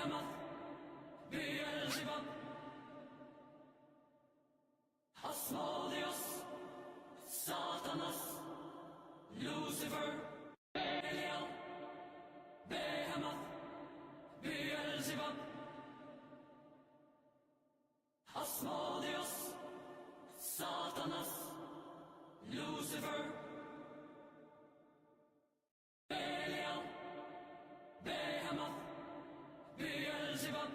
Behemoth, Beelzebub, Asmodeus, Satanas, Lucifer, Belial, Behemoth, Beelzebub, Asmodeus, Satanas, Lucifer, Belial, Behemoth, Beelzebub,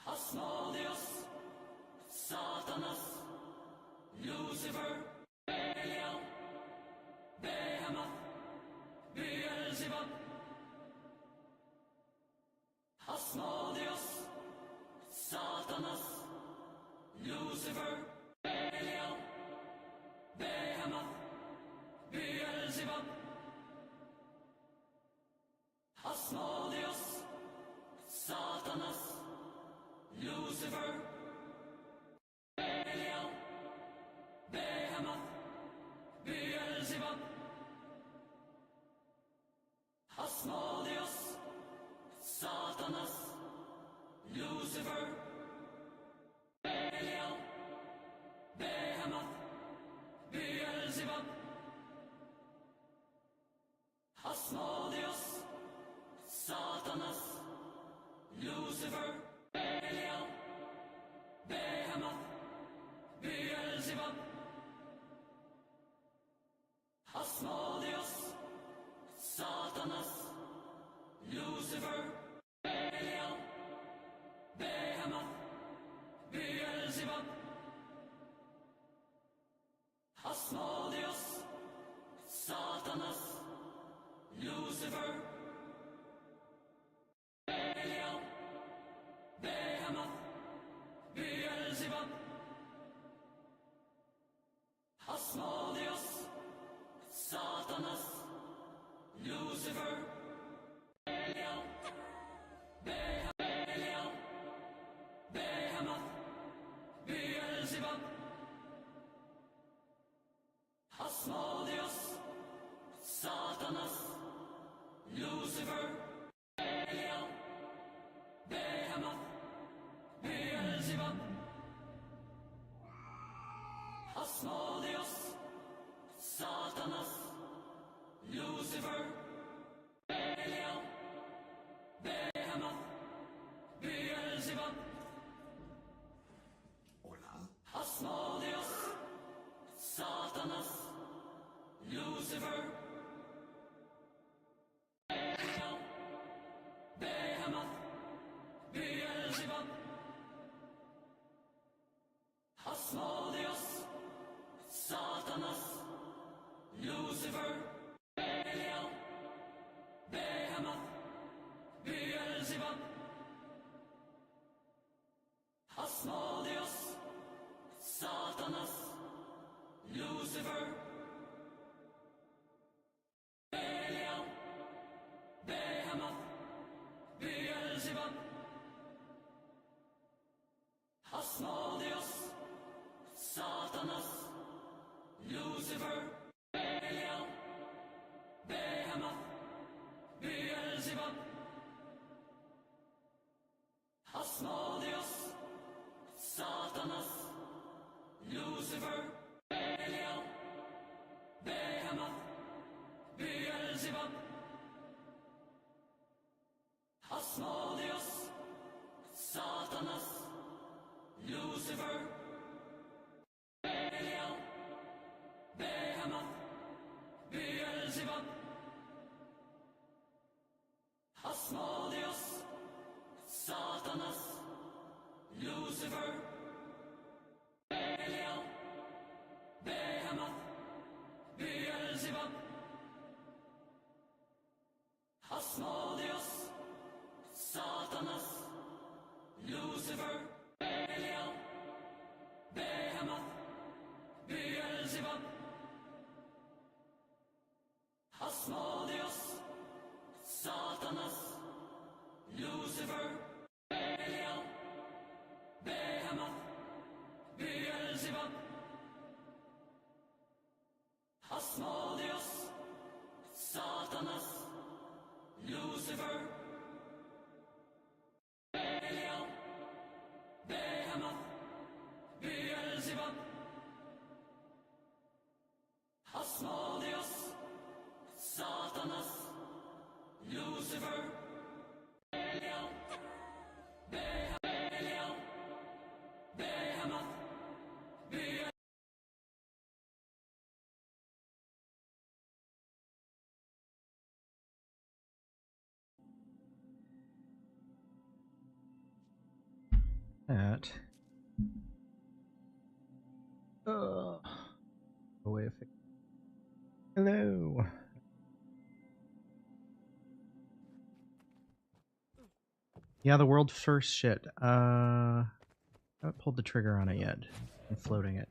Asmodeus, Satanas, Lucifer, Belial, Behemoth, Beelzebub, Asmodeus, Satanas, Lucifer, Belial, Behemoth, Beelzebub, Asmodeus, Satanas, Lucifer, Belial, Behemoth, Beelzebub, Asmodeus, Satanas, Lucifer, Belial, Behemoth, Beelzebub, Asmodeus, Satanas, Lucifer, Belial, Behemoth, Beelzebub, Asmodeus, Satanas, Lucifer, Belial, Behemoth, Beelzebub, Asmodeus, Satanas, Lucifer, Belial, Behemoth, Beelzebub, Asmodeus, Satanas, Lucifer, Belial, Belial, Behemoth, Beelzebub, Asmodeus, Satanas, Lucifer, Belial, Behemoth, Beelzebub, Asmodeus, Satanas, Lucifer, Belial, Behemoth, Beelzebub, Hola. Asmodeus, Satanas, Lucifer, Belial, Behemoth, Beelzebub, Asmodeus, Satanas, Lucifer, Belial, Behemoth, Beelzebub, Asmodeus, Satanas, Lucifer, Belial, Behemoth, Beelzebub, Asmodeus, Satanas, Lucifer, Belial, Behemoth, Beelzebub, Asmodeus, Satanas, Lucifer, Belial, Behemoth, Beelzebub, Asmodeus, Satanas, Lucifer, Belial, Behemoth, Beelzebub, Asmodeus, Satanas, Lucifer, Belial, Behemoth, Beelzebub, Asmodeus, Satanas, Lucifer, Belial, Behemoth, Beelzebub, Asmodeus, Satanas, Lucifer, Belial, Behemoth, Beelzebub, Asmodeus, Satanas, Lucifer. Lucifer, Belial, Behemoth, Beelzebub, Asmodeus, Satanas, Lucifer, Belial, Belial, Behemoth, Beelzebub. That. Oh, way of fix. Hello. Yeah, the world first shit. I haven't pulled the trigger on it yet. I'm floating it.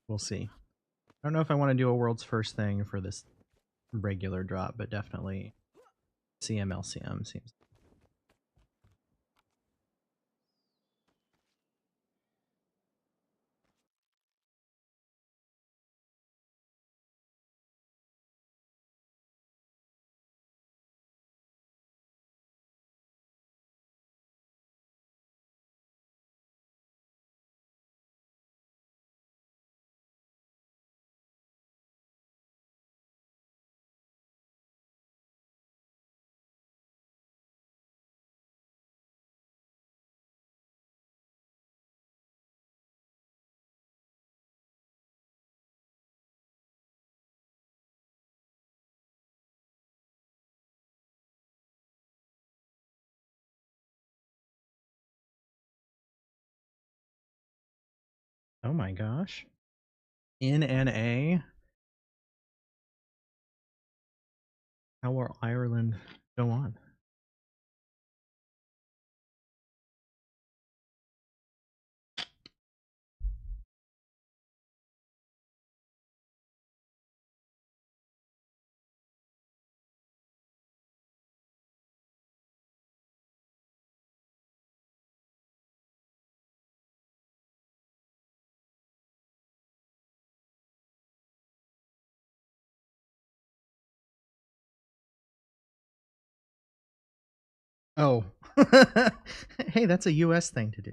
We'll see. I don't know if I want to do a world's first thing for this regular drop, but definitely CMLCM seems. Oh my gosh. In NA? How will Ireland go on? Oh. Hey, that's a US thing to do.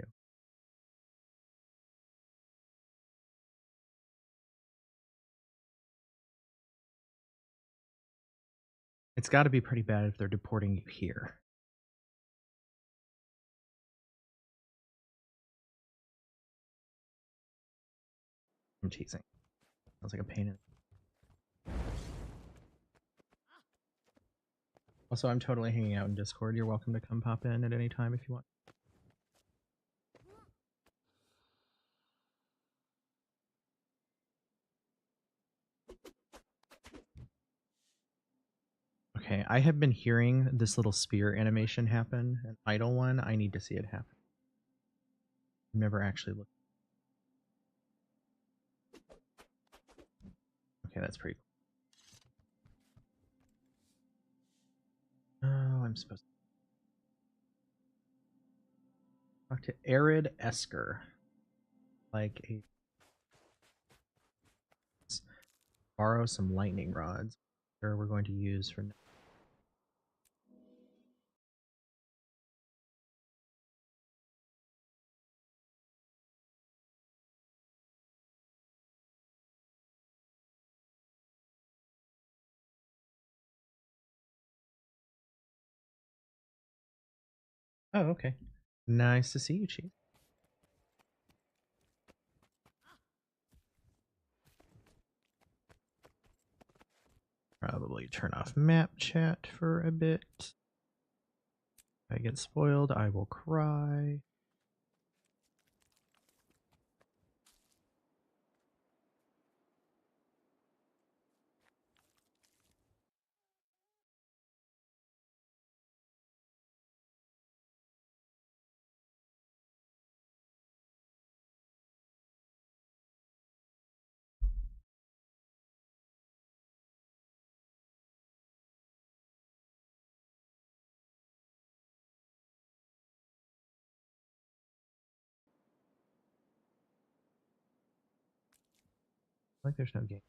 It's got to be pretty bad if they're deporting you here. I'm teasing. Sounds like a pain in. Also, I'm totally hanging out in Discord. You're welcome to come pop in at any time if you want. Okay, I have been hearing this little spear animation happen, an idle one. I need to see it happen. I've never actually looked. Okay, that's pretty cool. Oh, I'm supposed to talk to Arid Esker. Like a borrow some lightning rods. Sure, we're going to use for. Oh, okay. Nice to see you, Chief. Probably turn off map chat for a bit. If I get spoiled, I will cry. Like there's no game.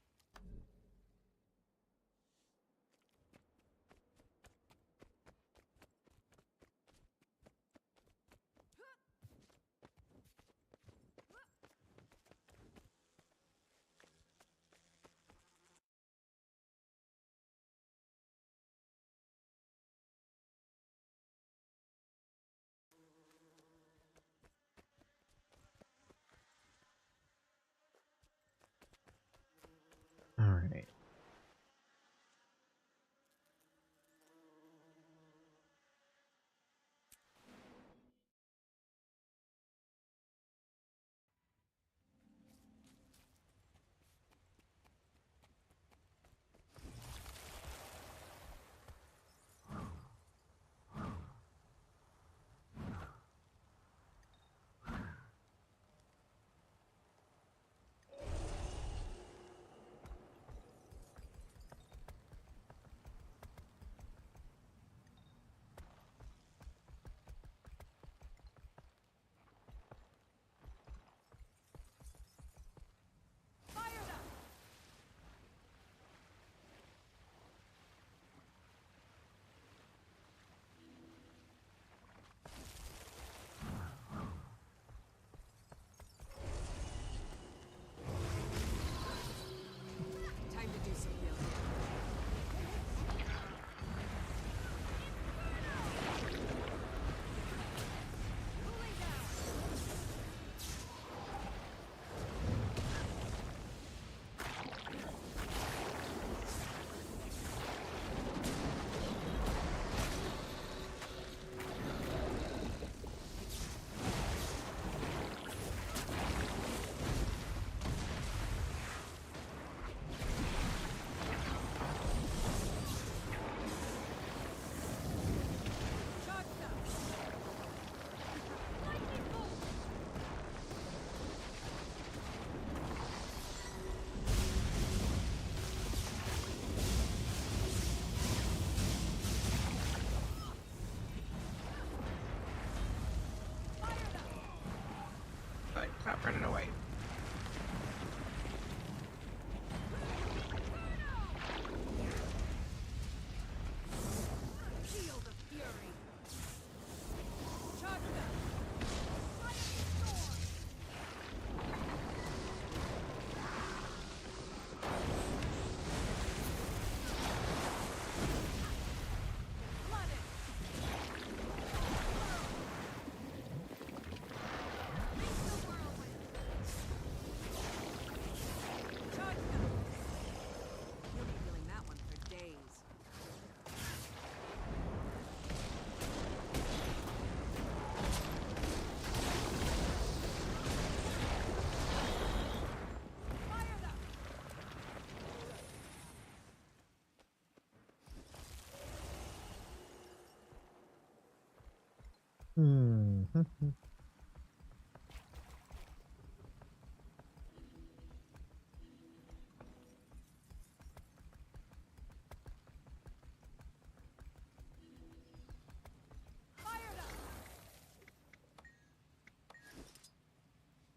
Hmm.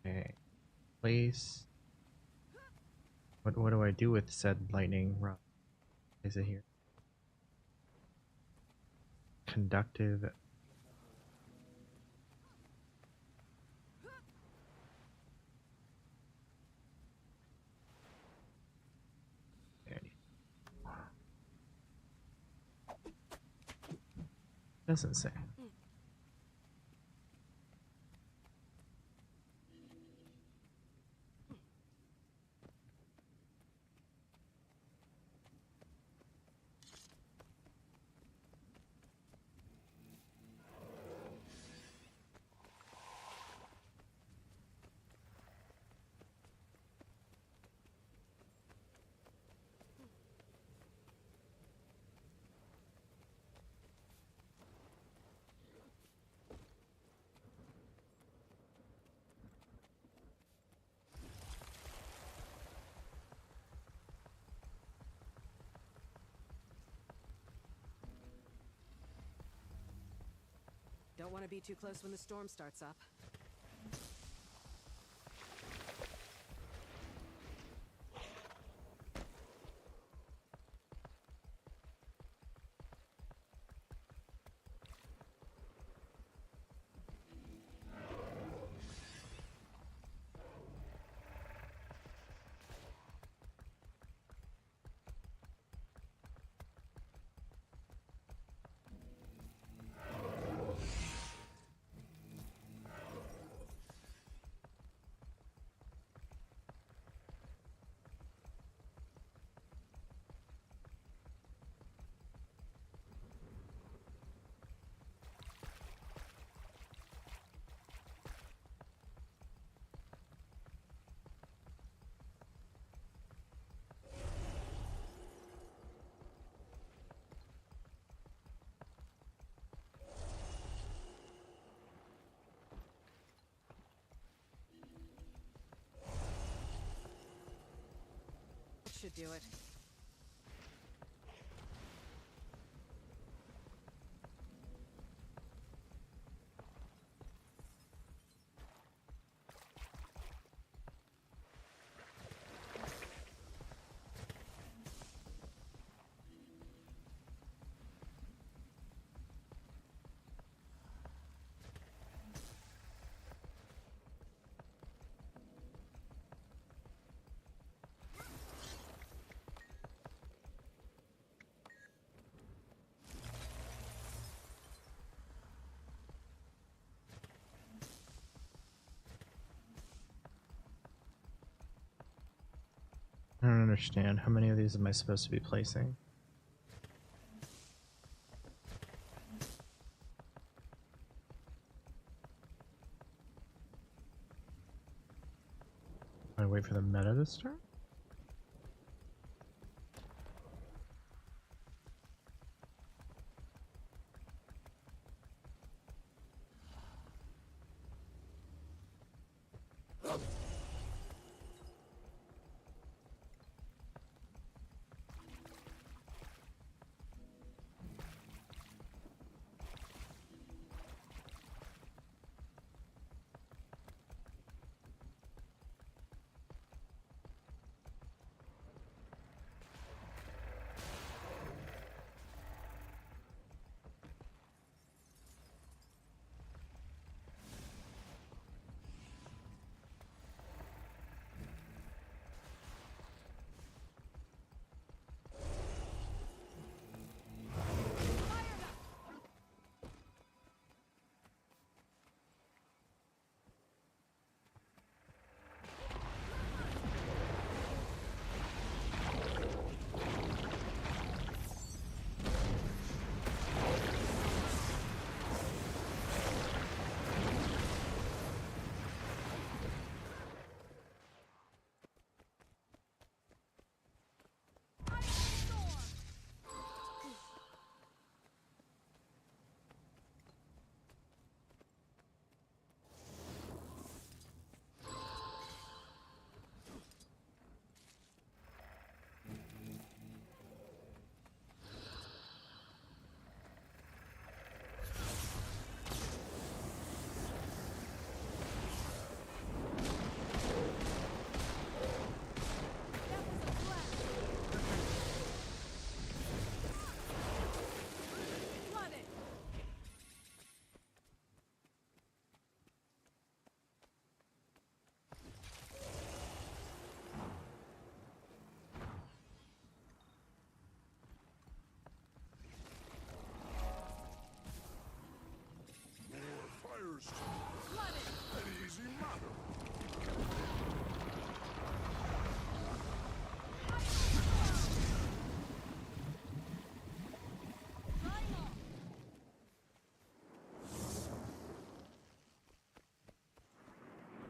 Okay. Place. What do I do with said lightning rod? Is it here? Conductive. Doesn't say. Don't want to be too close when the storm starts up. Should do it. I don't understand. How many of these am I supposed to be placing? I wait for the meta to start?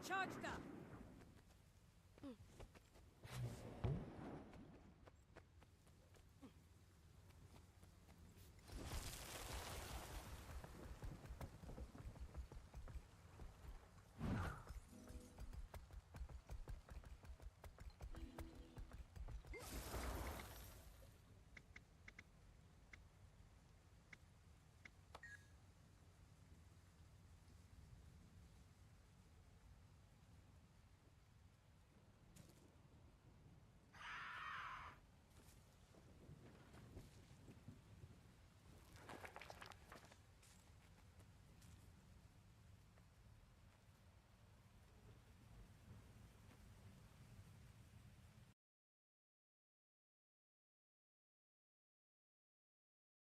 Charged up.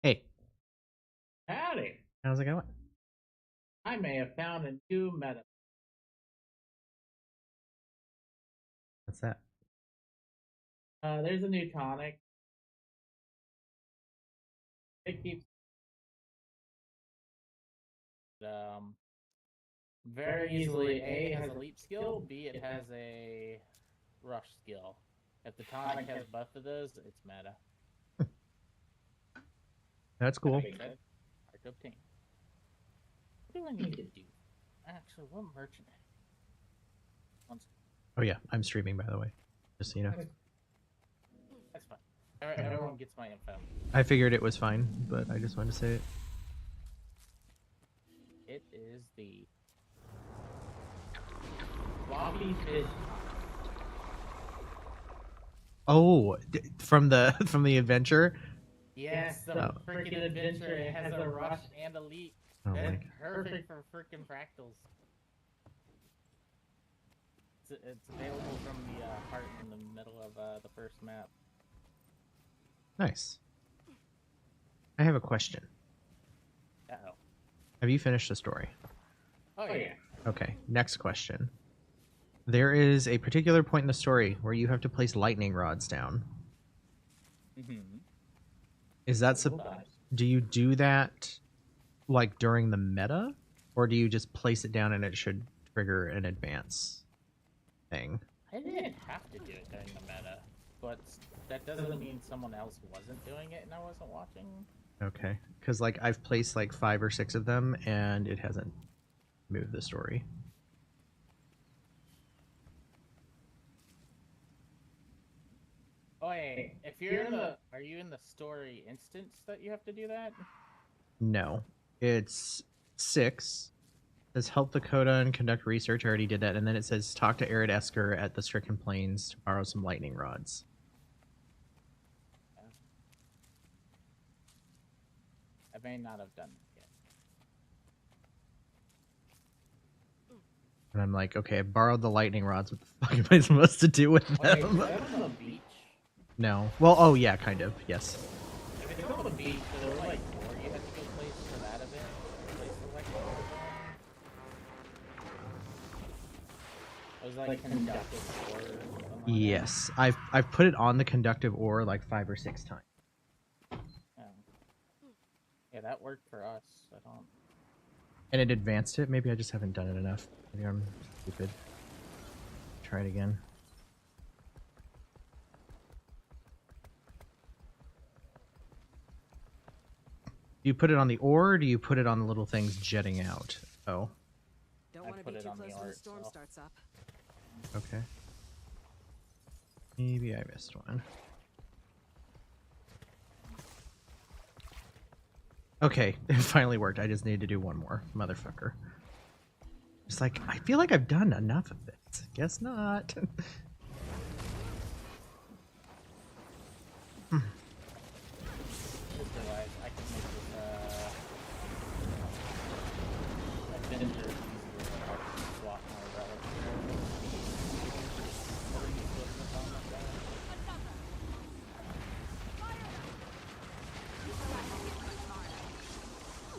Hey, Howdy. how's it going? I may have found a new meta. What's that? There's a new tonic. It keeps very easily. A has a leap skill. B it has a rush skill. If the tonic has both of those, it's meta. That's cool. That makes sense. Hard to obtain. What do I need to do? Actually, what merchant? One second. Oh yeah, I'm streaming by the way. Just so you know. That's fine. Everyone gets my info. I figured it was fine, but I just wanted to say it. It is the floppy fish. Oh, from the from the adventure. Yes, the Oh. freaking adventure. It has a rush and a leap. Oh my That's God. perfect for freaking fractals. It's available from the heart in the middle of the first map. Nice. I have a question. Uh-oh. Have you finished the story? Oh, yeah. Okay, next question. There is a particular point in the story where you have to place lightning rods down. Mm-hmm. Is that do you do that like during the meta, or do you just place it down and it should trigger an advance thing? I didn't have to do it during the meta, but that doesn't mean someone else wasn't doing it and I wasn't watching. Okay, because like I've placed like 5 or 6 of them and it hasn't moved the story. Oh, hey, if you're in the... Are you in the story instance that you have to do that? No, it's 6. It says help the Coda and conduct research. I already did that, and then it says talk to Arid Esker at the Stricken Plains to borrow some lightning rods. I may not have done that yet. And I'm like, okay, I borrowed the lightning rods. What the fuck am I supposed to do with Okay, them? is that on the beach? No. Well, oh yeah, kind of. Yes. If it's on the beach, there were like 4 you had to go place for that event. Place the lightning rods on. It was like conductive or something like that. Yes, I've put it on the conductive ore like 5 or 6 times. Yeah. Yeah, that worked for us. I don't. And it advanced it. Maybe I just haven't done it enough. Maybe I'm stupid. Try it again. Do you put it on the ore, or do you put it on the little things jetting out? Oh, Don't I want to put be it too on the close when the art, storm so. starts up. okay. Maybe I missed one. Okay, it finally worked. I just need to do one more, motherfucker. It's like, I feel like I've done enough of this. Guess not. Just realized I can make this adventure easier if I can swap my relics. What are you supposed to sound like that?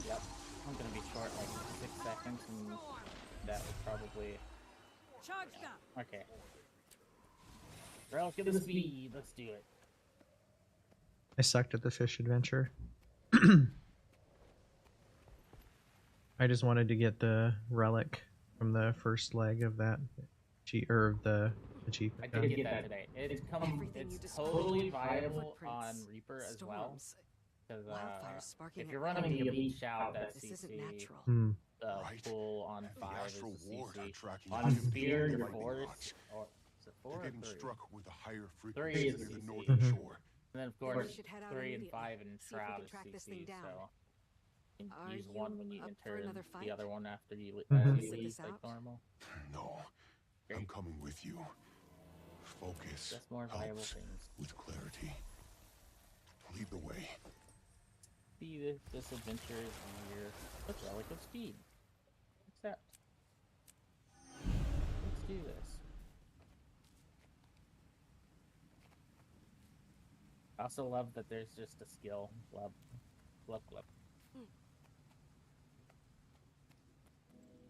Yep. I'm gonna be short like 6 seconds and that would probably... Charged up. Okay. Relic of the speed, let's do it. I sucked at the fish adventure. I just wanted to get the relic from the first leg of that or the I achievement. did done. get that today. It's Everything you it's described, totally viable footprints, on Reaper as well. storms, Because wildfires sparking if you're at running will. the elite shout, that's This isn't CC. natural. Hmm. The Right. pool on The 5 is astral the wars are CC. tracking On activity Spear, in the your lightning force, rods. or is it 4 You're or getting 3? struck with a higher 3 frequency is near the CC. northern Mhm. shore. And then of We course should head out 3 and immediately. 5 and See if we Shroud can is track this CC. thing down. So you can Are use you one when you up for enter another and fight? the other one after you Mhm. Sit leave this like out? normal. No, I'm Great. coming with you. Focus That's more viable helps things. with clarity. Lead the way. See, this adventure is easier. With Relic of Speed. Accept. Let's do this. I also love that there's just a skill. Glub. Glub glub.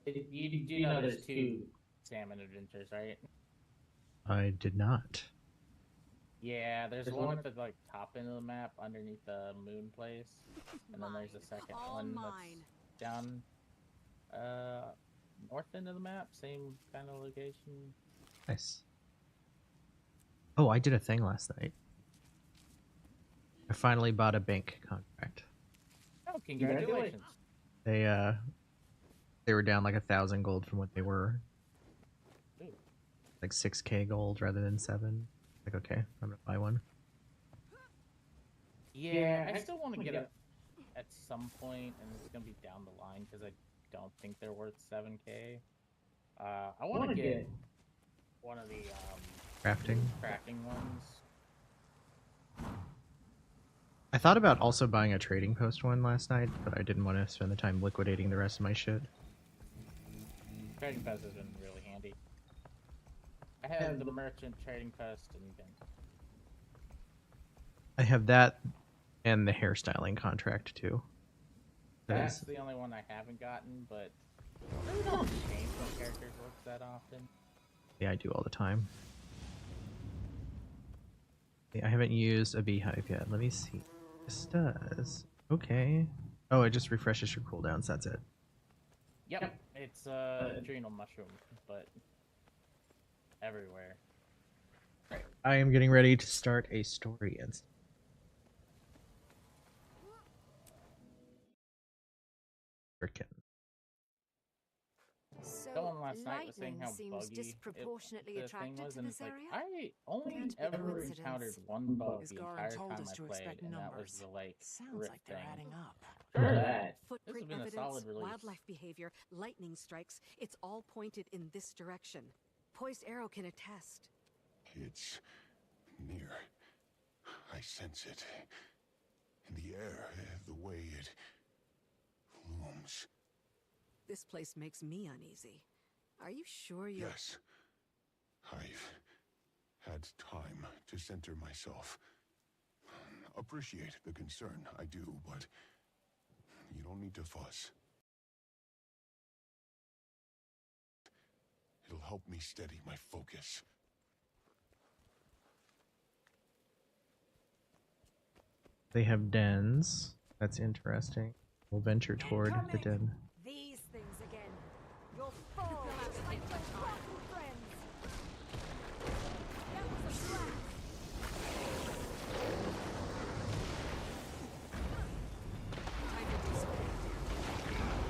You do know there's 2 salmon adventures, right? I did not. Yeah, there's one at the like top end of the map underneath the moon place. And then there's a second All one mine. that's down north end of the map, same kind of location. Nice. Oh, I did a thing last night. I finally bought a bank contract. Oh, congratulations. They were down like 1,000 gold from what they were. Ooh. Like 6k gold rather than 7. Like, okay, I'm gonna buy one. Yeah, I still want to get it at some point, and it's gonna be down the line because I don't think they're worth 7k. I want to get one of the Crafting. crafting ones. I thought about also buying a trading post one last night, but I didn't want to spend the time liquidating the rest of my shit. Trading post has been really handy. I have the merchant trading post and then I have that and the hairstyling contract too. that's the only one I haven't gotten, but I really don't change my character's looks that often. Yeah, I do all the time. Yeah, I haven't used a beehive yet. Let me see. This does. Okay. Oh, it just refreshes your cooldowns. That's it. Yep, it's adrenal mushroom, but everywhere. I am getting ready to start a story and frickin'. Someone last night was saying lightning how seems buggy disproportionately the thing attracted was, to and this it's like area. I only Can't be ever coincidence. encountered one bug the Isgarin entire told time us I to played, expect and that was numbers. the like Sounds rift like they're thing. adding up. Sure that. Footprint been a evidence, solid release. wildlife behavior, lightning strikes. It's all pointed in this direction. Poised Arrow can attest. It's near. I sense it. In the air, the way it looms. This place makes me uneasy. Are you sure you're... Yes. I've had time to center myself. Appreciate the concern, I do, but you don't need to fuss. It'll help me steady my focus. They have dens. That's interesting. We'll venture toward the den. These things again. You'll fall just like your rotten friends. That was a trap. Time to do something.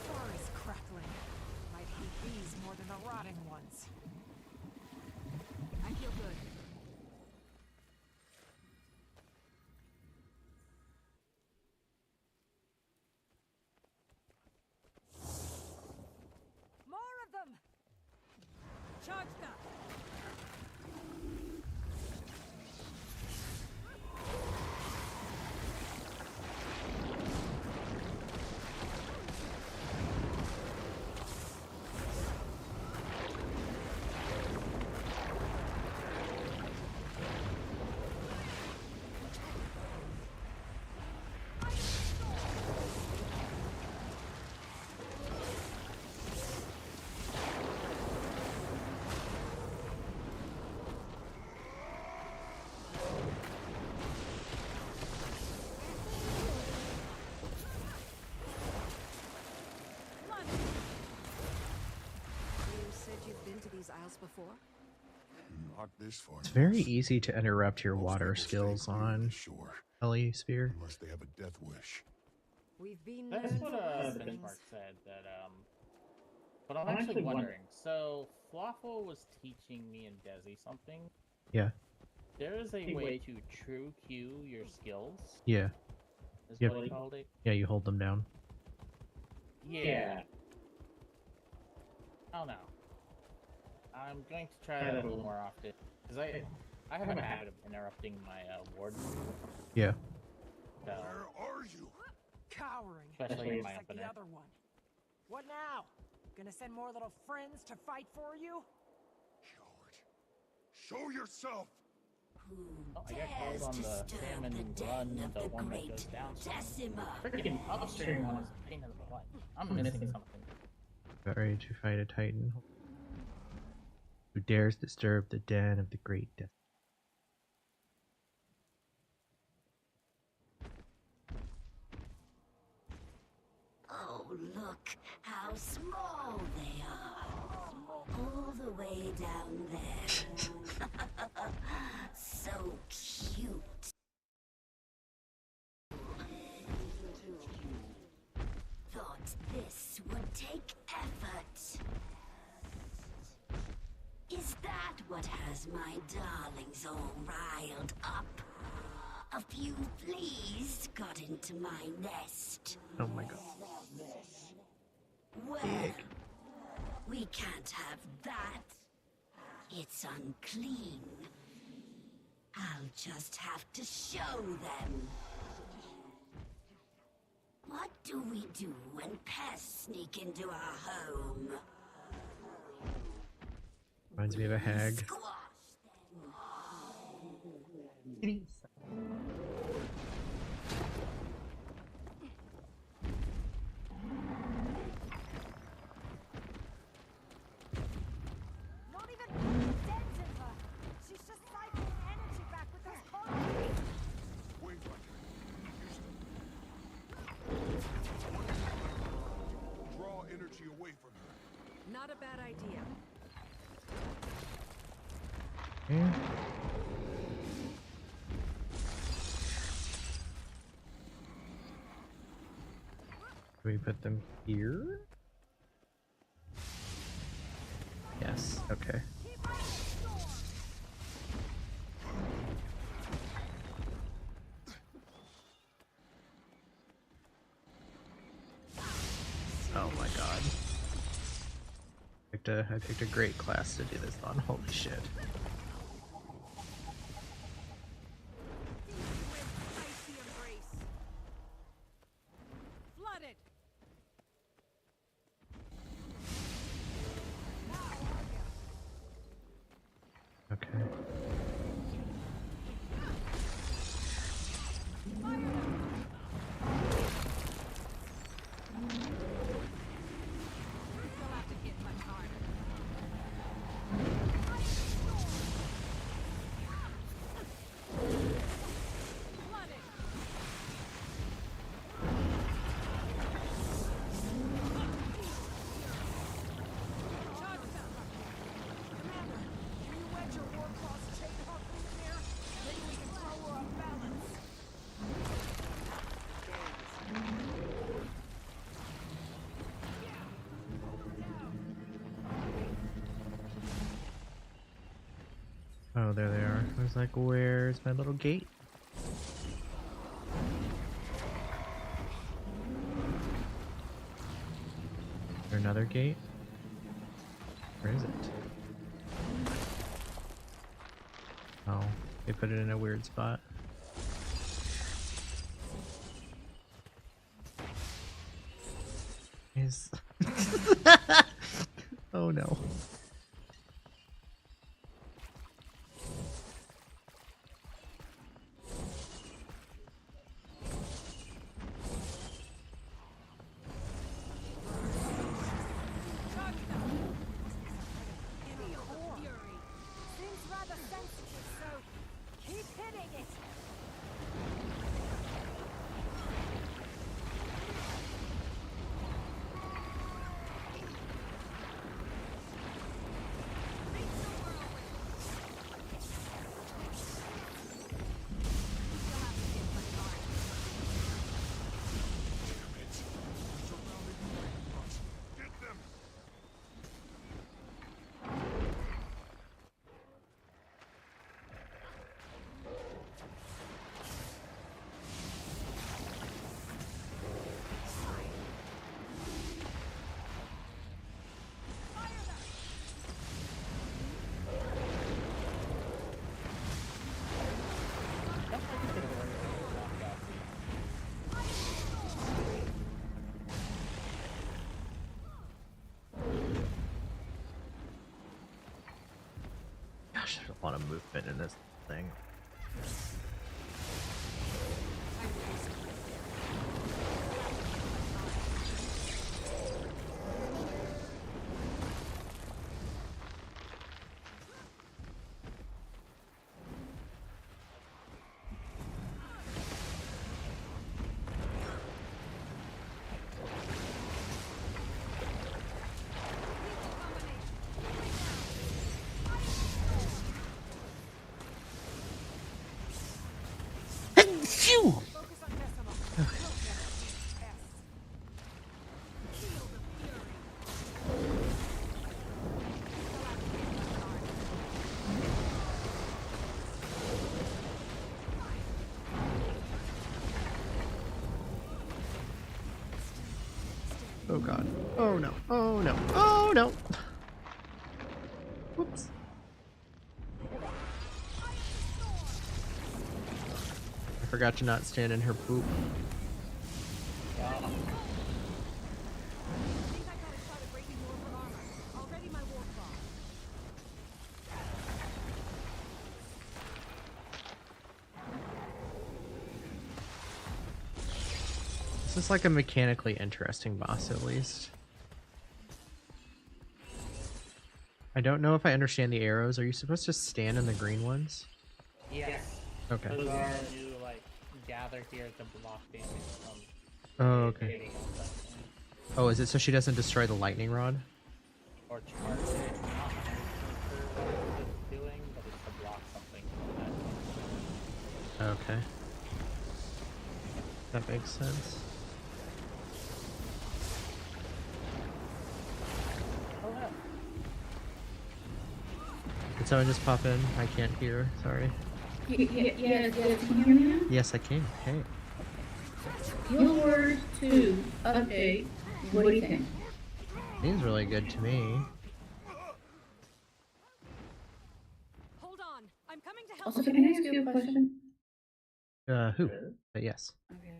Far is crackling. Might hate these more than the rotting ones. I feel good. More of them. Charge them. before? Not this far. It's very north. easy to interrupt your Most water people stay skills clear of on the shore, Ellie Spear. unless they have a death wish. We've been That's known what for worse the things. benchmark said. That but I'm actually wondering. So Fluffo was teaching me and Desi something. Yeah, There is a way to true Q your skills. yeah, Is Yep. what he called it. yeah. You hold them down. Yeah. I don't know. I'm going to try that a little more often because I have a habit of interrupting my ward, Yeah. so, Where are you? Cowering. especially in my Just like the infinite. other one. What now? Gonna send more little friends to fight for you? Coward. Show yourself! Oh, I got called on the salmon run, the one that goes down. Freaking upstream one is a pain in the butt. I'm missing something. About ready to fight a titan. Who dares disturb the den of the great death? Oh, look how small they are. All the way down there. So cute. Thought this would take effort. Is that what has my darlings all riled up? A few fleas got into my nest. Oh my god. Well, we can't have that. It's unclean. I'll just have to show them. What do we do when pests sneak into our home? Reminds me of a hag. Squash them. Not even dead to her. She's just cycling energy back with those corners. Wave Rider. Draw energy away from her. Not a bad idea. Yeah. Do we put them here? Yes, okay. Keep right the storm. Oh my god. I picked a great class to do this on. Holy shit. Icy embrace. Flooded. Okay. You'll have to hit much harder. Flooded. Commander, can you wedge your war claws chain harpoon in there? Maybe we can throw her off balance. Oh, there they are. I was like, where's my little gate? Is there another gate? Where is it? Oh, they put it in a weird spot. Is oh no. Seems rather sensitive, so keep hitting it. A lot of movement in this thing. Focus on Decima. We'll get these tests. Feel the fury. Oh god. Oh no. Oh no. Oh no. Whoops. I forgot to not stand in her poop. I think I got a shot at breaking more for armor. I'll ready my war claw. This is like a mechanically interesting boss, at least. I don't know if I understand the arrows. Are you supposed to stand in the green ones? Yes. Okay. Those are you like gather here to block damage from Oh, okay. hitting on something Oh, is it so she doesn't destroy the lightning rod? or charge it. Not sure what it's doing, but it's to block something from that. Okay. That makes sense. Oh yeah. Did someone just pop in? I can't hear. Sorry. Yes, can you hear me now? Yes, I can. Hey. Yours to update. What do you think? Seems really good to me. Hold on. I'm coming to help. Also, can I ask you a question? Who? Yes. Okay.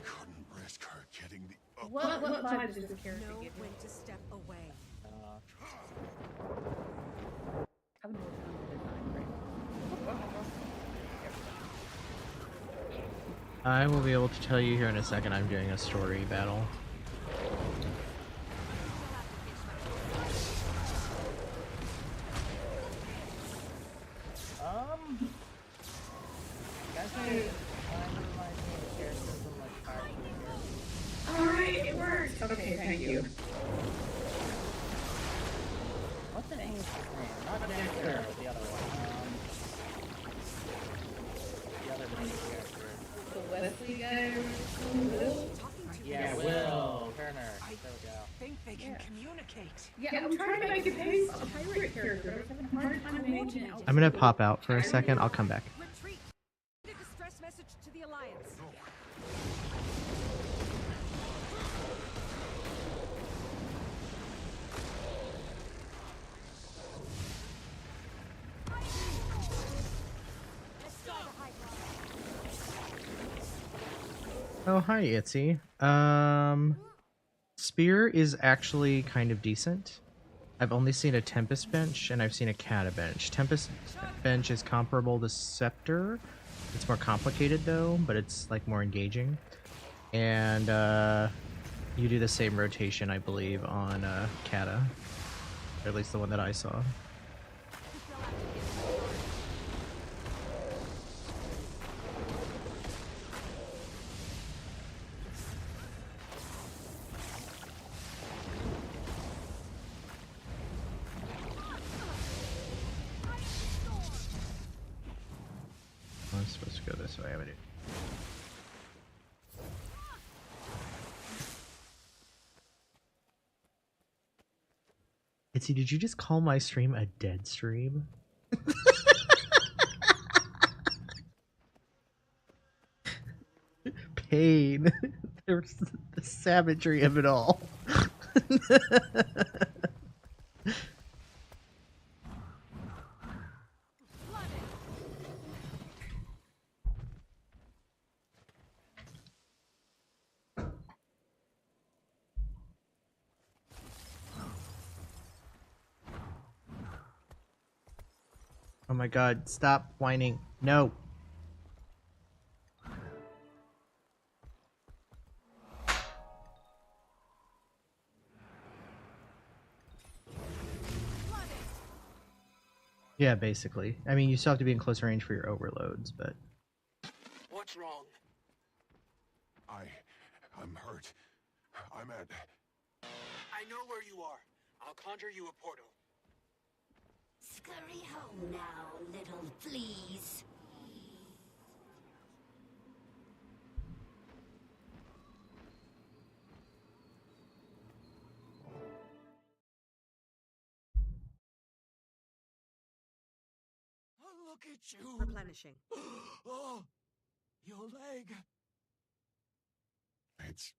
Couldn't risk her getting the upper. What vibe does this character Know give you? when to step away. I would know what kind of design, right? I will be able to tell you here in a second. I'm doing a story battle. Guys may remind me of characters from like Fire Alright, it worked! Okay, thank you. What the hell is his name? Not Janthir, but the other one. The other main character. The Wesley guy or Yeah, Will Turner. There we go. Think they can communicate. Yeah, I'm trying to make a pace a pirate character, but I'm having a hard time making it. I'm gonna pop out for a second. I'll come back. Retreat. A distress message to the Alliance. Oh, hi, Itzy. Spear is actually kind of decent. I've only seen a Tempest bench, and I've seen a Kata bench. Tempest bench is comparable to Scepter. It's more complicated, though, but it's, like, more engaging. And, you do the same rotation, I believe, on, Kata. Or at least the one that I saw. I'm supposed to go this way, haven't I? Itzy, did you just call my stream a dead stream? Pain. There's the savagery of it all. Oh my god, stop whining. No. Yeah, basically. I mean, you still have to be in close range for your overloads, but... What's wrong? I'm hurt. I'm at... I know where you are. I'll conjure you a portal. Scurry home now, little fleas. Oh, look at you. Replenishing. Oh, your leg. It's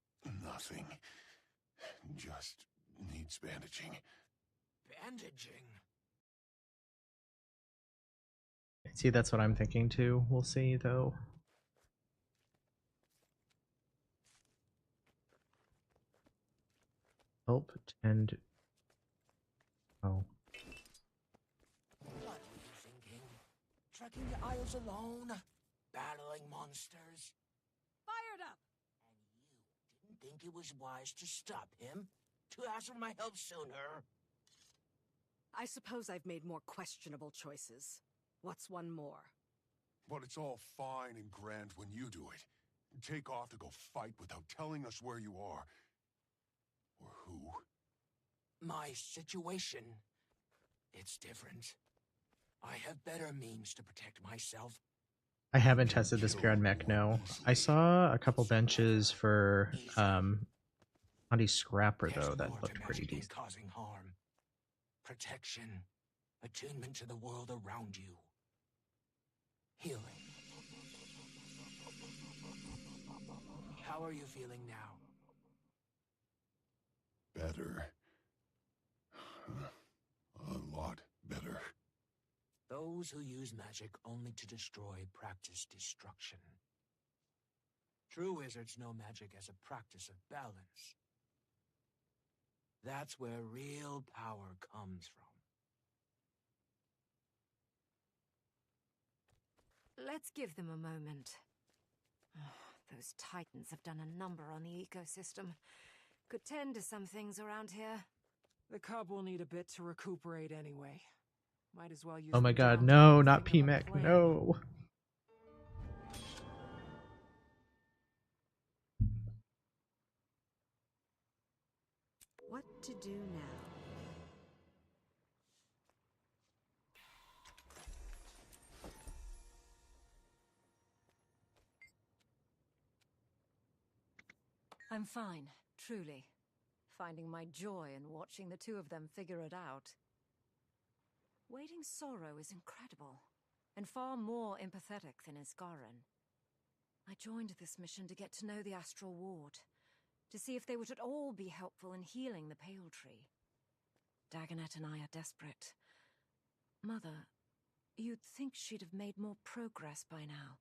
nothing. Just needs bandaging. Bandaging? See, that's what I'm thinking too. We'll see, though. Help, tend... Oh. What were you thinking? Trekking the Isles alone? Battling monsters? Fired up! And you didn't think it was wise to stop him? To ask for my help sooner? I suppose I've made more questionable choices. What's one more? But it's all fine and grand when you do it. Take off to go fight without telling us where you are. Or who. My situation. It's different. I have better means to protect myself. I haven't tested this pure on mech, no. I saw a couple benches for Andy Scrapper, There's though, that more looked to pretty magic than decent. causing harm. Protection. Attunement to the world around you. Healing. How are you feeling now? Better. A lot better. Those who use magic only to destroy practice destruction. True wizards know magic as a practice of balance. That's where real power comes from. Let's give them a moment. Those titans have done a number on the ecosystem. Could tend to some things around here. The cub will need a bit to recuperate anyway. Might as well use Oh my the god, downtime no, to not think of a PMech, plan. no! What to do now? I'm fine, truly. Finding my joy in watching the two of them figure it out. Waiting sorrow is incredible, and far more empathetic than Isgarin. I joined this mission to get to know the Astral Ward, to see if they would at all be helpful in healing the Pale Tree. Dagonet and I are desperate. Mother, you'd think she'd have made more progress by now,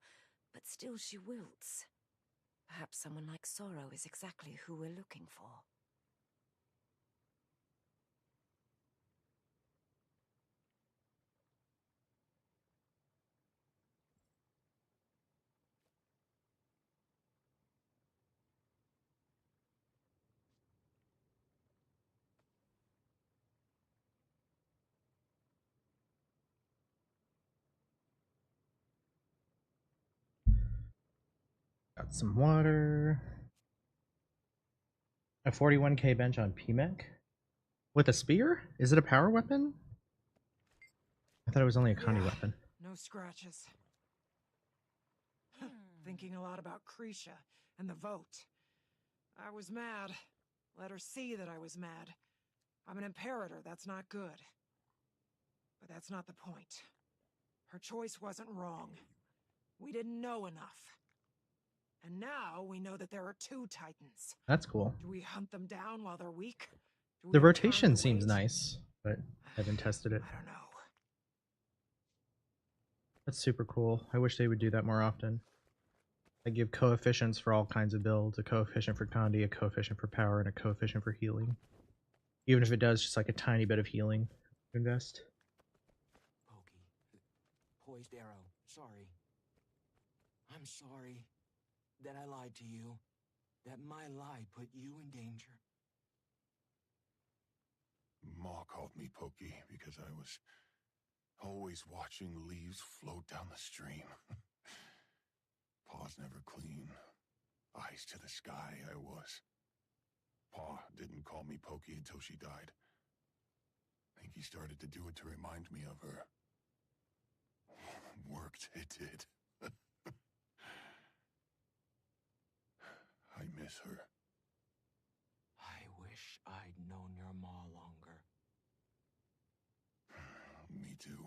but still she wilts. Perhaps someone like Sorrow is exactly who we're looking for. Got some water. A 41k bench on PMech? With a spear? Is it a power weapon? I thought it was only a Connie weapon. No scratches. Thinking a lot about Krisha and the vote. I was mad. Let her see that I was mad. I'm an imperator, that's not good. But that's not the point. Her choice wasn't wrong. We didn't know enough. And now we know that there are two Titans. That's cool. Do we hunt them down while they're weak? Do we The have time rotation to seems wait? nice, but I haven't tested it. I don't know. That's super cool. I wish they would do that more often. I give coefficients for all kinds of builds, a coefficient for Condi, a coefficient for power, and a coefficient for healing. Even if it does just like a tiny bit of healing, invest. Pokey, poised arrow. Sorry. I'm sorry that I lied to you, that my lie put you in danger. Ma called me Pokey because I was always watching leaves float down the stream. Paws never clean. Eyes to the sky, I was. Pa didn't call me Pokey until she died. I think he started to do it to remind me of her. Worked, it did. I miss her. I wish I'd known your ma longer. Me too.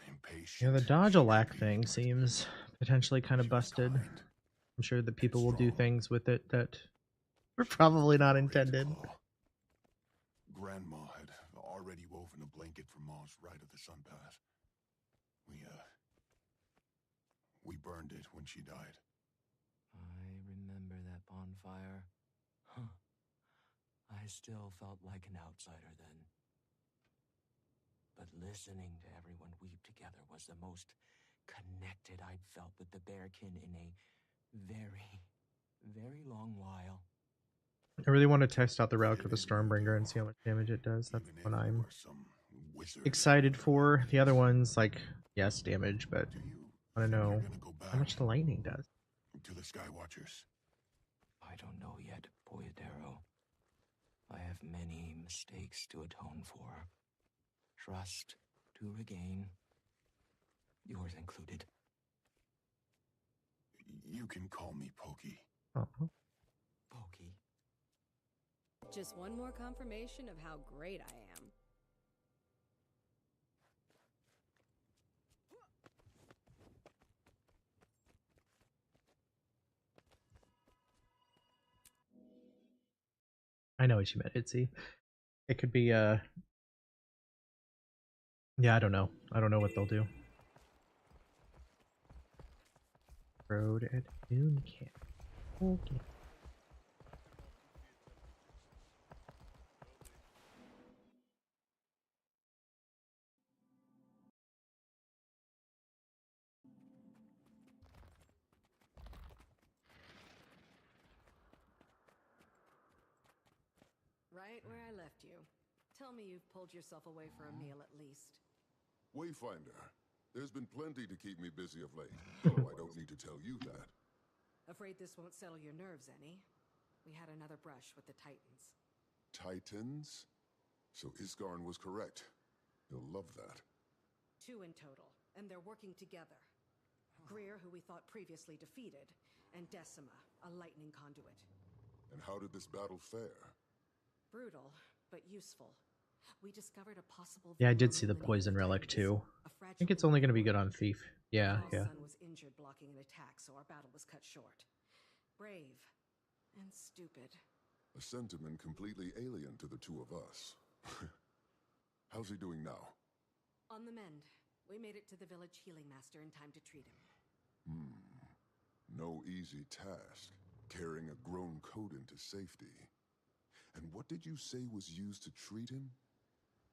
Impatient. Yeah, the dodge a lack thing seems potentially kind of busted. I'm sure that people will do things with it that were probably not intended. Grandma had already woven a blanket for Ma's ride of the sun path. We burned it when she died. I remember that bonfire. Huh. I still felt like an outsider then. But listening to everyone weep together was the most connected I'd felt with the bearkin in a very, very long while. I really want to test out the Relic of the Stormbringer and see how much damage it does. That's what I'm excited for. The other ones, like, yes, damage, but I want to know how much the lightning does. To the Sky Watchers. I don't know yet, Poyadero. I have many mistakes to atone for. Trust to regain. Yours included. You can call me Pokey. Pokey. Just one more confirmation of how great I am. I know what you meant, Itzy. It could be, yeah, I don't know. I don't know what they'll do. Road at noon camp. Okay. Right where I left you. Tell me you've pulled yourself away for a meal at least. Wayfinder, there's been plenty to keep me busy of late. Oh, I don't need to tell you that. Afraid this won't settle your nerves any. We had another brush with the Titans. Titans? So Isgarn was correct. You'll love that. 2 in total, and they're working together. Greer, who we thought previously defeated, and Decima, a lightning conduit. And how did this battle fare? Brutal, but useful. We discovered a possible. Yeah, I did see the poison relic too. I think it's only going to be good on Thief. Yeah, yeah. Son was injured blocking an attack, so our battle was cut short. Brave and stupid. A sentiment completely alien to the two of us. How's he doing now? On the mend. We made it to the village healing master in time to treat him. No easy task, carrying a grown Coden to safety. And what did you say was used to treat him?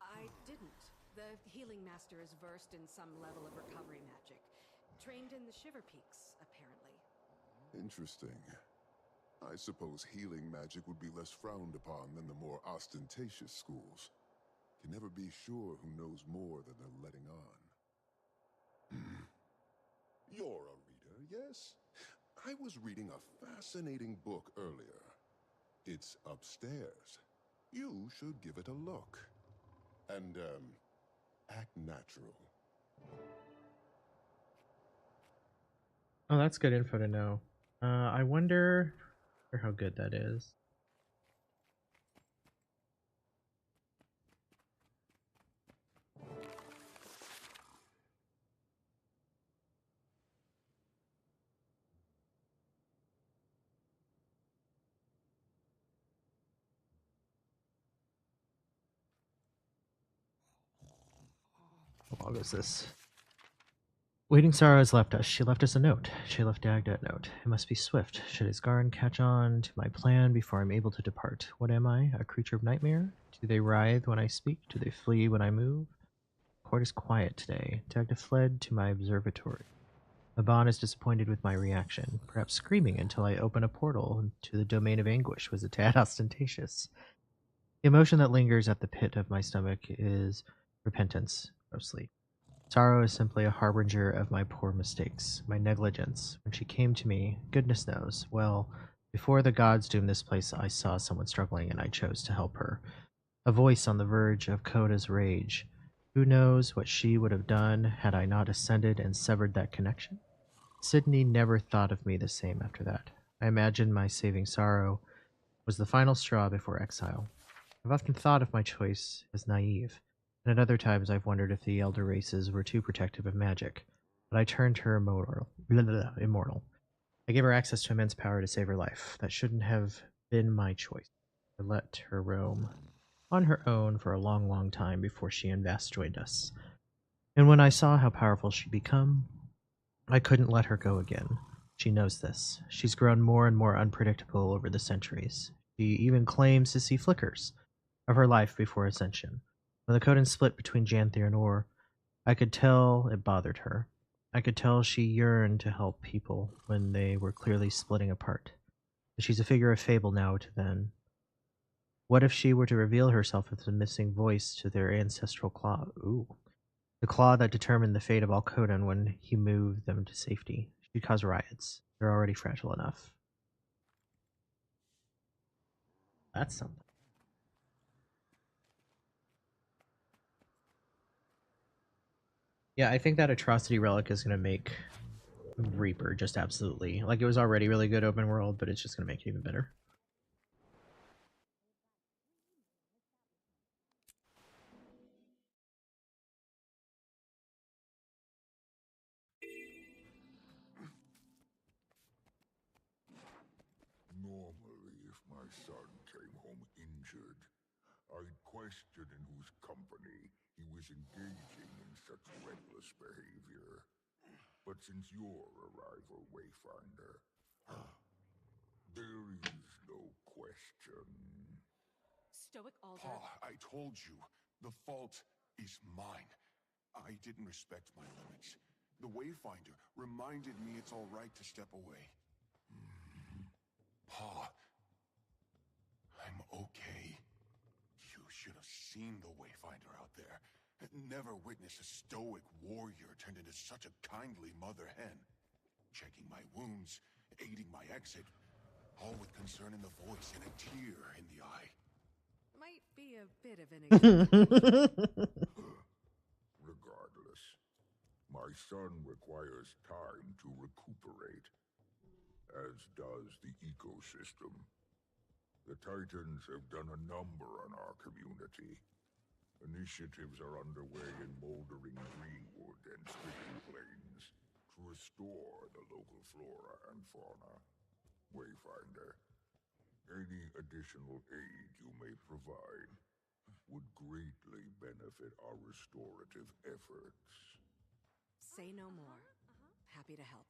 I didn't. The healing master is versed in some level of recovery magic. Trained in the Shiver Peaks, apparently. Interesting. I suppose healing magic would be less frowned upon than the more ostentatious schools. Can never be sure who knows more than they're letting on. You're a reader, yes? I was reading a fascinating book earlier. It's upstairs. You should give it a look. And, act natural. Oh, that's good info to know. I wonder how good that is. How long is this? Waiting Sarah has left us. She left us a note. She left Dagda a note. It must be swift. Should Isgarn catch on to my plan before I'm able to depart? What am I? A creature of nightmare? Do they writhe when I speak? Do they flee when I move? Port is quiet today. Detective fled to my observatory. Laban is disappointed with my reaction, perhaps screaming until I open a portal to the domain of anguish was a tad ostentatious. The emotion that lingers at the pit of my stomach is repentance, mostly. Sorrow is simply a harbinger of my poor mistakes, my negligence. When she came to me, goodness knows, well, before the gods doomed this place, I saw someone struggling and I chose to help her. A voice on the verge of Coda's rage. Who knows what she would have done had I not ascended and severed that connection? Sydney never thought of me the same after that. I imagine my saving Sorrow was the final straw before exile. I've often thought of my choice as naive, and at other times I've wondered if the elder races were too protective of magic. But I turned her immortal. I gave her access to immense power to save her life. That shouldn't have been my choice. I let her roam on her own for a long, long time before she and Vass joined us. And when I saw how powerful she'd become, I couldn't let her go again. She knows this. She's grown more and more unpredictable over the centuries. She even claims to see flickers of her life before ascension. When the Codan split between Janthir and Or, I could tell it bothered her. I could tell she yearned to help people when they were clearly splitting apart. But she's a figure of fable now to then. What if she were to reveal herself as the missing voice to their ancestral claw? Ooh. The claw that determined the fate of all Codan when he moved them to safety. She'd cause riots. They're already fragile enough. That's something. Yeah, I think that atrocity relic is going to make Reaper just absolutely. Like, it was already really good open world, but it's just going to make it even better. Normally, if my son came home injured, I'd question in whose company he was engaging in such reckless behavior. But since your arrival, Wayfinder, there is no question. Stoic Alder. Paul, I told you, the fault is mine. I didn't respect my limits. The Wayfinder reminded me it's all right to step away. Paul, I'm okay. You should have seen the Wayfinder out there. Never witnessed a stoic warrior turned into such a kindly mother hen. Checking my wounds, aiding my exit, all with concern in the voice and a tear in the eye. Might be a bit of an exaggeration. Regardless, my son requires time to recuperate, as does the ecosystem. The Titans have done a number on our community. Initiatives are underway in Moldering Greenwood and Stricken Plains to restore the local flora and fauna. Wayfinder, any additional aid you may provide would greatly benefit our restorative efforts. Say no more. Happy to help.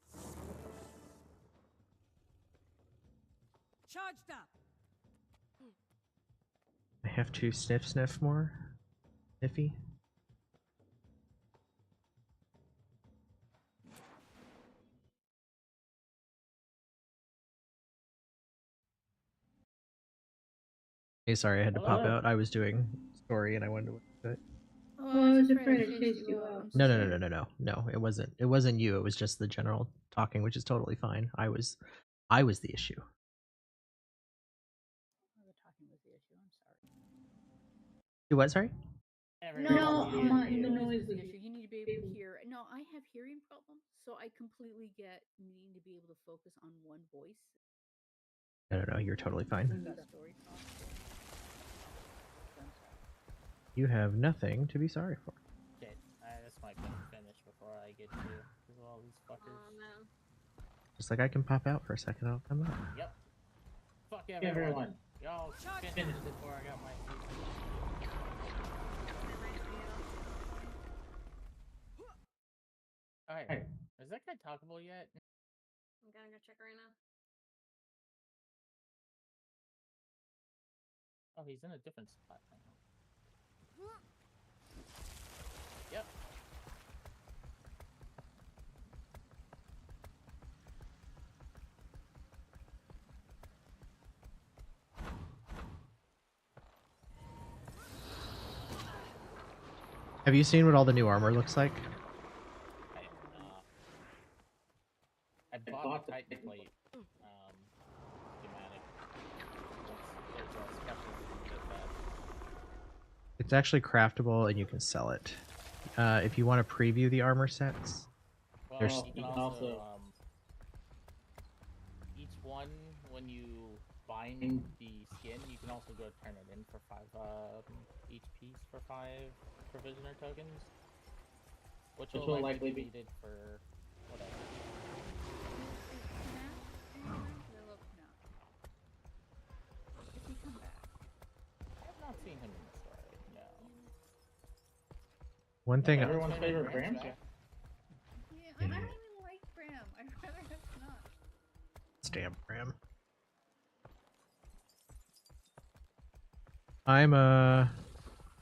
Charged up! I have to sniff more. Sniffy. Hey, sorry, I had to pop out. I was doing story and I wanted to look at it. Oh, I was afraid I chased you out. No, it wasn't. It wasn't you. It was just the general talking, which is totally fine. I was the issue. The talking was the issue. I'm sorry. You what? Sorry. No, the noise was the issue. You need to be able to hear. No, I have hearing problems, so I completely get needing to be able to focus on one voice. No, you're totally fine. That story talk. You have nothing to be sorry for. Okay, this might be finished before I get to because of all these fuckers. Oh no. Just like I can pop out for a second, I'll come out. Yep. Fuck everyone. Y'all finished it before I got my seat. Alright, is that guy talkable yet? I'm gonna go check right now. Oh, he's in a different spot now. Yep. Have you seen what all the new armor looks like? I bought the Titan plate schematic. There's a special you get that. It's actually craftable and you can sell it. If you want to preview the armor sets, Well, there's you can also each one when you bind the skin, you can also go turn it in for 5 each piece for 5 provisioner tokens, which will likely be needed for whatever. If he come back. I have not seen him in the story. No. one thing. Everyone's favorite Bram. Yeah, I don't even like Bram. I'd rather have not. Damn, Bram.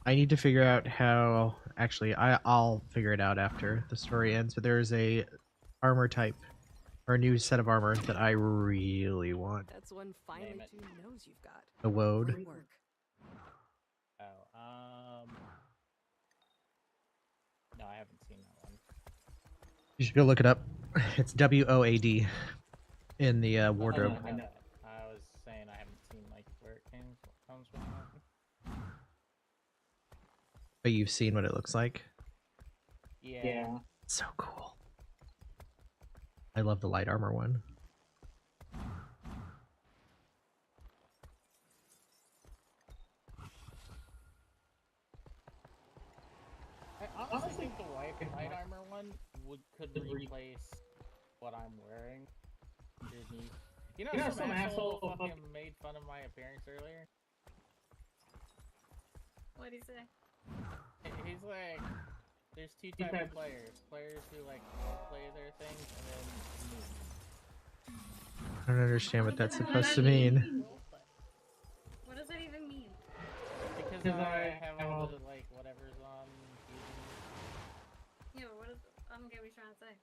I need to figure out how. Actually, I'll figure it out after the story ends. But there is a armor type, or a new set of armor that I really want. That's one finely tuned nose you've got. The Woad. Great work. Oh, no, I haven't seen that one. You should go look it up. It's WOAD in the wardrobe. I know that. I was saying I haven't seen like where it comes from. But you've seen what it looks like. Yeah. So cool. I love the light armor one. I honestly think the light armor one could replace what I'm wearing underneath. You know, some asshole fucking made fun of my appearance earlier. What'd he say? He's like, there's two types of players. Players who like play their things, and then me. I don't understand what that's supposed to mean. What does that even mean? Because I have all the like whatever's on. Yeah, but what is? I don't get what you're trying to say.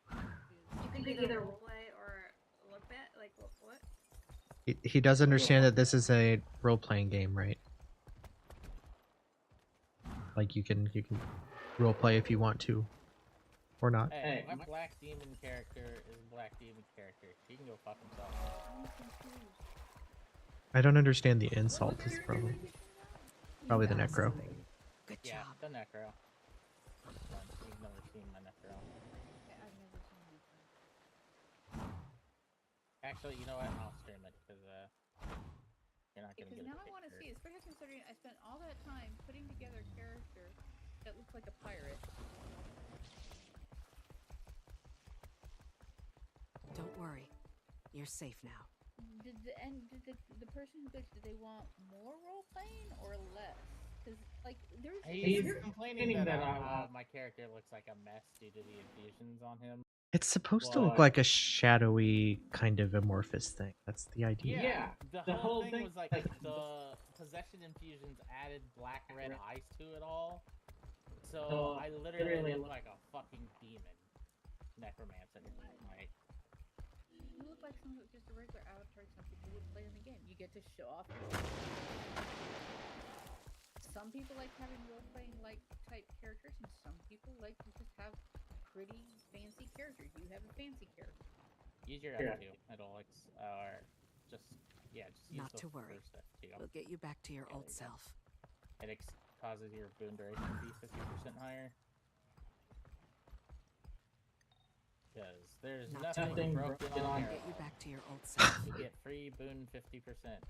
You can either roleplay or look bad. Like what? He does understand that this is a role-playing game, right? Like you can roleplay if you want to, or not. Hey, my Black Demon character is a Black Demon character. He can go fuck himself. I don't understand the insult. Is the problem. Probably the Necro. Good Yeah, job. the Necro. You've never seen my Necro. Yeah, I've never seen that. Actually, you know what? I'll stream it because you're not gonna Because get now a I want to picture. see, especially considering I spent all that time putting together a character that looks like a pirate. Don't worry. You're safe now. Did the person who goes, did they want more role playing or less? Because like He's complaining that my character looks like a mess due to the infusions on him. It's supposed to look like a shadowy kind of amorphous thing. That's the idea. Yeah, the whole thing was like the possession infusions added black-red eyes to it all. So I literally look like a fucking demon necromancer. Like, you look like someone just a regular avatar some people would play in the game. You get to show off. Some people like having role-playing like type characters, and some people like to just have pretty fancy characters. You have a fancy character. use your F2. It'll or just use Not the to worry. first F2. We'll get you back to your old self. It causes your boon duration to be 50% higher. Because there's Not to nothing worry. broken We'll on here. get you back to your old self. You get free boon 50%.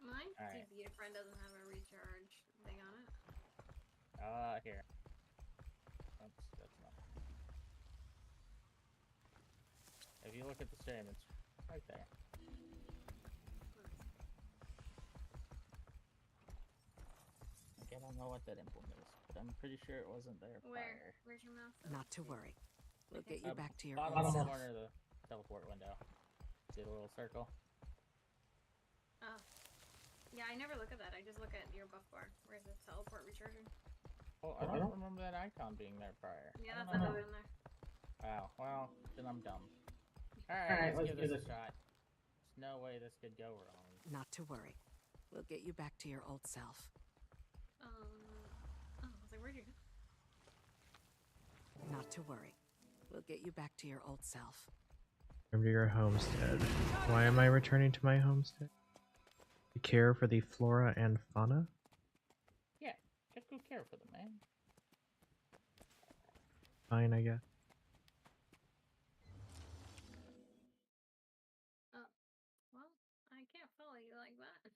Mine Alright. DB friend doesn't have a recharge thing on it. Here. Oops, that's not. If you look at the stream, it's right there. Like, I don't know what that emblem is, but I'm pretty sure it wasn't there prior. Where's your mouse? Not to worry. We'll get you back to your Bottom old self. corner of the teleport window. See the little circle? Oh. Yeah, I never look at that. I just look at your buff bar. Where's the teleport recharging? Oh, I don't remember that icon being there prior. Yeah, that's I don't never know. been there. Wow, well, then I'm dumb. Alright, let's give this a shot. There's no way this could go wrong. Not to worry. We'll get you back to your old self. Oh no. to worry. We'll get you back to your old self. Return to your homestead. Why am I returning to my homestead? To care for the flora and fauna? Yeah, just go care for them, man. Fine, I guess. Well, I can't follow you like that.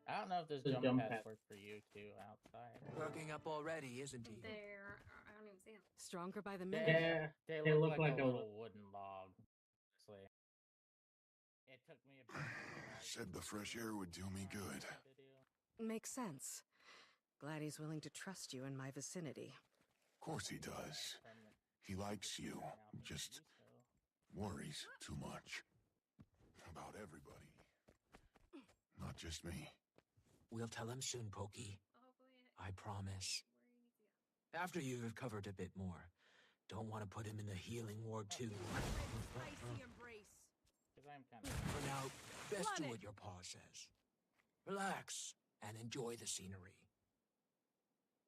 I don't know if this jump pads work for you too outside. Working up already, isn't he? There, I don't even see him. Stronger by the minute. Yeah, they look like a little wooden log. Honestly. It took me a bit. Said the fresh air would do me good. Makes sense. Glad he's willing to trust you in my vicinity. Of course he does. He likes you. Just worries too much. About everybody. Not just me. We'll tell him soon, Pokey. I promise. After you've recovered a bit more. Don't want to put him in the healing ward too. Icy embrace. For now, best do what your paw says. Relax and enjoy the scenery.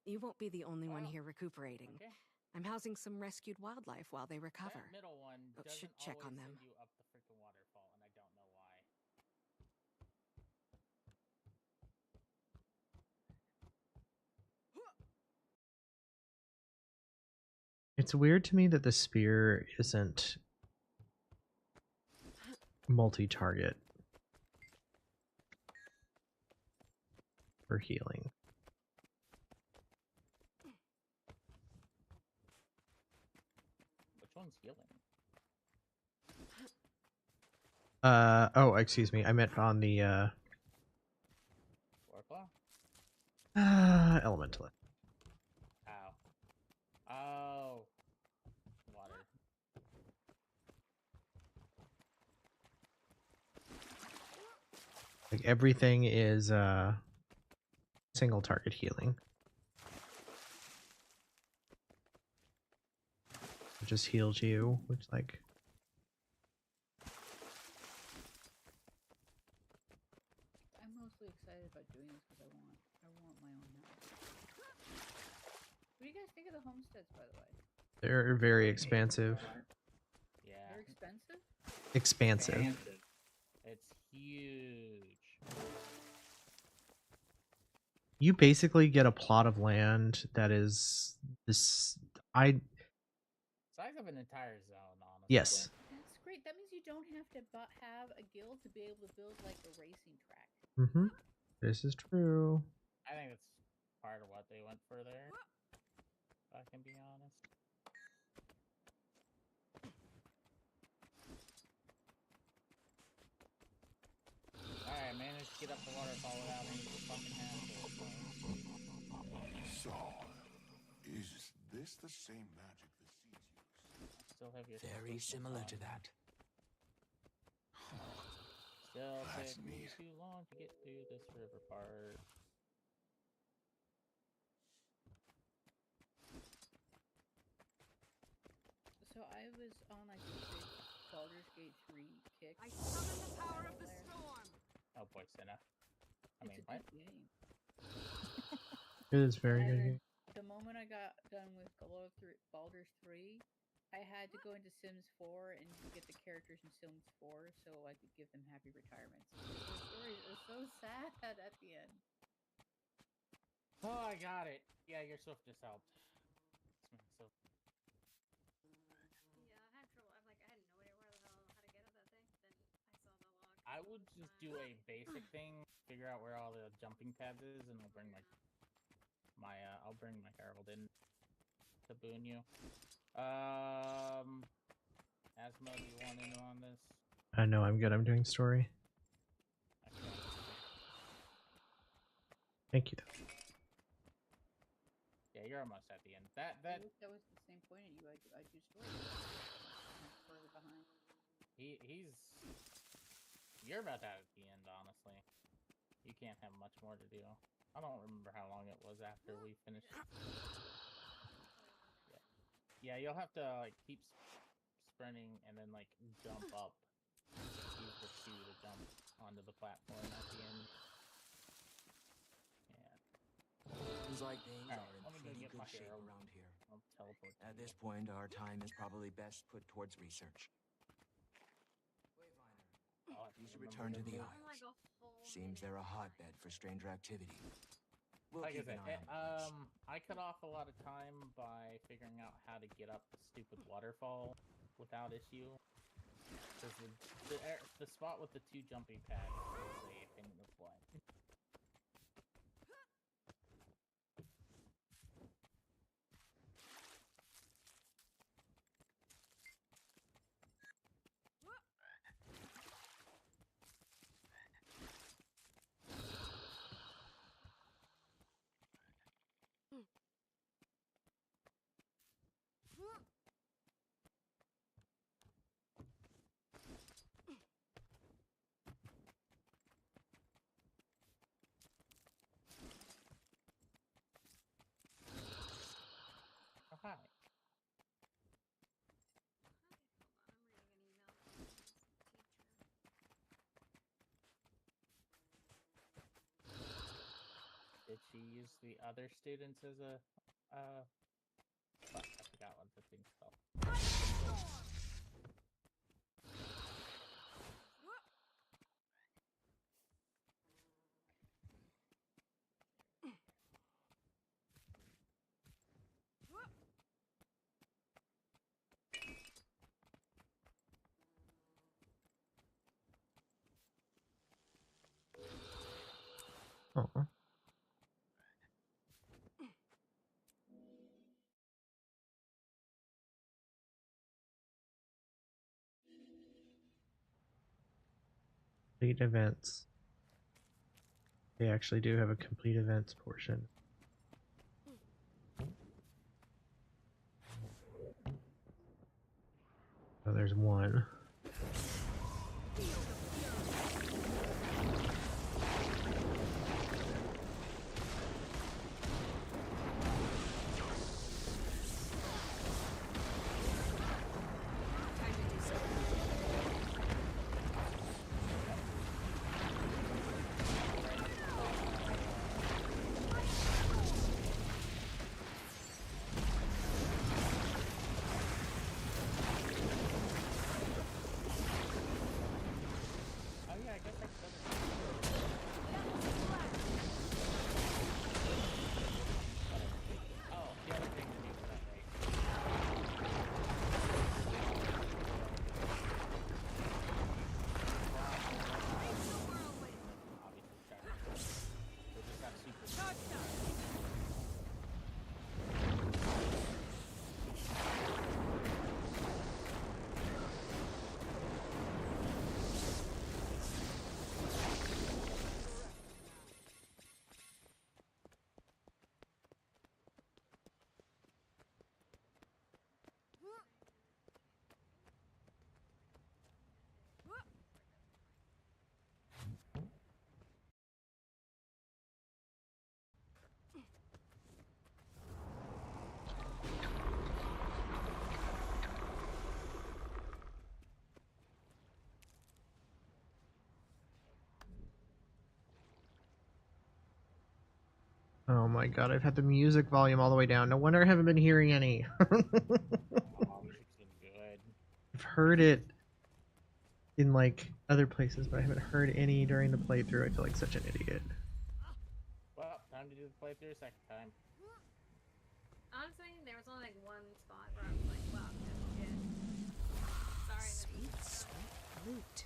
You won't be the only one here recuperating. Okay. I'm housing some rescued wildlife while they recover. That middle one But doesn't should check on always them. send you up the freaking waterfall, and I don't know why. It's weird to me that the spear isn't multi-target for healing. Which one's healing? Oh, excuse me. I meant on the elemental. Ow. Oh. Water. Like everything is single target healing. It just heals you, which like I'm mostly excited about doing this because I want my own house. What do you guys think of the homesteads, by the way? they're very expansive. Yeah. They're expensive? Expansive. It's huge. You basically get a plot of land that is this. Size of an entire zone, honestly. Yes. That's great. That means you don't have to have a guild to be able to build like a racing track. Mm-hmm. This is true. I think it's part of what they went for there. If I can be honest. Alright, managed to get up the waterfall without any fucking hassle. So, is this the same magic the seas use? Still have your Very similar to that. Still That's took me neat. too long to get through this river part. So I was on like the Baldur's Gate 3 kick. I summon the power of the storm. Oh boy, Senna. I mean, It's a what? good game. It is very And good. then Game. the moment I got done with Baldur's 3, I had to go into Sims 4 and get the characters in Sims 4 so I could give them happy retirements. The story is so sad at the end. Oh, I got it. Yeah, your swiftness helped. So Yeah, I had trouble. I had no idea where the hell how to get at that thing. Then I saw the log. I would just do a basic thing, figure out where all the jumping pads is, and I'll bring I'll bring my Herald in to boon you. Asmo, do you want in on this? No, I'm good. I'm doing story. Okay. Thank you. Yeah, you're almost at the end. I wish that was the same point at you. I do story. I'm further behind. He's you're about at the end, honestly. You can't have much more to do. I don't remember how long it was after we finished. Yeah, you'll have to like keep sprinting and then like jump up. Use the 2 to jump onto the platform at the end. Yeah. Seems like things Alright, are in let me go pretty get good my shape Herald. around here. I'll teleport. At this point, our time is probably best put towards research. Oh, You should return to the Oh Isles. my god. Oh, Seems they're a hotbed for stranger activity. We'll like I keep an said, eye on the place. I cut off a lot of time by figuring out how to get up the stupid waterfall without issue. Because the spot with the 2 jumping pads is a pain in the butt. Oh, hi. Did she use the other students as a, fuck, I forgot what the thing's called. Oh. Complete events. They actually do have a complete events portion. Oh, there's one. Oh my god, I've had the music volume all the way down. No wonder I haven't been hearing any. I've heard it in like other places, but I haven't heard any during the playthrough. I feel like such an idiot. Well, time to do the playthrough a second time. Honestly, there was only like one spot where I was like, wow, this shit. Sorry. Sweet, sweet flute.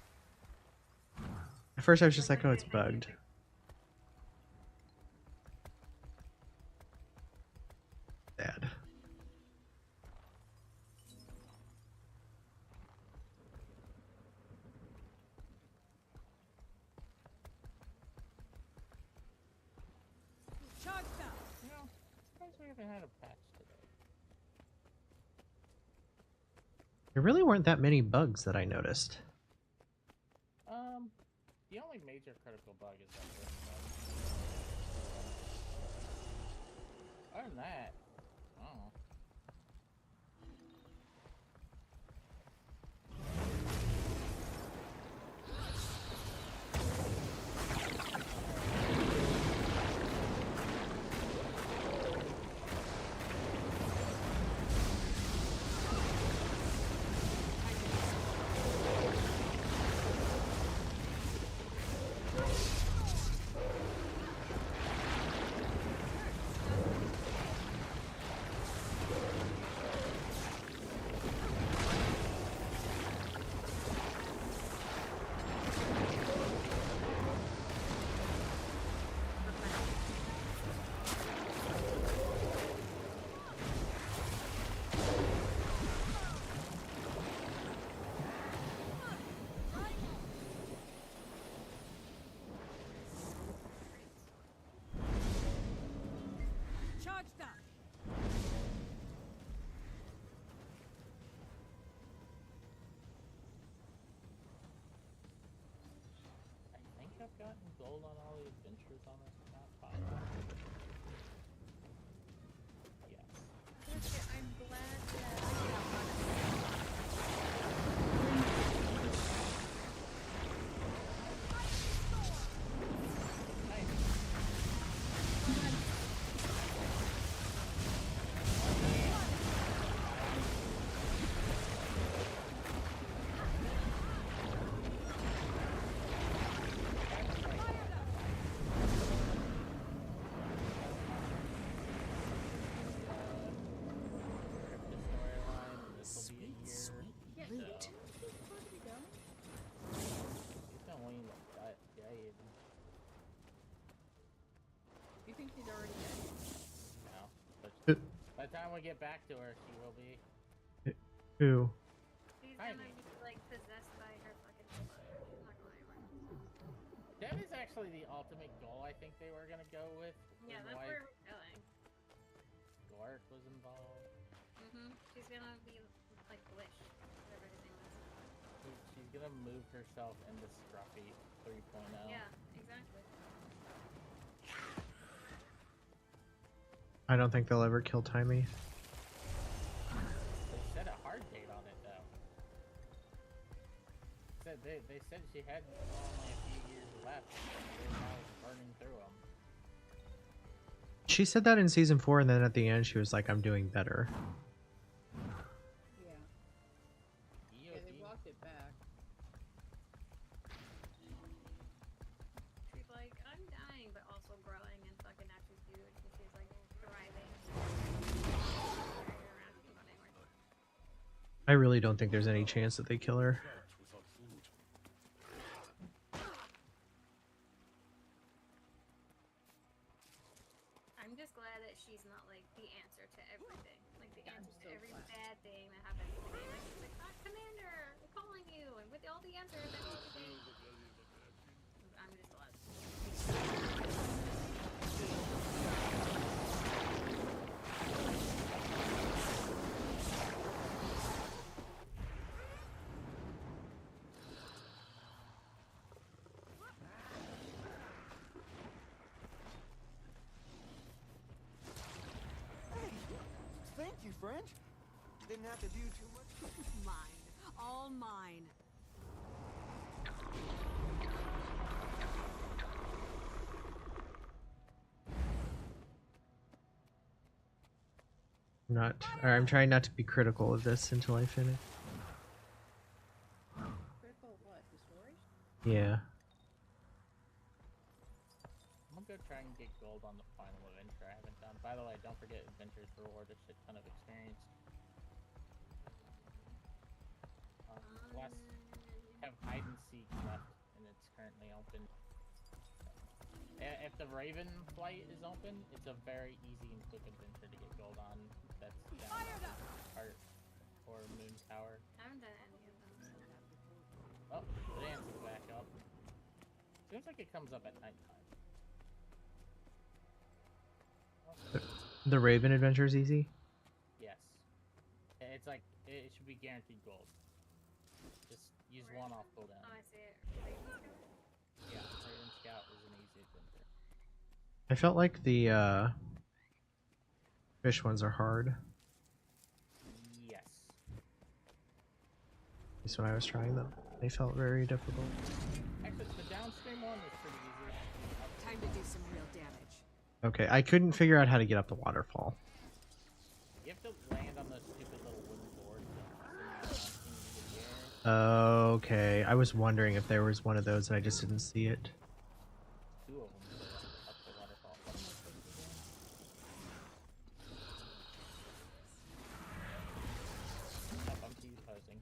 At first I was just like, oh, it's bugged. Sad. We haven't had a patch today. There really weren't that many bugs that I noticed. The only major critical bug is that this bug. Other than that, I don't know. gotten gold on all the adventures on this map? Yes. I'm glad that. You think she's already dead? No. But by the time we get back to her, she will be. Who? She's gonna be like possessed by her fucking I'm not gonna lie. That is actually the ultimate goal I think they were gonna go with. Yeah, that's where we're going. Gork was involved. She's gonna be like Blish, whatever his name was. She's gonna move herself into Scruffy 3.0. Yeah, exactly. I don't think they'll ever kill Timey. They set a hard date on it though. They said she had only a few years left. They were now burning through them. She said that in season 4, and then at the end she was like, I'm doing better. Yeah. Yeah, they walked it back. She's like, I'm dying, but also growing, and fucking now she's huge, and she's like thriving. I really don't think there's any chance that they kill her. I'm just glad that she's not like the answer to everything. Like the answer to every bad thing that happens in the game. Like, she's like, Commander, we're calling you, and with all the answers and everything. I'm just glad. Thank you, friend. Didn't have to do too much. Mine. All mine. I'm trying not to be critical of this until I finish. Critical of what? The story? Yeah. I'm gonna go try and get gold on the final adventure I haven't done. By the way, don't forget adventures reward a shit ton of experience. Plus, have hide and seek left, and it's currently open. If the Raven flight is open, it's a very easy and quick adventure to get gold on. That's down Heart or Moon Tower. I haven't done any of them. Oh, the dance is back up. Seems like it comes up at nighttime. The Raven adventure is easy? Yes. It's like, it should be guaranteed gold. Just use one off cooldown. Oh, I see it. Raven Scout? Yeah, Raven Scout is an easy adventure. I felt like the fish ones are hard. Yes. At least when I was trying them, they felt very difficult. Actually, the downstream one is pretty easy. Time to do some real damage. Okay, I couldn't figure out how to get up the waterfall. You have to land on those stupid little wooden boards. Okay, I was wondering if there was one of those and I just didn't see it. Two of them up the waterfall. I'm T-posing.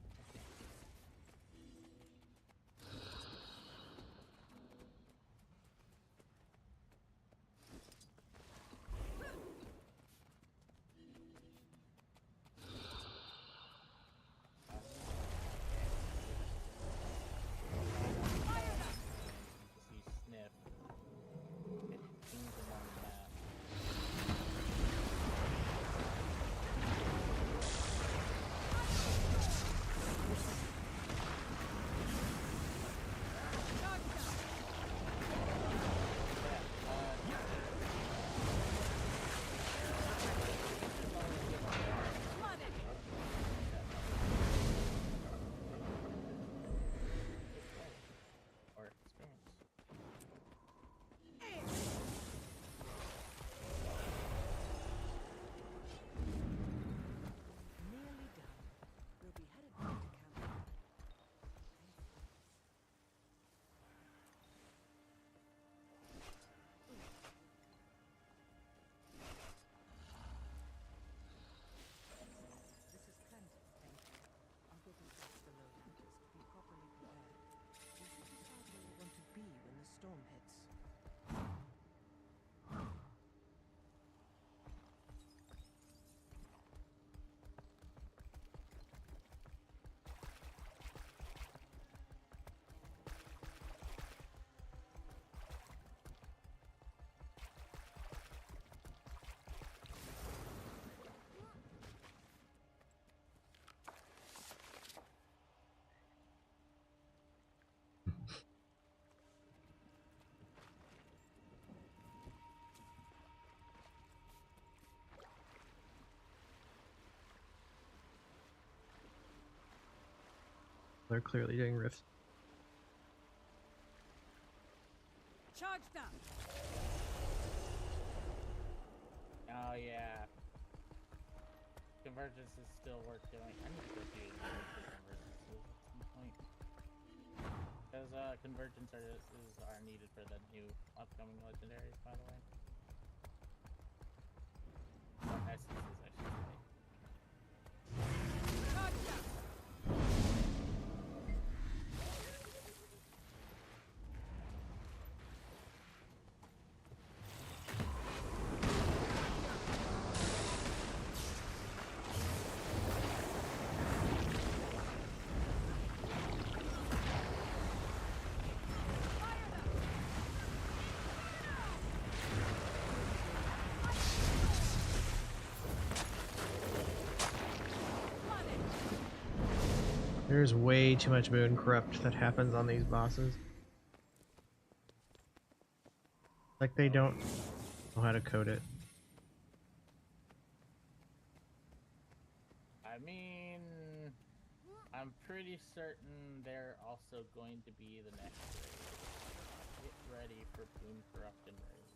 They're clearly doing rifts. Charge them. Oh yeah. Convergence is still worth doing. I need to go do convergences at some point. Because convergence are needed for the new upcoming legendaries, by the way. Or essences, I should say. Charge them. There's way too much moon corrupt that happens on these bosses. Like they don't know how to code it. I mean, I'm pretty certain they're also going to be the next raid. Get ready for Boon Corruption raid.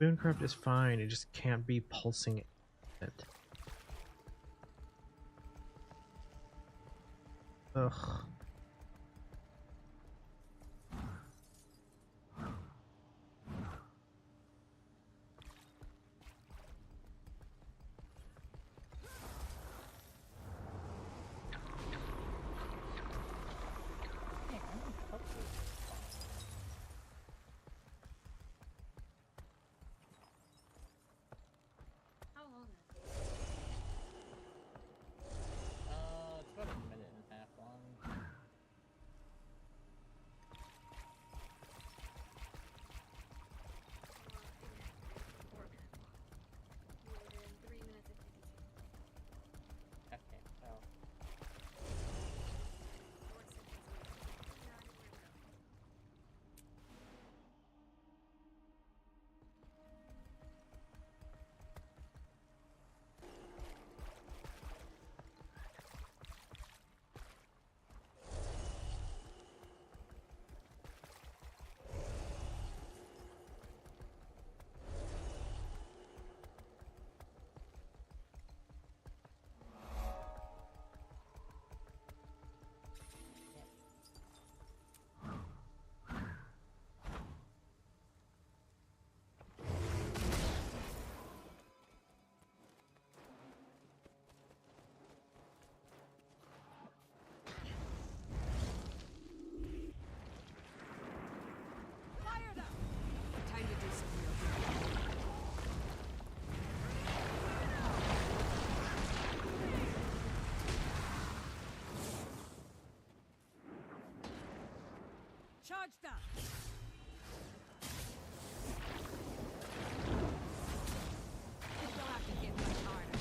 Moon corrupt is fine, it just can't be pulsing it. Ugh. How long is it? It's about a minute and a half long. More than 3 minutes and 52. Okay, well. Fire them. Time to do some real good. Charge them. You'll have to hit much harder.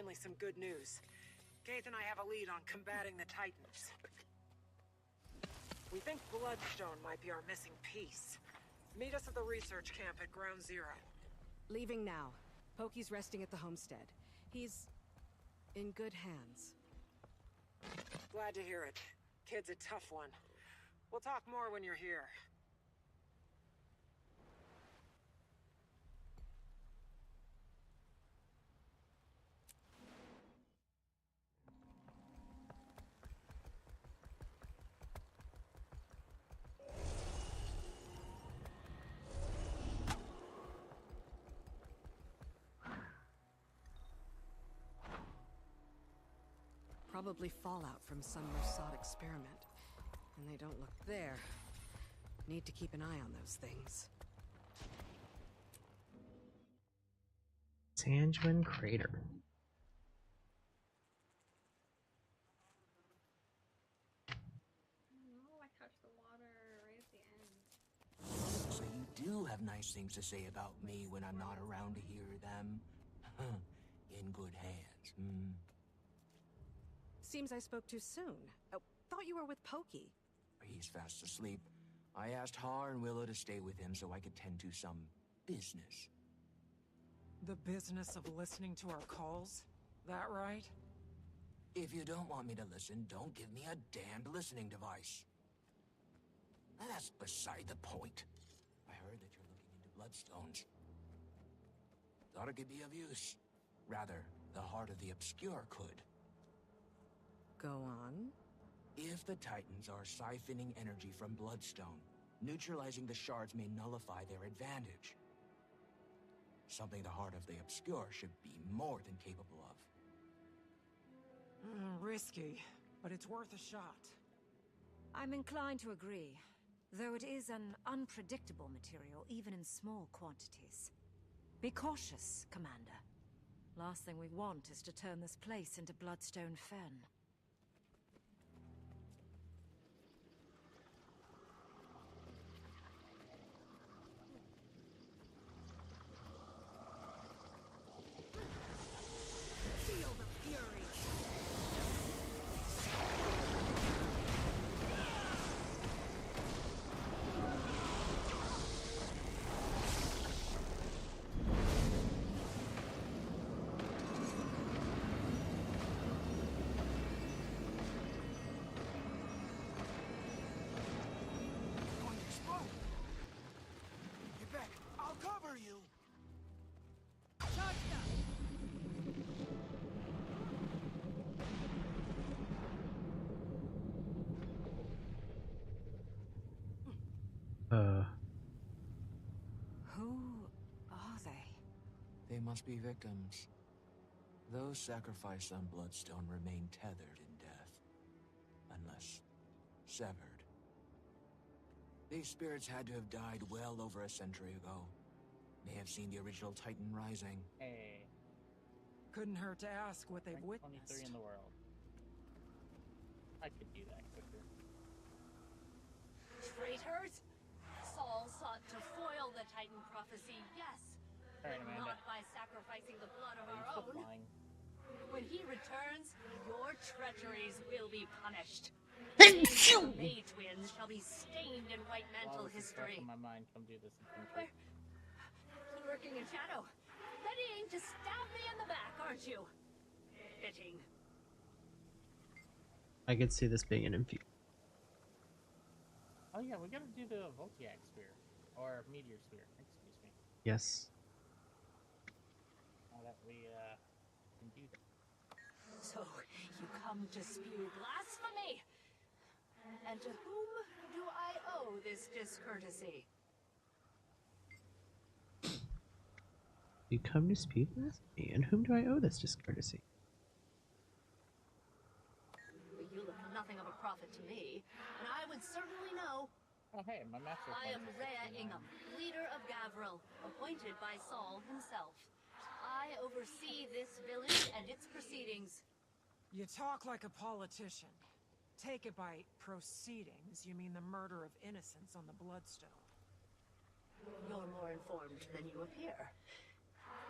Finally, some good news. Gaith and I have a lead on combating the Titans. We think Bloodstone might be our missing piece. Meet us at the research camp at Ground Zero. Leaving now. Pokey's resting at the homestead. He's in good hands. Glad to hear it. Kid's a tough one. We'll talk more when you're here. Probably fallout from some Mossad experiment. And they don't look there. Need to keep an eye on those things. Sanjuan Crater. Oh, I touched the water right at the end. So you do have nice things to say about me when I'm not around to hear them? In good hands, hmm? Seems I spoke too soon. Thought you were with Pokey. He's fast asleep. I asked Har and Willow to stay with him so I could tend to some business. The business of listening to our calls? That right? If you don't want me to listen, don't give me a damned listening device. That's beside the point. I heard that you're looking into bloodstones. Thought it could be of use. Rather, the heart of the obscure could. Go on. If the Titans are siphoning energy from Bloodstone, neutralizing the shards may nullify their advantage. Something the heart of the obscure should be more than capable of. Risky, but it's worth a shot. I'm inclined to agree, though it is an unpredictable material, even in small quantities. Be cautious, Commander. Last thing we want is to turn this place into Bloodstone Fen. Who are they? They must be victims. Those sacrificed on Bloodstone remain tethered in death. Unless severed. These spirits had to have died well over a century ago. May have seen the original Titan rising. Hey. Couldn't hurt to ask what they've witnessed. 23 in the world. I could do that quicker. Traitors! Saul sought to foil the Titan prophecy, yes. Alright, Amanda. Not by sacrificing the blood of Are you our still own. flying? When he returns, your treacheries will be punished. The names of the May twins shall be stained in white mantle While this is history. fresh in my mind, come do this adventure. Lurking in shadow. Readying to stab me in the back, aren't you? Fitting. I could see this being an infusion. Oh yeah, we gotta do the Voltiac Spear. Or Meteor Spear, excuse me. Yes. Now that we, can do that. So, you come to spew blasphemy? And to whom do I owe this discourtesy? You come to speak with me, and whom do I owe this discourtesy? You look nothing of a prophet to me, and I would certainly know. Oh hey, my master. I am Rhea Ingham, leader of Gavril, appointed by Saul himself. I oversee this village and its proceedings. You talk like a politician. Take it by proceedings, you mean the murder of innocents on the Bloodstone. You're more informed than you appear.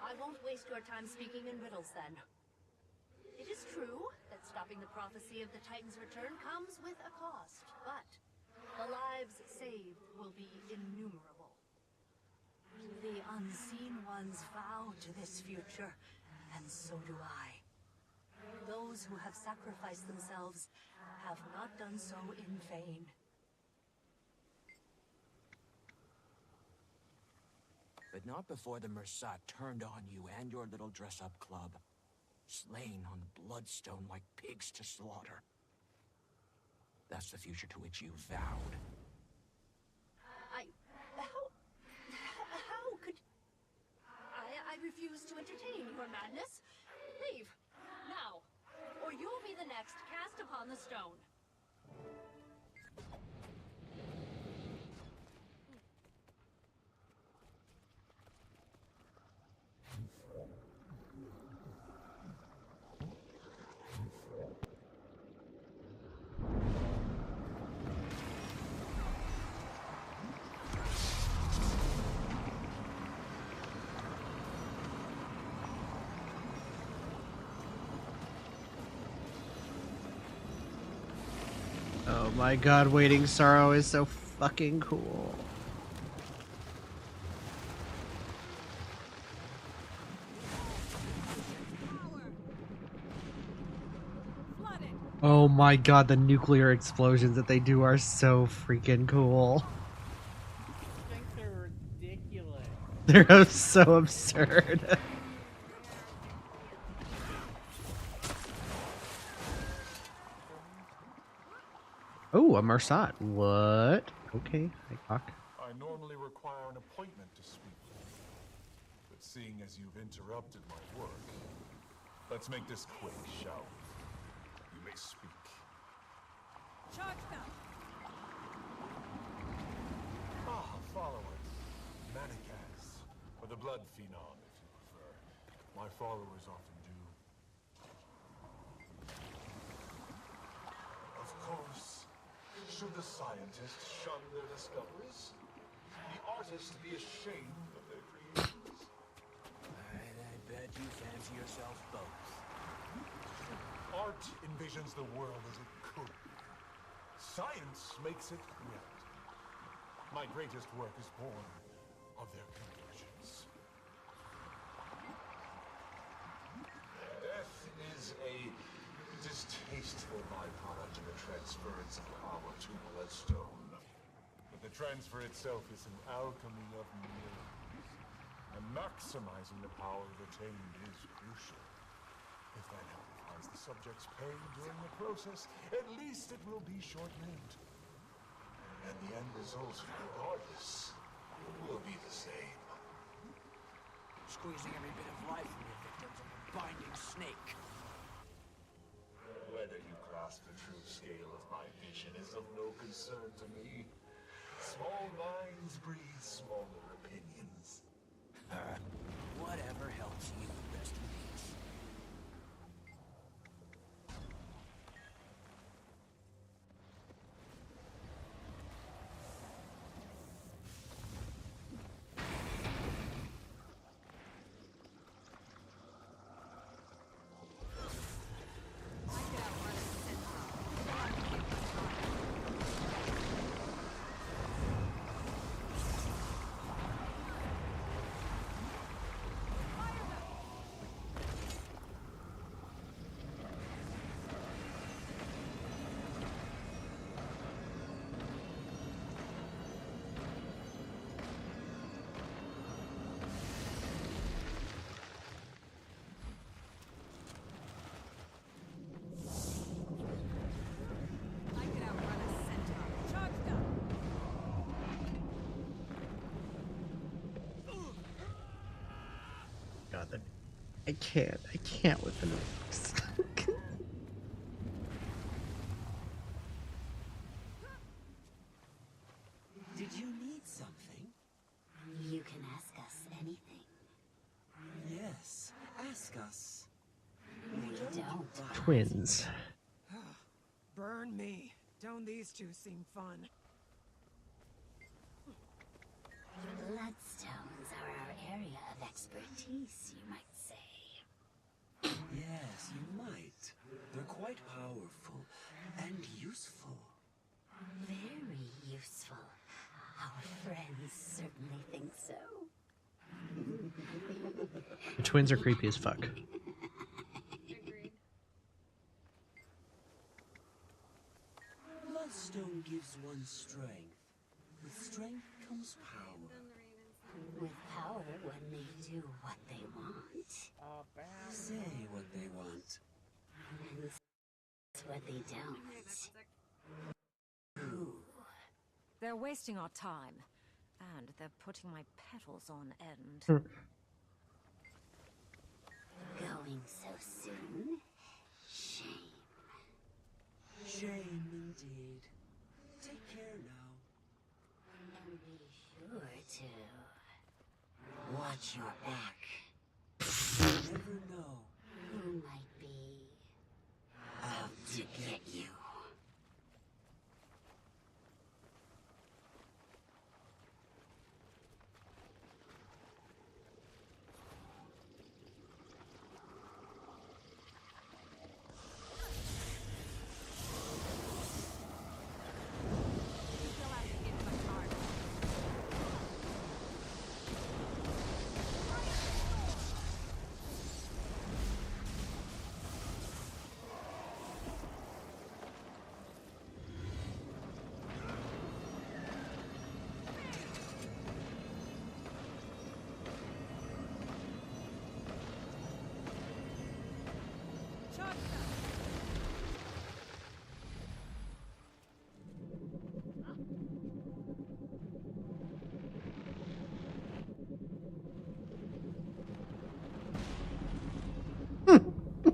I won't waste your time speaking in riddles then. It is true that stopping the prophecy of the Titan's return comes with a cost, but the lives saved will be innumerable. The unseen ones vow to this future, and so do I. Those who have sacrificed themselves have not done so in vain. But not before the Mersat turned on you and your little dress-up club. Slain on the bloodstone like pigs to slaughter. That's the future to which you vowed. How could... I refuse to entertain your madness. Leave, now, or you'll be the next cast upon the stone. Oh my god, Waiting Sorrow is so fucking cool. Oh my god, the nuclear explosions that they do are so freaking cool. I think they're ridiculous. They're so absurd. Oh, a Mersat. What? Okay, hi, Cock. I normally require an appointment to speak with you, but seeing as you've interrupted my work, let's make this quick, shall we? You may speak. Charge them! Ah, followers. Manicas, or the Blood Phenom, if you prefer. My followers often do. Of course. Should the scientists shun their discoveries? The artists be ashamed of their creations? I bet you fancy yourself both. Art envisions the world as it could. Science makes it reality. My greatest work is born of their conversions. Death is a distasteful byproduct of the transference of power to bloodstone. But the transfer itself is an alchemy of miracles. And maximizing the power retained is crucial. If that amplifies the subject's pain during the process, at least it will be short-lived. And the end result, regardless, will be the same. Squeezing every bit of life from your victims like a binding snake. Whether you grasp the true scale of my vision is of no concern to me. Small minds breathe smaller opinions. Whatever helps you, rest in peace. God, that I can't with the notebooks. Did you need something? You can ask us anything. Yes, ask us. We don't. Twins. Burn me. Don't these two seem fun? Bloodstones are our area of expertise, you might say. Yes, you might. The twins are creepy as fuck. Agreed. Bloodstone gives one strength. With strength comes power. With power, one may do what they want. Say what they want. And what they don't. Ooh. They're wasting our time. And they're putting my petals on end. Going so soon? Shame. Shame indeed. Take care now. And be sure to... Watch your back. You never know who might be out to get you.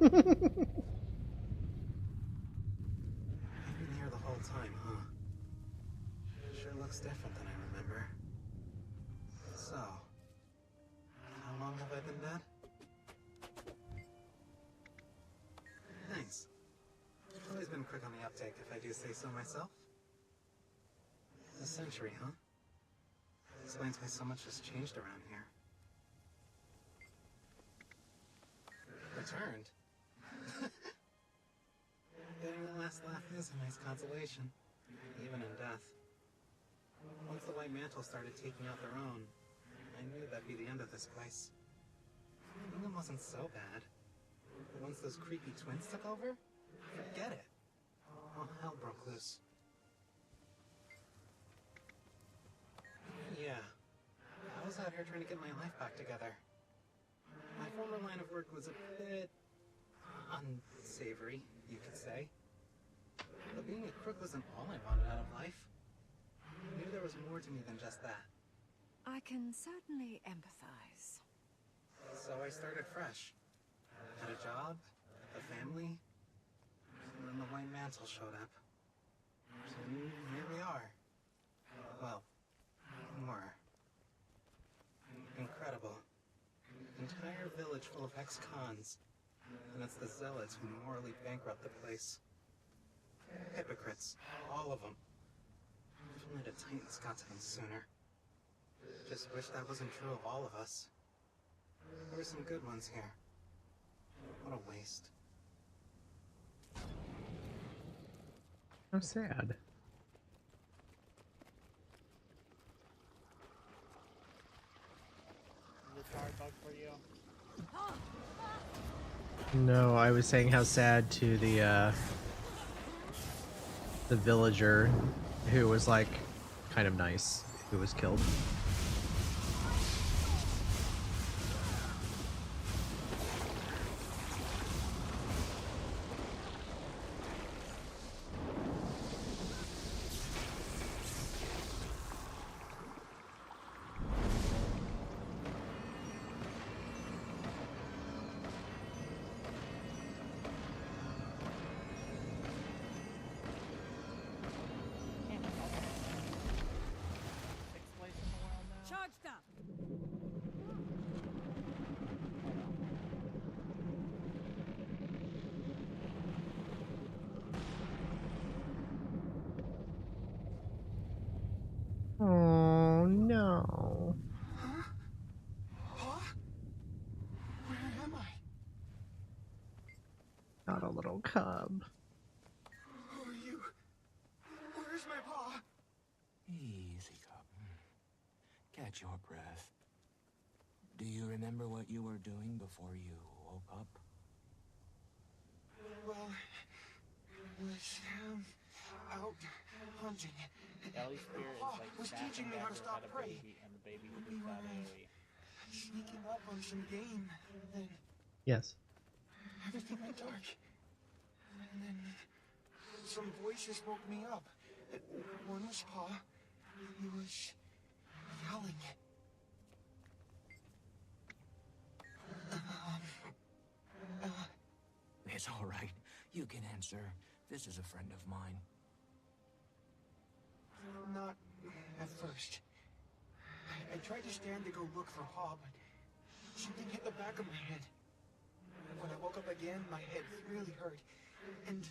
You've been here the whole time, huh? Sure looks different than I remember. So, how long have I been dead? Thanks. I've always been quick on the uptake, if I do say so myself. A century, huh? Explains why so much has changed around here. Returned? Getting the last laugh is a nice consolation, even in death. Once the White Mantle started taking out their own, I knew that'd be the end of this place. England wasn't so bad, but once those creepy twins took over, forget it. All hell broke loose. Yeah, I was out here trying to get my life back together. My former line of work was a bit unsavory, you could say. But being a crook wasn't all I wanted out of life. I knew there was more to me than just that. I can certainly empathize. So I started fresh. Had a job, a family, and then the White Mantle showed up. So here we are. Well, more. Incredible. Entire village full of ex-cons. And it's the zealots who morally bankrupt the place. Hypocrites, all of them. If only the Titans got to them sooner. Just wish that wasn't true of all of us. There were some good ones here. What a waste. How sad. No, I was saying how sad to the villager who was like kind of nice, who was killed. Charged up! Oh no. Where am I? Not a little cub. Who are you? Where's my paw? Easy, cub. Catch your breath. Do you remember what you were doing before you woke up? Well, was out hunting. Ellie's spirit is like was teaching snapping me at how to her stop had a prey. baby, and the baby We shoots were out AoE. sneaking up on some game, and then Yes. everything went dark. And then some voices woke me up. One was Pa. He was yelling. It's all right. You can answer. This is a friend of mine. Not at first. I tried to stand to go look for Pa, but something hit the back of my head. When I woke up again, my head really hurt. And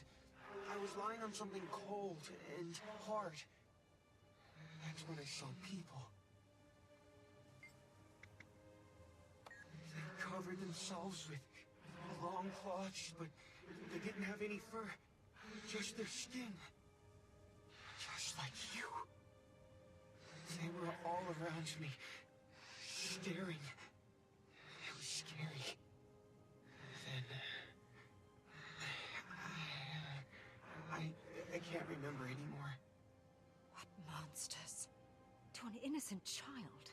I was lying on something cold and hard. That's when I saw people. They covered themselves with long cloths, but they didn't have any fur. Just their skin. Just like you. They were all around me, staring. It was scary. Then... I can't remember anymore. What monsters? To an innocent child.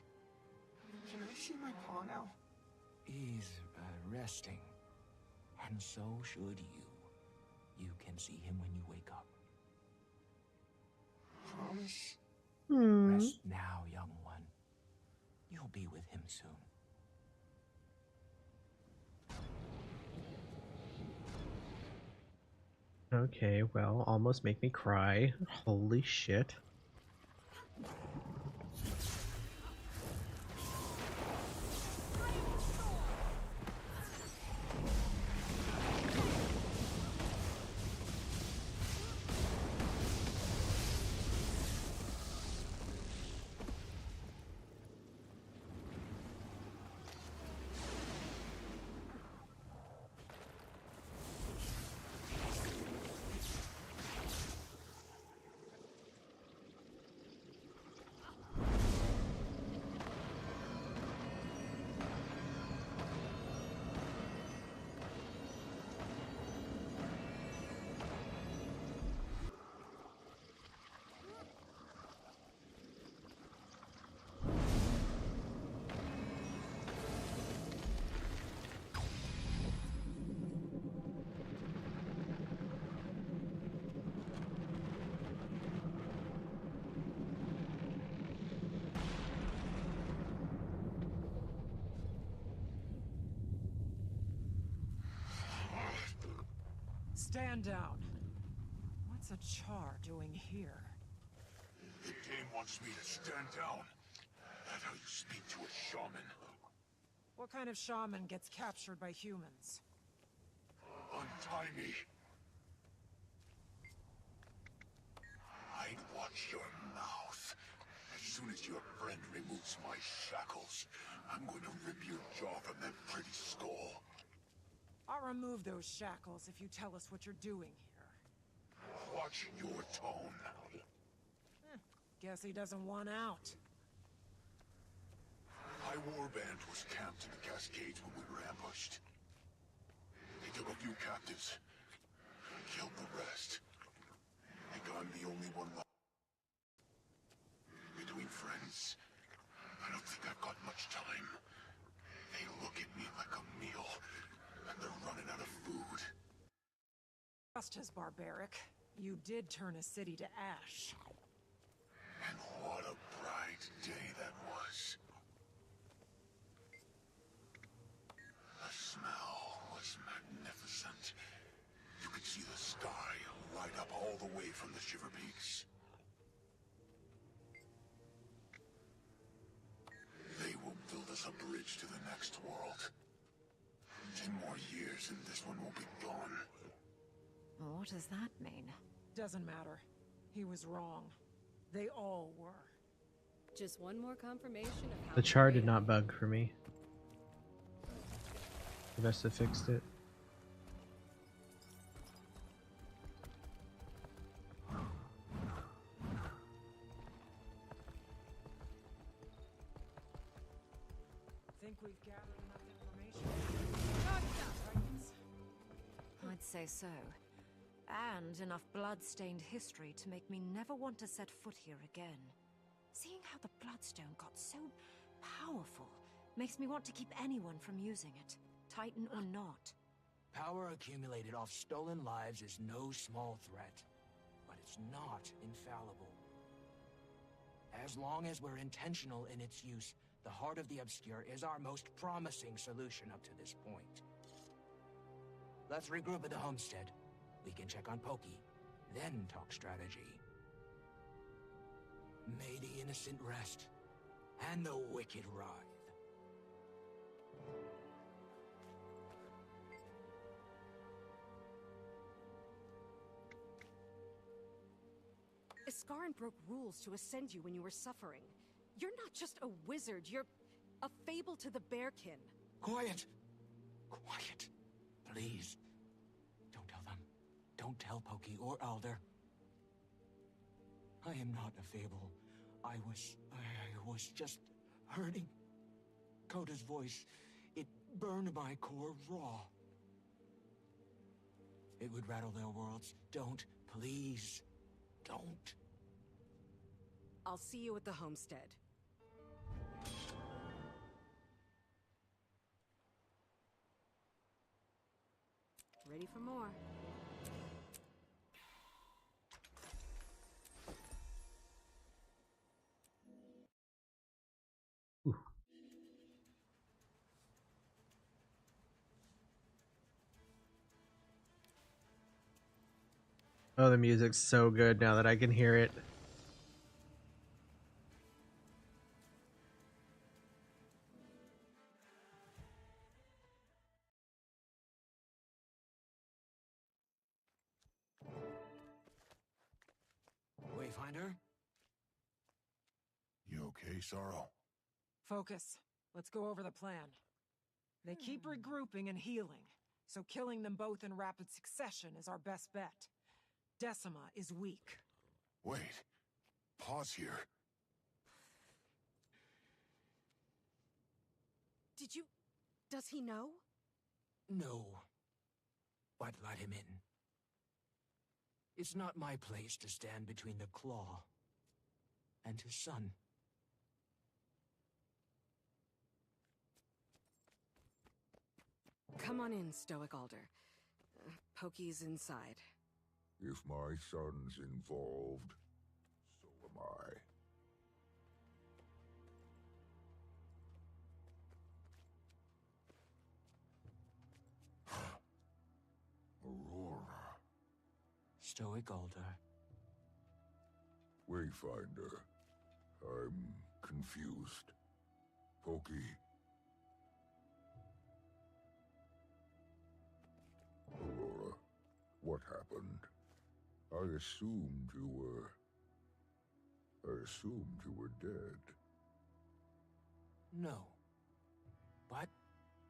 Can I see my Pa now? He's resting. And so should you. You can see him when you wake up. Promise? Rest now, young one. You'll be with him soon. Okay, well, almost make me cry. Holy shit. Stand down. What's a Char doing here? The game wants me to stand down. That's how you speak to a shaman. What kind of shaman gets captured by humans? Untie me. I'd watch your mouth. As soon as your friend removes my shackles, I'm going to rip your jaw from that pretty skull. I'll remove those shackles if you tell us what you're doing here. Watch your tone. Guess he doesn't want out. My warband was camped in the Cascades when we were ambushed. They took a few captives, killed the rest. I think I'm the only one left. Between friends, I don't think I've got much time. They look at me like a meal, and they're running out of food. Just as barbaric. You did turn a city to ash. And what a bright day that was. The smell was magnificent. You could see the sky light up all the way from the Shiver Peaks. They will build us a bridge to the next world. 10 more years and this one will be gone. What does that mean? Doesn't matter. He was wrong. They all were. Just one more confirmation of how The char great did not bug for me. The best have fixed it. think we've gathered enough information? Titans. I'd say so. And enough blood-stained history to make me never want to set foot here again. Seeing how the Bloodstone got so powerful makes me want to keep anyone from using it, Titan or not. Power accumulated off stolen lives is no small threat, but it's not infallible. As long as we're intentional in its use, the Heart of the Obscure is our most promising solution up to this point. Let's regroup at the homestead. We can check on Pokey, then talk strategy. May the innocent rest, and the wicked writhe. Iskarin broke rules to ascend you when you were suffering. You're not just a wizard, you're a fable to the Bearkin. Quiet! Quiet. Please. Don't tell them. Don't tell Pokey or Alder. I am not a fable. I was just hurting. Coda's voice, it burned my core raw. It would rattle their worlds. Don't, please. Don't. I'll see you at the homestead. Ready for more. Oh, the music's so good now that I can hear it. Wayfinder? You okay, Sorrow? Focus. Let's go over the plan. They keep regrouping and healing, so killing them both in rapid succession is our best bet. Decima is weak. Wait. Pause here. Did you... Does he know? No. But let him in. It's not my place to stand between the Claw and his son. Come on in, Stoic Alder. Pokey's inside. If my son's involved, so am I. Aurora. Stoic Alder. Wayfinder. I'm confused. Pokey. Aurora, what happened? I assumed you were dead. No. But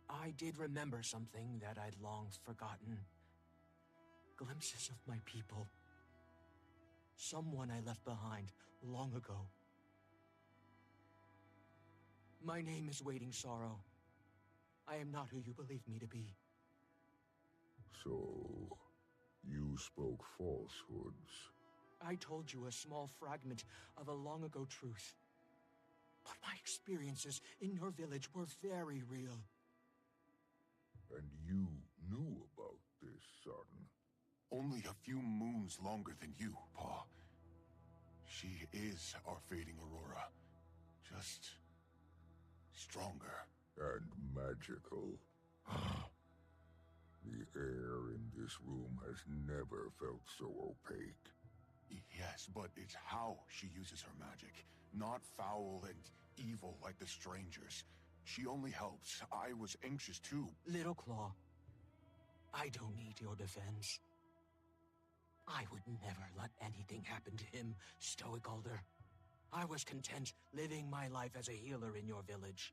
I did remember something that I'd long forgotten. Glimpses of my people. Someone I left behind long ago. My name is Waiting Sorrow. I am not who you believe me to be. So, you spoke falsehoods. I told you a small fragment of a long-ago truth. But my experiences in your village were very real. And you knew about this, son. Only a few moons longer than you, Pa. She is our fading Aurora. Just... stronger. And magical. The air in this room has never felt so opaque. Yes, but it's how she uses her magic. Not foul and evil like the strangers. She only helps. I was anxious too. Little Claw, I don't need your defense. I would never let anything happen to him, Stoic Alder. I was content living my life as a healer in your village.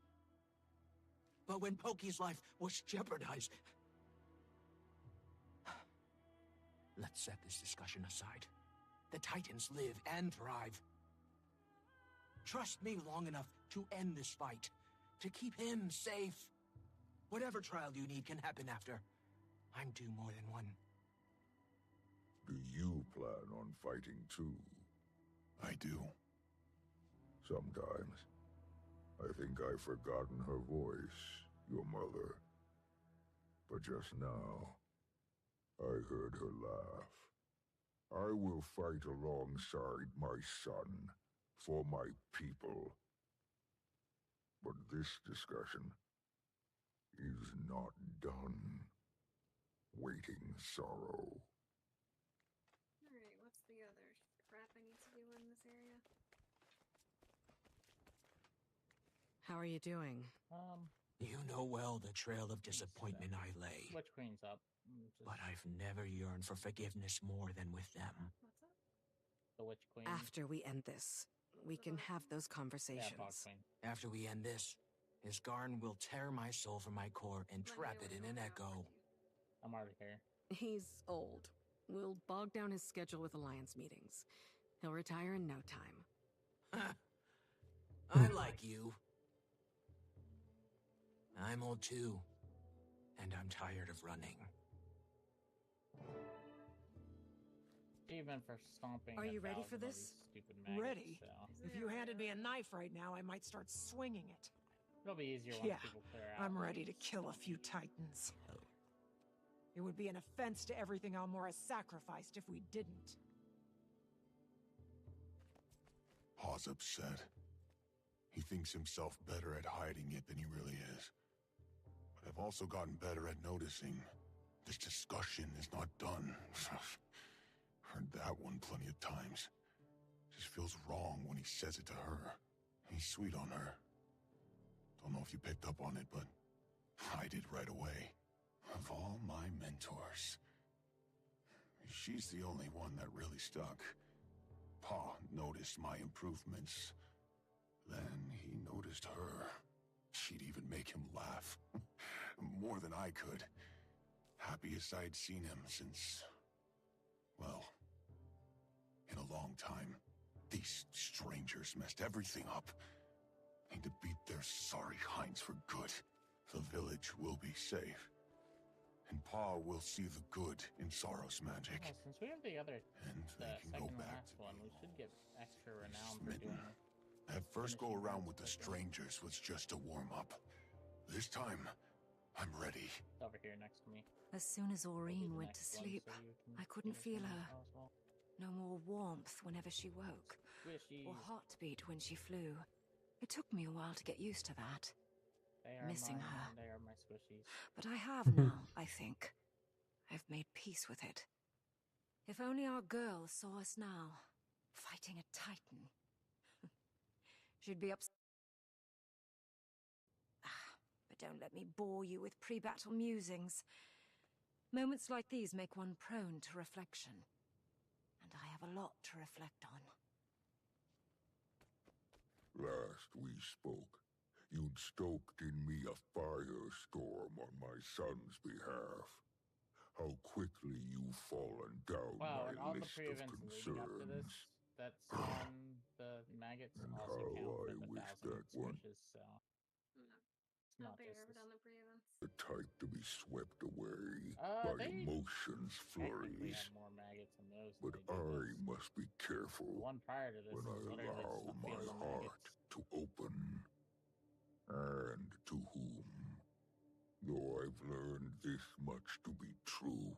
But when Pokey's life was jeopardized... Let's set this discussion aside. The Titans live and thrive. Trust me long enough to end this fight, To keep him safe. Whatever trial you need can happen after. I'm due more than one. Do you plan on fighting too? I do. Sometimes. I think I've forgotten her voice, your mother. But just now, I heard her laugh. I will fight alongside my son, for my people. But this discussion is not done. Waiting sorrow. Alright, what's the other crap I need to do in this area? How are you doing? You know well the trail of disappointment I lay. Witch Queen's up. But I've never yearned for forgiveness more than with them. What's up? The Witch Queen. After we end this, we can have those conversations. Yeah, Bog Queen. After we end this, Isgarn will tear my soul from my core and trap it in an echo. I'm already here. He's old. We'll bog down his schedule with Alliance meetings. He'll retire in no time. I like you. I'm old too. And I'm tired of running. Even for stomping. Are you ready for 1,000 of this? these stupid maggots, Ready? So. If you handed me a knife right now, I might start swinging it. It'll be easier once Yeah, people clear out. I'm ready to kill a few titans. It would be an offense to everything Almora sacrificed if we didn't. Pa's upset. He thinks himself better at hiding it than he really is. But I've also gotten better at noticing this discussion is not done. Heard that one plenty of times. Just feels wrong when he says it to her. He's sweet on her. Don't know if you picked up on it, but I did right away. Of all my mentors, she's the only one that really stuck. Pa noticed my improvements. Then he noticed her. She'd even make him laugh. More than I could. Happiest I'd seen him since... well, in a long time. These strangers messed everything up. Need to beat their sorry hinds for good. The village will be safe. And Pa will see the good in Sorrow's magic. Well, since we have the other, And the they can second go and back last one, we should get extra renown for smitten. doing. That first go finishing around moves with the quicker. strangers was just a warm-up. This time, I'm ready. It's over here next to me. As soon as It'll be Aureen the went to next one, sleep, so you can I couldn't finish feel them her. off as well. No more warmth whenever she woke, Squishies. or heartbeat when she flew. It took me a while to get used to that. They are Missing mine. her. They are my squishies. But I have now, I think. I've made peace with it. If only our girl saw us now, fighting a titan. She'd be upset. But don't let me bore you with pre-battle musings. Moments like these make one prone to reflection. And I have a lot to reflect on. Last we spoke, you'd stoked in me a firestorm on my son's behalf. How quickly you've fallen down Wow, and my all the list of pre-events leading up to this, concerns. that spawn the maggots And also how count for I the wish 1,000 that one- squishes, so... It's I not don't think just I've ever this. done the pre-events. The type to be swept away by They emotions technically flurries. have more maggots than those. But than they do I this. must be careful The one prior to this when I is literally allow just a my field of heart maggots. to open. And to whom? Though I've learned this much to be true.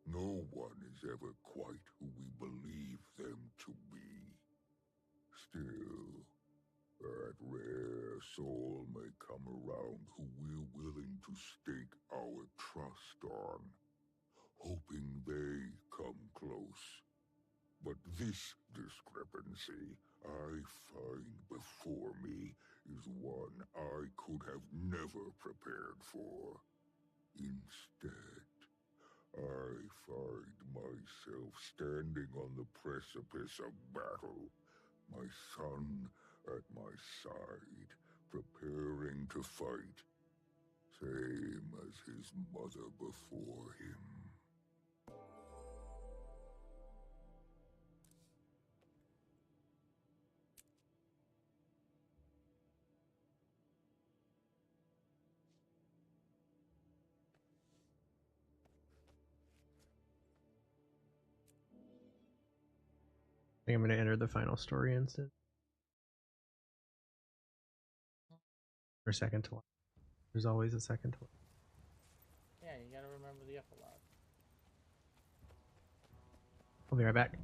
No one is ever quite who we believe them to be. Still, that rare soul may come around who we're willing to stake our trust on, hoping they come close. But this discrepancy I find before me is one I could have never prepared for. Instead, I find myself standing on the precipice of battle, my son at my side, preparing to fight, same as his mother before him. think I'm going to enter the final story instead. Or second to last. There's always a second to last. Yeah, you gotta remember the epilogue. I'll be right back.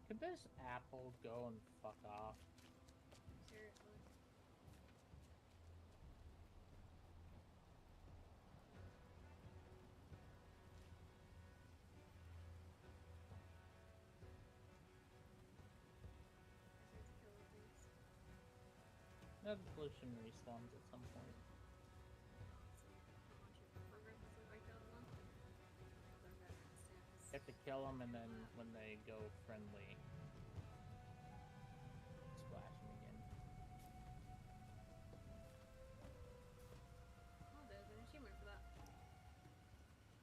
Could this apple go and fuck off? Seriously. That pollution respawns at some point. You have to kill them, and then when they go friendly, splash them again. Oh, there's an achievement for that.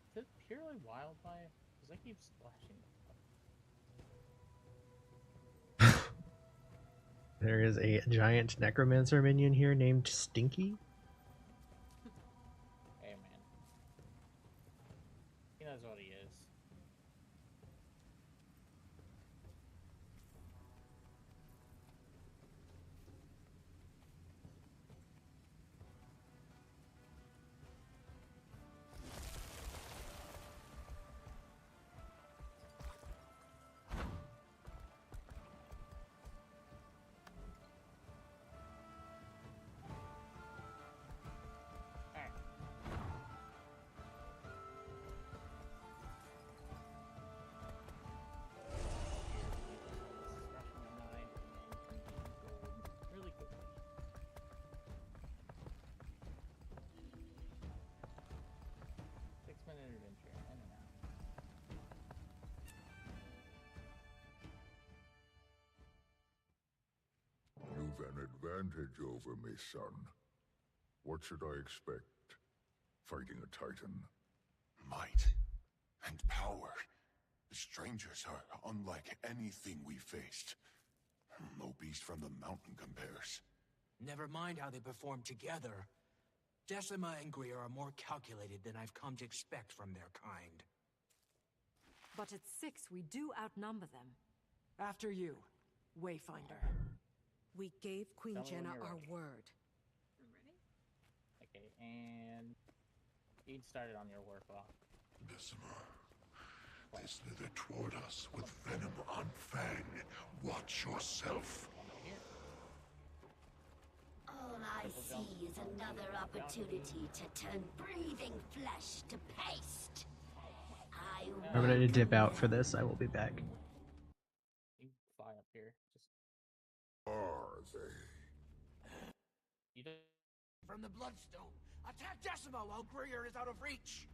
Is it purely wildlife? Because I keep splashing them. There is a giant necromancer minion here named Stinky. Hey man. He knows what he is. Really quickly. Six-minute adventure, in and out. You've an advantage over me, son. What should I expect? Fighting a titan? Might and power. The strangers are unlike anything we faced. No beast from the mountain compares. Never mind how they perform together. Decima and Greer are more calculated than I've come to expect from their kind. But at 6, we do outnumber them. After you, Wayfinder. We gave Queen Tell me when Jenna you're our ready. word. I'm ready. Okay, and you can start it on your work log. Decima, they slither toward us with venom on fang. Watch yourself. All I see is another opportunity to turn breathing flesh to paste. I'm going to dip out for this. I will be back. You can fly up here. Just Are they? you don't. From the Bloodstone, attack Decima while Greer is out of reach.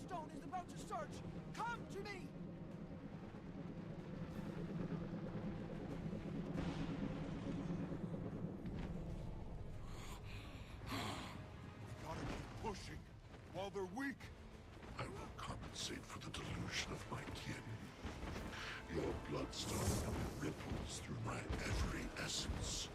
stone is about to surge! Come to me! Gotta keep pushing while they're weak. I will compensate for the delusion of my kin. Your bloodstone ripples through my every essence.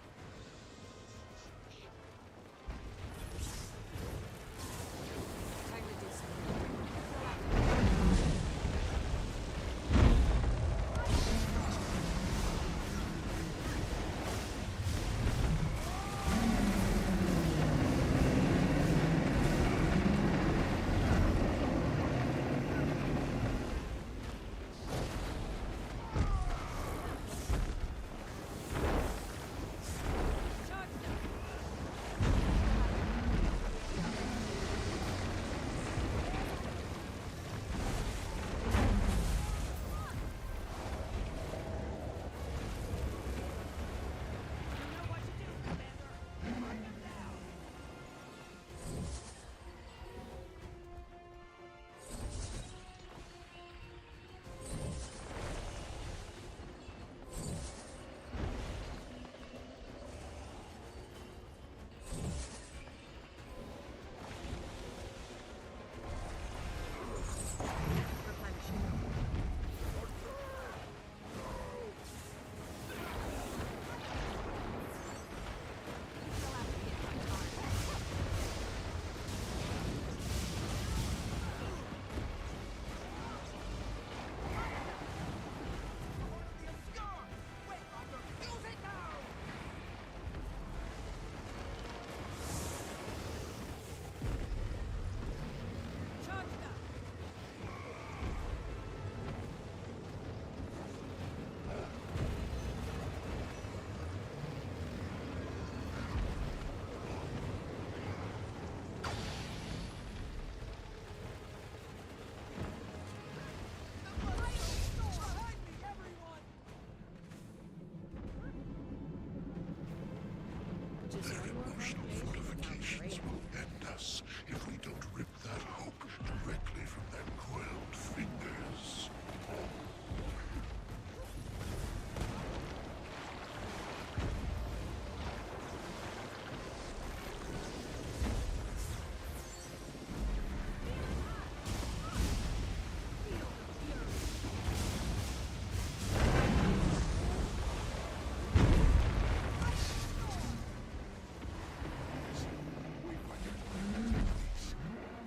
Their emotional fortifications will end us if we don't rip that hope directly from their coiled fingers.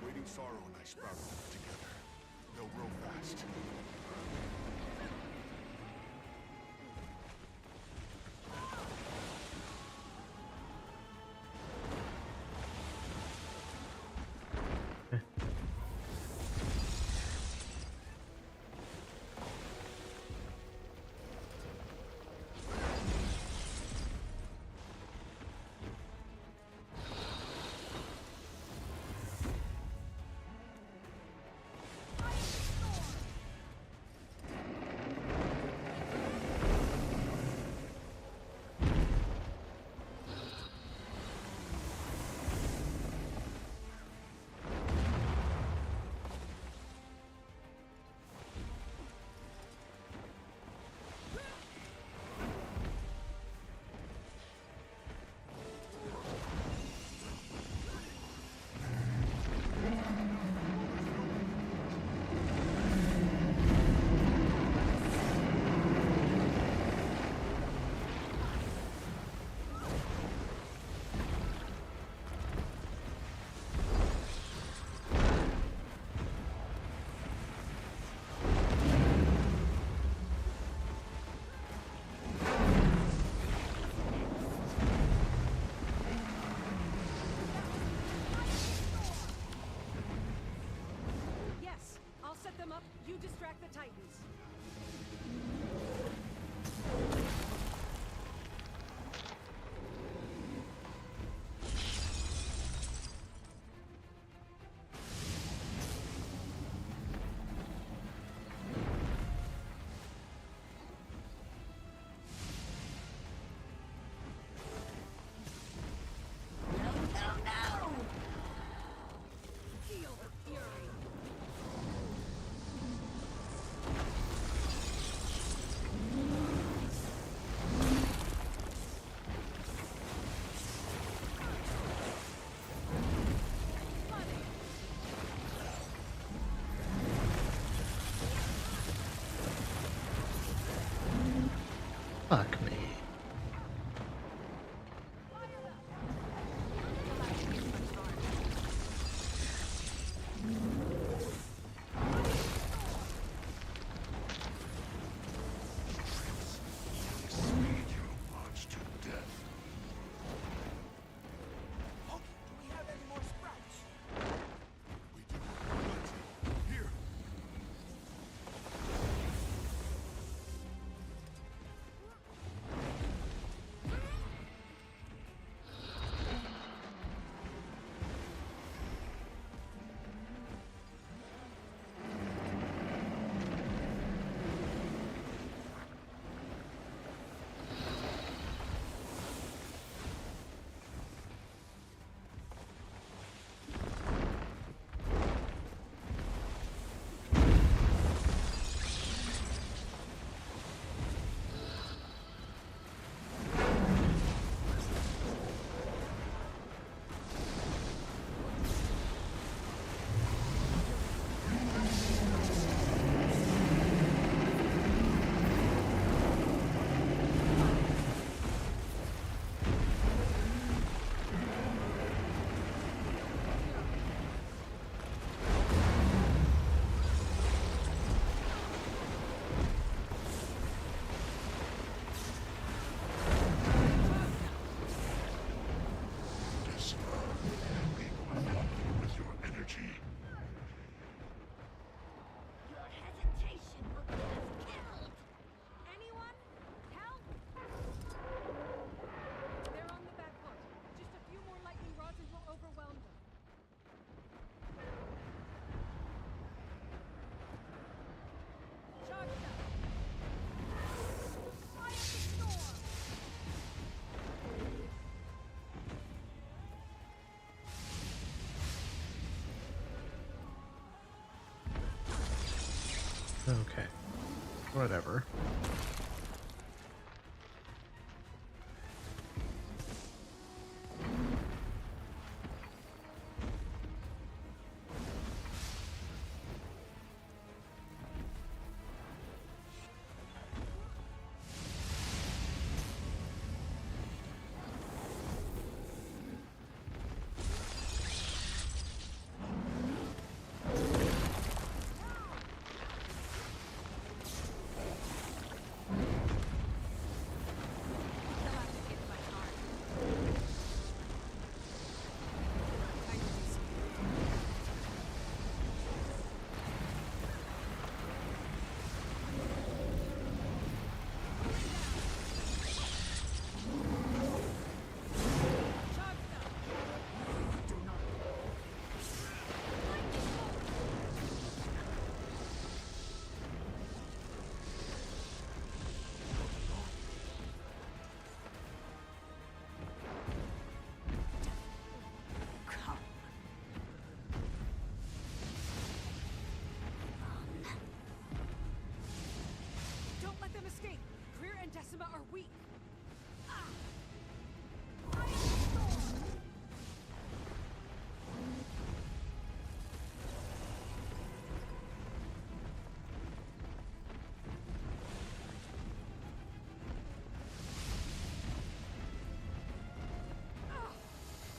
Waiting Sorrow and I sprout together. They'll grow fast. Yes, I'll set them up. You distract the Titans. No, no, no! Feel the fury. Fuck me. Okay. Whatever. Decima are weak.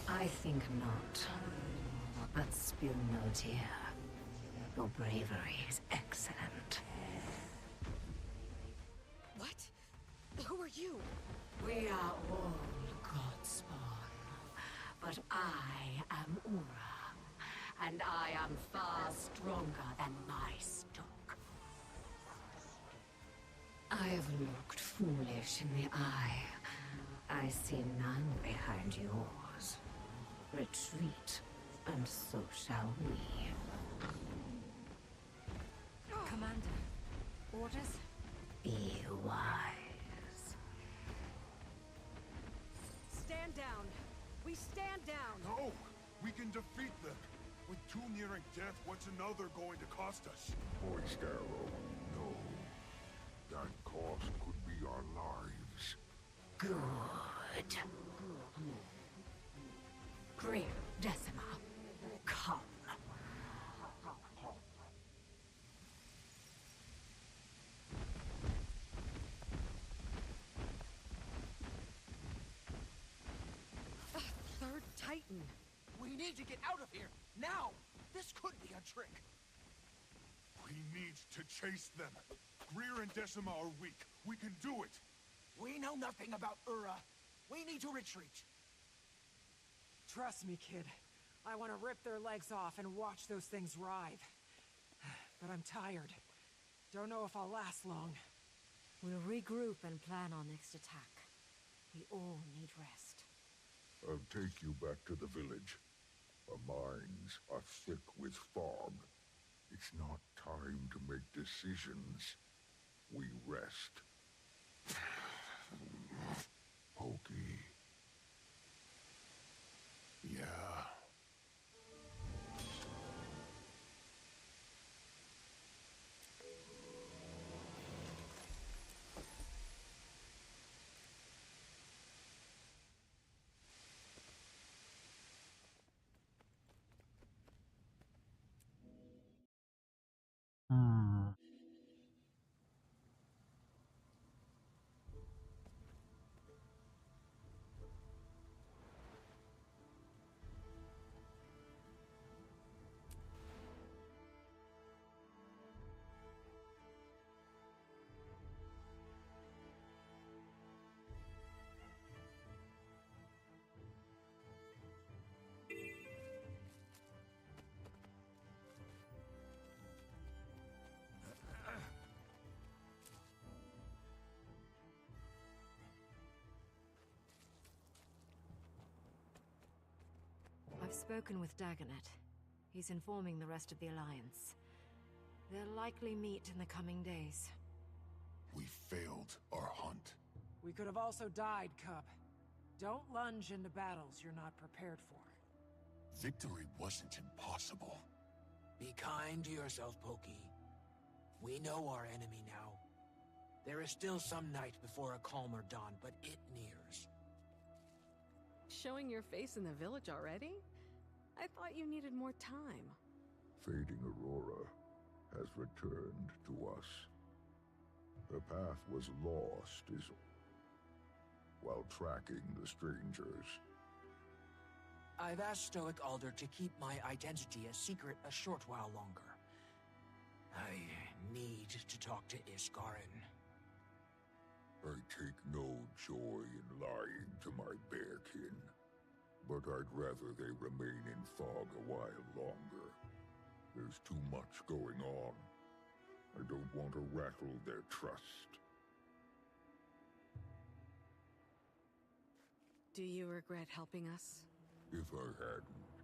I think not. But spill no tear. Your bravery is excellent. What? Who are you? We are all Godspawn. But I am Ura. And I am far stronger than my stock. I have looked foolish in the eye. I see none behind yours. Retreat, and so shall we. Commander, orders? Be wise. Stand down. We stand down. No! We can defeat them! With two nearing death, what's another going to cost us? Voiced arrow, no. That cost could be our lives. Good. Great Decima, come. need to get out of here, now! This could be a trick. We need to chase them. Greer and Decima are weak. We can do it. We know nothing about Ura. We need to retreat. Trust me, kid. I want to rip their legs off and watch those things writhe. But I'm tired. Don't know if I'll last long. We'll regroup and plan our next attack. We all need rest. I'll take you back to the village. Our minds are thick with fog. It's not time to make decisions. We rest. Pokey. Yeah. Hmm. I've spoken with Dagonet. He's informing the rest of the Alliance. They'll likely meet in the coming days. We failed our hunt. We could have also died, Cub. Don't lunge into battles you're not prepared for. Victory wasn't impossible. Be kind to yourself, Pokey. We know our enemy now. There is still some night before a calmer dawn, but it nears. Showing your face in the village already? I thought you needed more time. Fading Aurora has returned to us. Her path was lost while tracking the strangers. I've asked Stoic Alder to keep my identity a secret a short while longer. I need to talk to Iskarin. I take no joy in lying to my bearkin, but I'd rather they remain in fog a while longer. There's too much going on. I don't want to rattle their trust. Do you regret helping us? If I hadn't,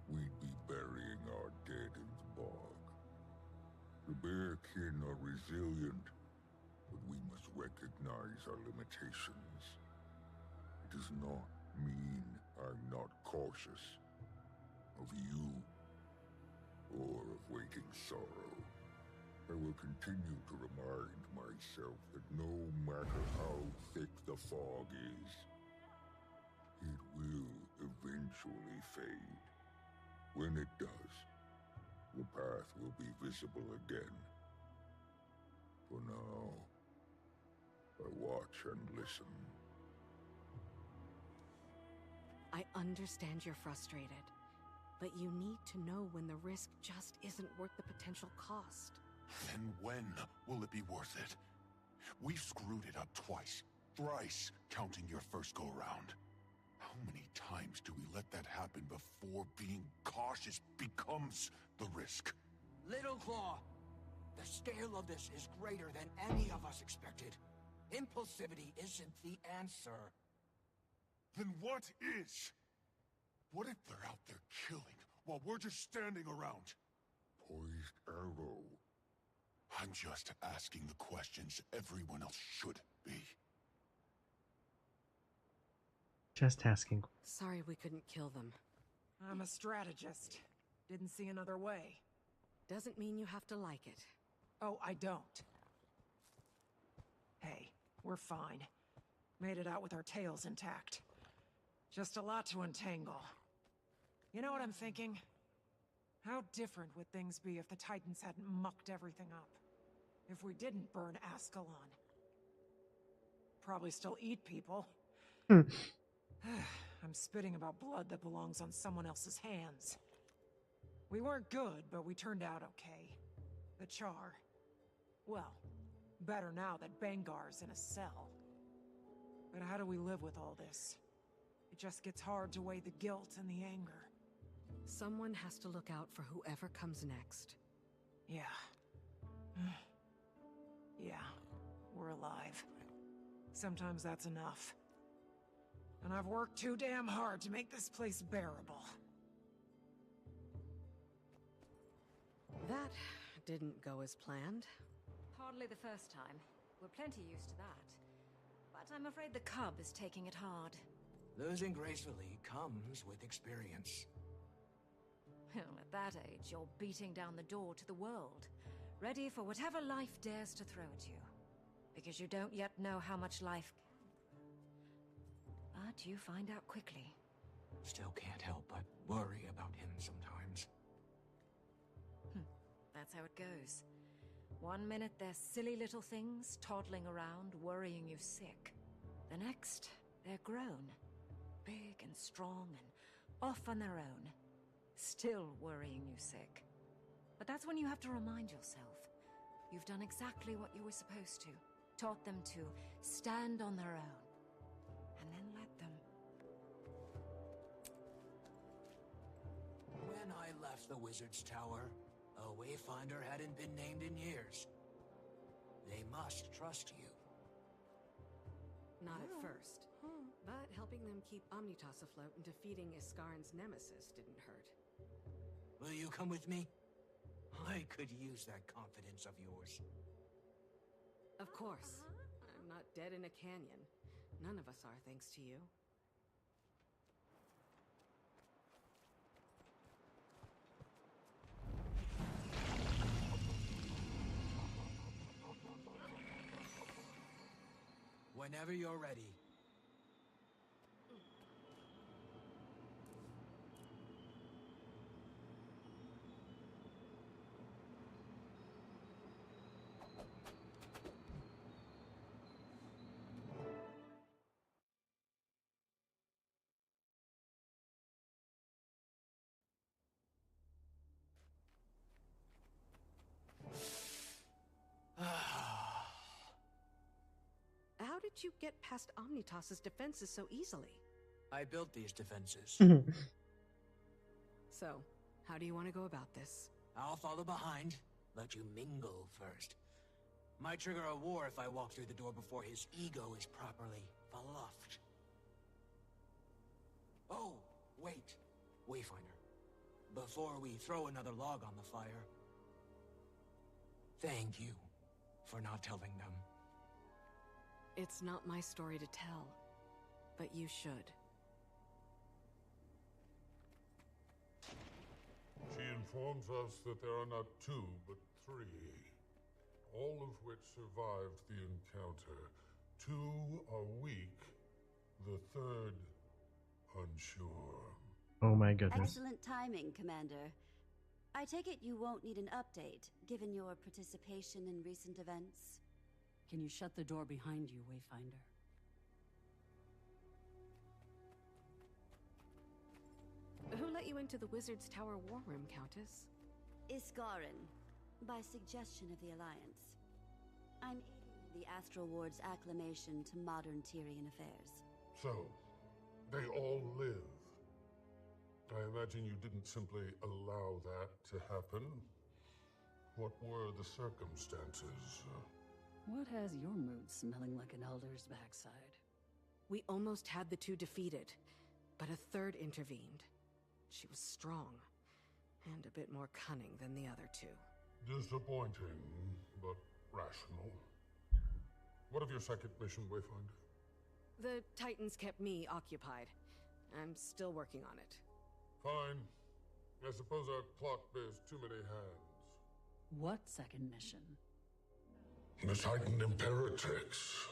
we'd be burying our dead in the bog. The bearkin are resilient, but we must recognize our limitations. It does not mean I'm not cautious of you or of waiting sorrow. I will continue to remind myself that no matter how thick the fog is, it will eventually fade. When it does, the path will be visible again. For now, I watch and listen. I understand you're frustrated, but you need to know when the risk just isn't worth the potential cost. Then when will it be worth it? We've screwed it up twice, thrice, counting your first go-round. How many times do we let that happen before being cautious becomes the risk? Little Claw, the scale of this is greater than any of us expected. Impulsivity isn't the answer. Then what is? What if they're out there killing while we're just standing around? Poised arrow. I'm just asking the questions everyone else should be. Just asking. Sorry we couldn't kill them. I'm a strategist. Didn't see another way. Doesn't mean you have to like it. Oh, I don't. Hey, we're fine. Made it out with our tails intact. Just a lot to untangle. You know what I'm thinking? How different would things be if the Titans hadn't mucked everything up? If we didn't burn Ascalon? Probably still eat people. I'm spitting about blood that belongs on someone else's hands. We weren't good, but we turned out okay. The Char. Well, better now that Bengar's in a cell. But how do we live with all this? It just gets hard to weigh the guilt and the anger. Someone has to look out for whoever comes next. Yeah. Yeah, we're alive. Sometimes that's enough. And I've worked too damn hard to make this place bearable. That didn't go as planned. Hardly the first time. We're plenty used to that. But I'm afraid the cub is taking it hard. Losing gracefully comes with experience. Well, at that age, you're beating down the door to the world, ready for whatever life dares to throw at you. Because you don't yet know how much life can. But you find out quickly. Still can't help but worry about him sometimes. That's how it goes. One minute they're silly little things, toddling around, worrying you sick. The next, they're grown. Big and strong and off on their own. Still worrying you sick. But that's when you have to remind yourself. You've done exactly what you were supposed to. Taught them to stand on their own. And then let them. When I left the Wizard's Tower, a Wayfinder hadn't been named in years. They must trust you. Not at first. But helping them keep Omnitas afloat and defeating Iskarn's nemesis didn't hurt. Will you come with me? I could use that confidence of yours. Of course. I'm not dead in a canyon. None of us are, thanks to you. Whenever you're ready. How did you get past Omnitas's defenses so easily? I built these defenses. So, how do you want to go about this? I'll follow behind, let you mingle first. Might trigger a war if I walk through the door before his ego is properly fluffed. Oh, wait, Wayfinder. Before we throw another log on the fire, thank you for not telling them. It's not my story to tell, but you should. She informs us that there are not two, but three, all of which survived the encounter. Two are weak, the third unsure. Oh my goodness. Excellent timing, Commander. I take it you won't need an update, given your participation in recent events? Can you shut the door behind you, Wayfinder? Who let you into the Wizard's Tower war room, Countess? Iskarin, by suggestion of the Alliance. I'm aiding the Astral Ward's acclamation to modern Tyrian affairs. So, they all live. I imagine you didn't simply allow that to happen. What were the circumstances? What has your mood smelling like an elder's backside? We almost had the two defeated, but a third intervened. She was strong, and a bit more cunning than the other two. Disappointing, but rational. What of your second mission, Wayfinder? The Titans kept me occupied. I'm still working on it. Fine. I suppose our plot bears too many hands. What second mission? The Titan Imperatrix.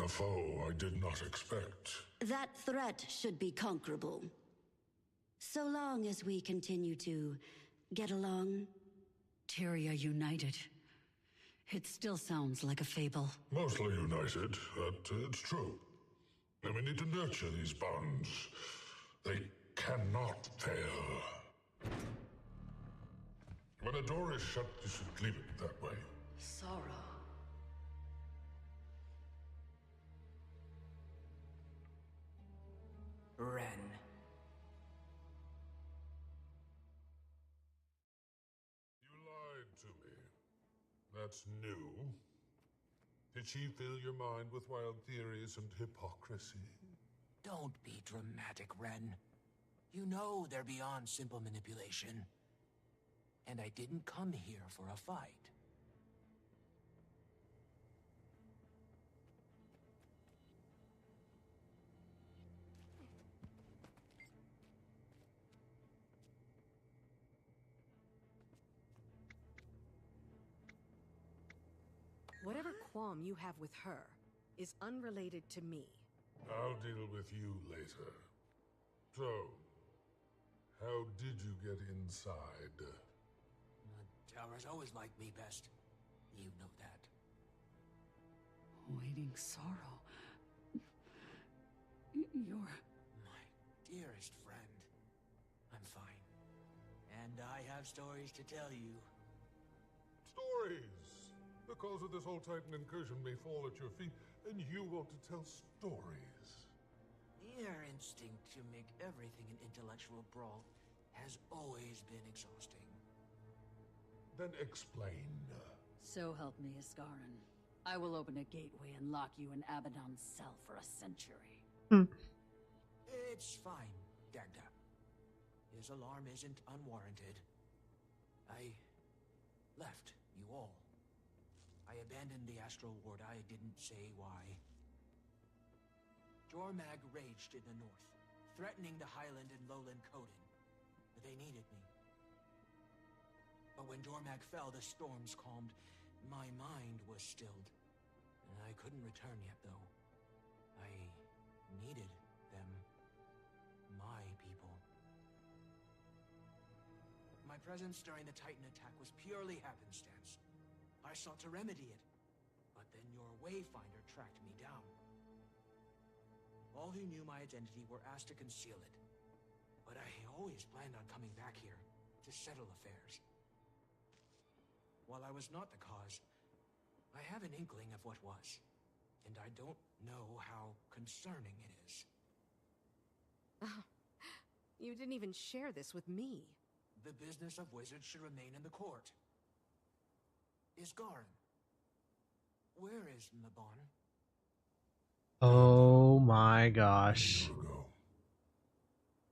A foe I did not expect. That threat should be conquerable. So long as we continue to get along. Tyria united. It still sounds like a fable. Mostly united, but it's true. And we need to nurture these bonds. They cannot fail. When a door is shut, you should leave it that way. Sorrow. Ren. You lied to me. That's new. Did she fill your mind with wild theories and hypocrisy? Don't be dramatic, Ren. You know they're beyond simple manipulation. And I didn't come here for a fight. Whatever qualm you have with her is unrelated to me. I'll deal with you later. So, how did you get inside? The Towers always liked me best. You know that. Waiting sorrow. You're... My dearest friend. I'm fine. And I have stories to tell you. Stories! The cause of this whole Titan incursion may fall at your feet, and you want to tell stories. Your instinct to make everything an intellectual brawl has always been exhausting. Then explain. So help me, Iskarin. I will open a gateway and lock you in Abaddon's cell for a century. It's fine, Dagda. His alarm isn't unwarranted. I left you all. I abandoned the Astral Ward. I didn't say why. Jormag raged in the north, threatening the Highland and Lowland Coden. They needed me. But when Jormag fell, the storms calmed. My mind was stilled. I couldn't return yet, though. I needed them. My people. My presence during the Titan attack was purely happenstance. I sought to remedy it, but then your Wayfinder tracked me down. All who knew my identity were asked to conceal it, but I always planned on coming back here to settle affairs. While I was not the cause, I have an inkling of what was, and I don't know how concerning it is. Oh, you didn't even share this with me. The business of wizards should remain in the court. Iskarin. Where is Mabon? Oh my gosh.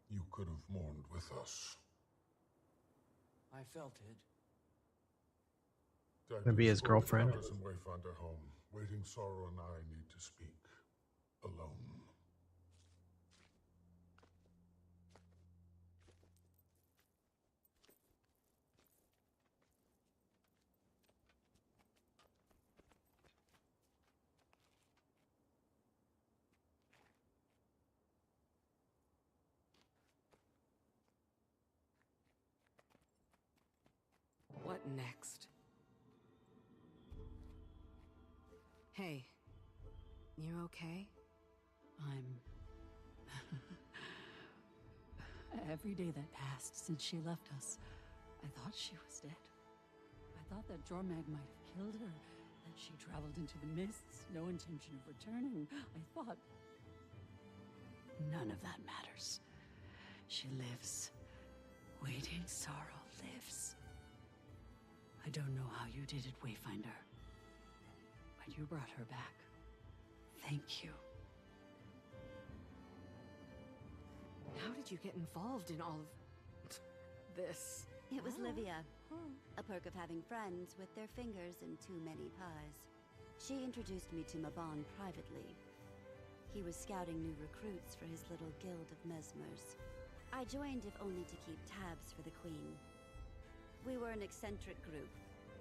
You could have mourned with us. I felt it. Gonna be his girlfriend. Alice and Wayfinder home. Waiting Sorrow and I need to speak. Alone. What next? Hey, you okay? I'm... Every day that passed since she left us, I thought she was dead. I thought that Jormag might have killed her, that she traveled into the mists, no intention of returning. I thought... None of that matters. She lives. Waiting Sorrow lives. I don't know how you did it, Wayfinder. But you brought her back. Thank you. How did you get involved in all of this? It was Livia. A perk of having friends with their fingers in too many pies. She introduced me to Mabon privately. He was scouting new recruits for his little guild of mesmers. I joined if only to keep tabs for the Queen. We were an eccentric group,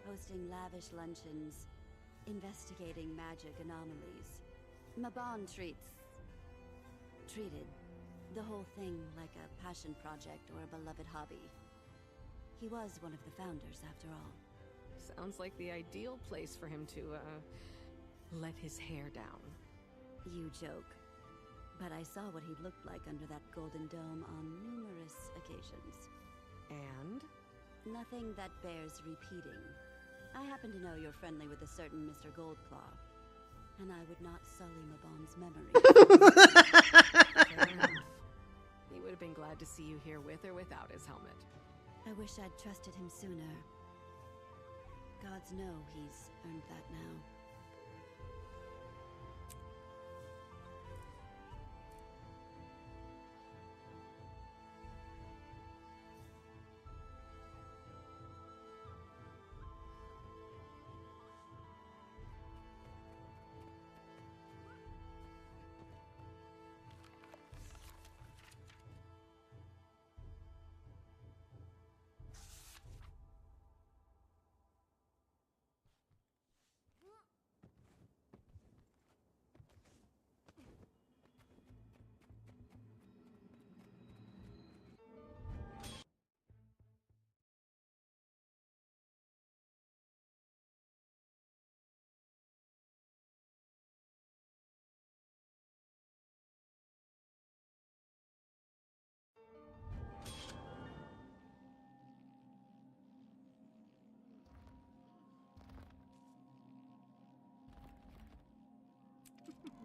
hosting lavish luncheons, investigating magic anomalies. Mabon treated the whole thing like a passion project or a beloved hobby. He was one of the founders, after all. Sounds like the ideal place for him to, let his hair down. You joke. But I saw what he looked like under that golden dome on numerous occasions. And? Nothing that bears repeating. I happen to know you're friendly with a certain Mr. Goldclaw, and I would not sully Mabon's memory. Fair enough. He would have been glad to see you here with or without his helmet. I wish I'd trusted him sooner. Gods know he's earned that now.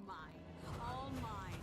Mine. All mine.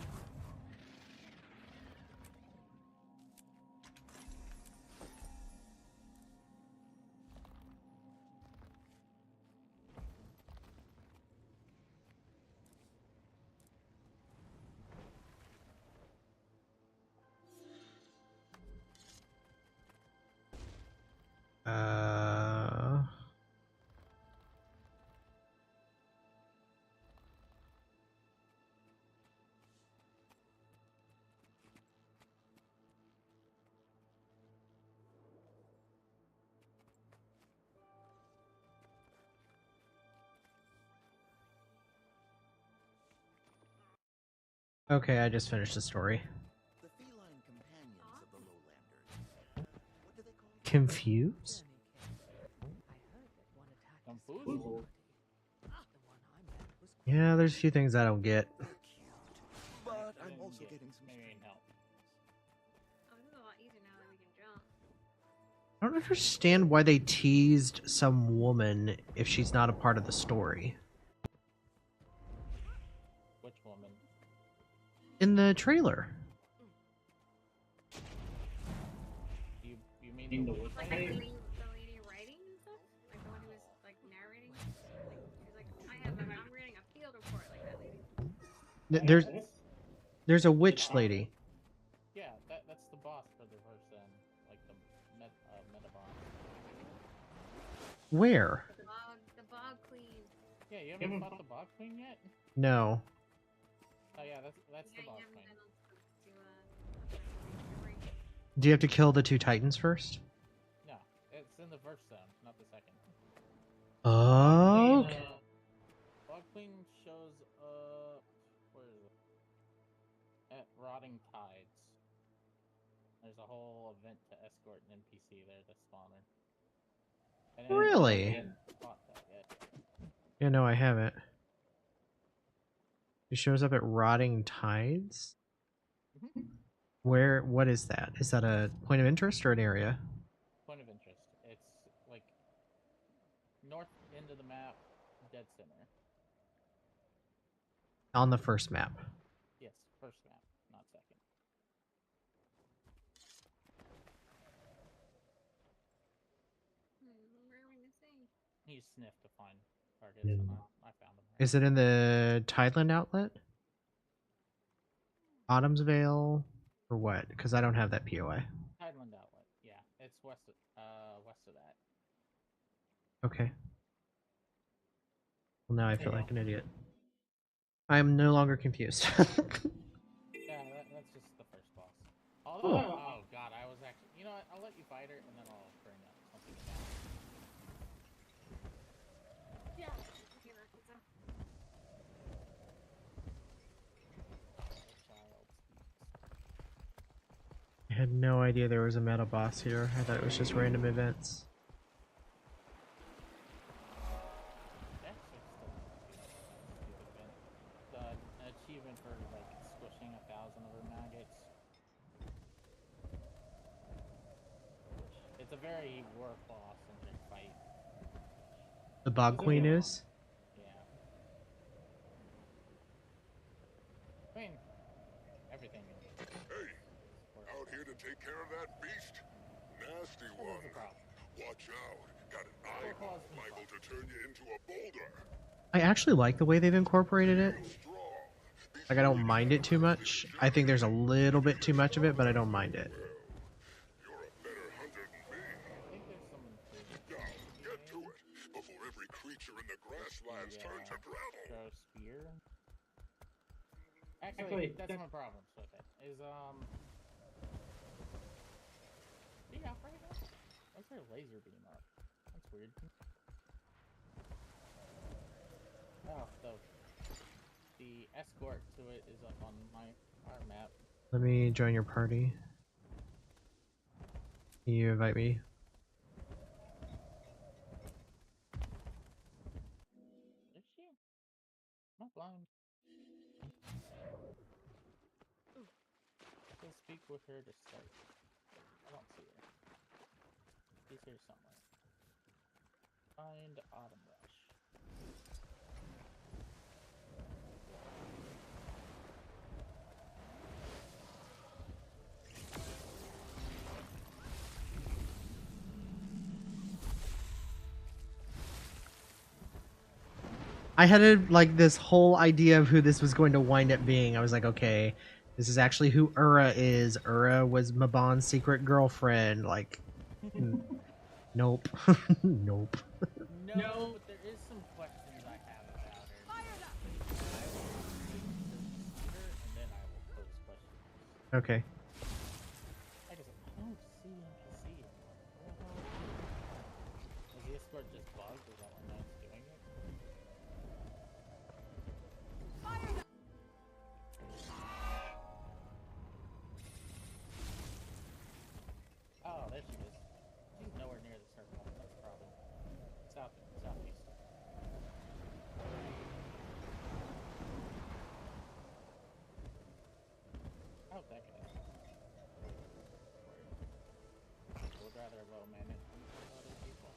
Okay, I just finished the story. The feline companions of the lowlanders. What do they call them? Confused? Confused? Yeah, there's a few things I don't get. But I'm also getting some Maybe no. Oh, this is a lot easier now that we can jump. I don't understand why they teased some woman if she's not a part of the story. Which woman? In the trailer. You mean the witch Like the lady? lady writing and stuff? Like the one who was like narrating? Like, she was like, I'm reading a field report like that lady. There's a witch lady. Yeah, that's the boss for the verse then. Like the meta boss. Where? The bog queen. Yeah, you haven't fought the bog queen yet? No. Oh yeah, that's the boss queen. Do you have to kill the two titans first? No, it's in the verse zone, not the second. Oh. Bog queen shows up. Where is it? At Rotting Tides. There's a whole event to escort an NPC there to spawn her. And Really? I haven't fought that yet. Yeah, no, I haven't. It shows up at Rotting Tides? Where? What is that? Is that a point of interest or an area? Point of interest. It's like north end of the map, dead center. On the first map. Yes, first map, not second. Where are we missing? You sniff to find targets, and I found them. Is it in the Tideland outlet? Autumn's Vale? Or what? Because I don't have that POI. Tideland outlet, yeah. It's west of that. Okay. Well, now I feel like an idiot. I'm no longer confused. Yeah, that's just the first boss. Although, oh god, I was actually... You know what, I'll let you fight her, and then I'll bring up something about it. Yeah. Okay, look, it's up. I had no idea there was a meta boss here. I thought it was just random events. The achievement for like squishing a very worthwhile centric fight. The Bog Queen is? Yeah. I mean, everything is. Hey, out here to take care of that beast? Nasty one. Watch out. Got an eyeball liable to turn you into a boulder. I actually like the way they've incorporated it. Like, I don't mind it too much. I think there's a little bit too much of it, but I don't mind it. You're a better hunter than me. Now, get to it before every creature in the grasslands turns to gravel. Throw spear. Actually, that's my problem with it. Is being up right now? Why's their laser beam up? That's weird. Oh, the escort to it is up on our map. Let me join your party. Can you invite me? Is she? I'm not blind. Let's speak with her to start. I don't see her. She's here somewhere. Find Autumn Rush. I had like this whole idea of who this was going to wind up being. I was like, okay, this is actually who Ura is. Ura was Mabon's secret girlfriend. Like, nope. Nope. No, but there is some questions I have about her. And then I will pose questions. Okay. I don't see NPC. Is the escort just bugged? Is that why no one's doing it? Oh, there she is. She's nowhere near the circle. That's the problem. Southeast. Oh, that guy. I would rather low man it than other people.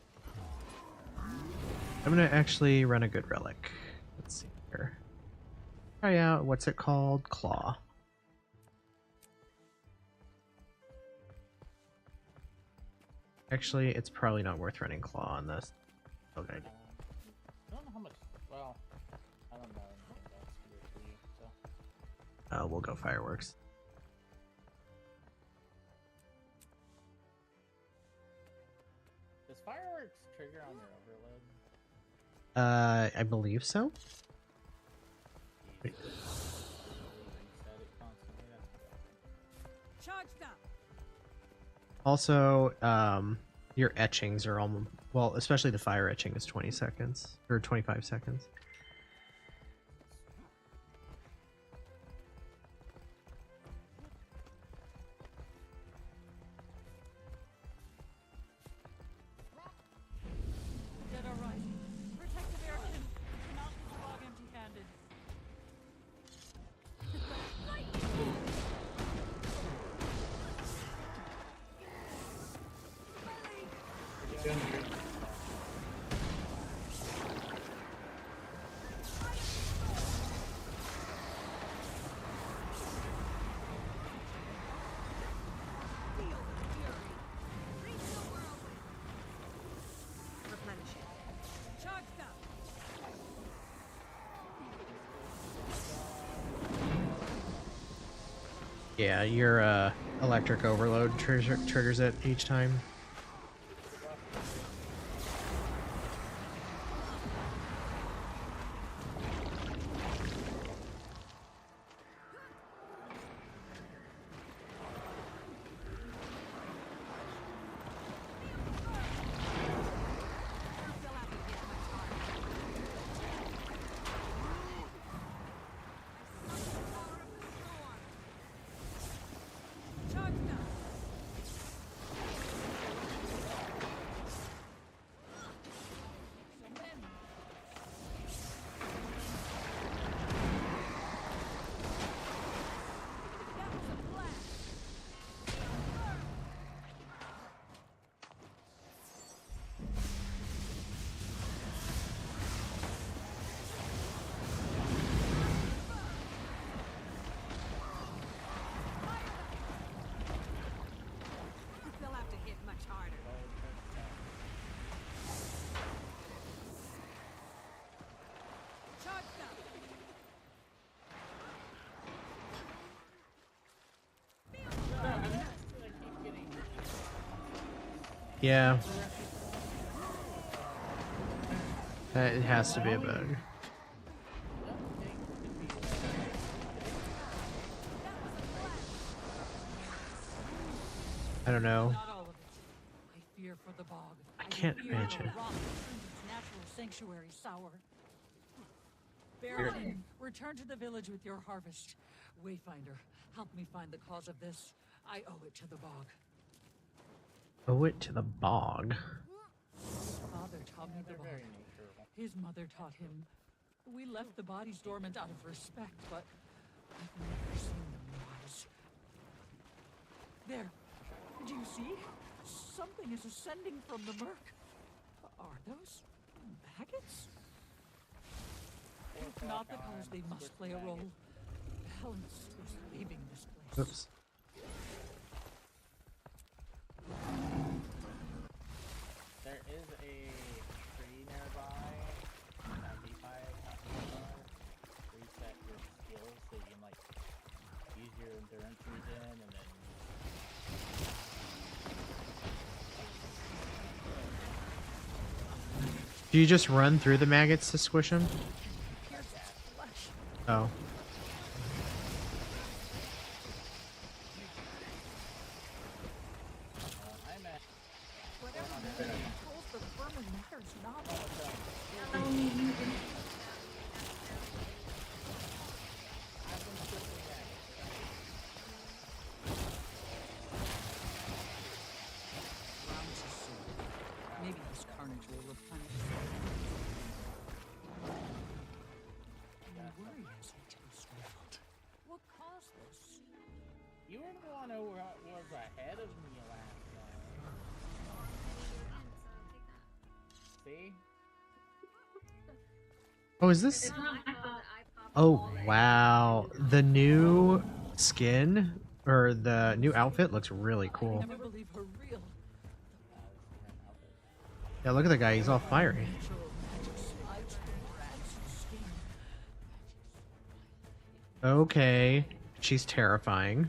I'm gonna actually run a good relic. Let's see here. Try out, what's it called? Claw. Actually, it's probably not worth running Claw on this. Okay. I don't know how much. Well, I don't know anything about spear for you, so. We'll go Fireworks. Does Fireworks trigger on your overload? I believe so. Wait. Charged up. Also, your etchings are almost, well, especially the fire etching is 20 seconds, or 25 seconds. Dead or right. Protective air can not log empty-handed. Charged up. Yeah, your electric overload triggers it each time. Charged up. Yeah. It has to be a bug. I don't know. Not all of it. I fear for the bog. I can't imagine. Natural sanctuary sour. Baron, return to the village with your harvest. Wayfinder, help me find the cause of this. I owe it to the bog. Owe it to the bog. Father taught me the bog. His mother taught him. We left the bodies dormant out of respect, but I've never seen them rise. There. Do you see? Something is ascending from the murk. Are those maggots? If not the cause, they must play a role. Balance is leaving this place. Oops. There is a tree nearby. Reset your skills so you can like use your endurance regen and then. Do you just run through the maggots to squish them? Oh. Maybe this carnage will replenish. I worry as I taste stifled. What caused this? You were the one who was ahead of me last time. See? Oh, is this? Oh, wow. The new skin, or the new outfit looks really cool. I never believe her real. Yeah, look at the guy. He's all fiery. Okay. She's terrifying.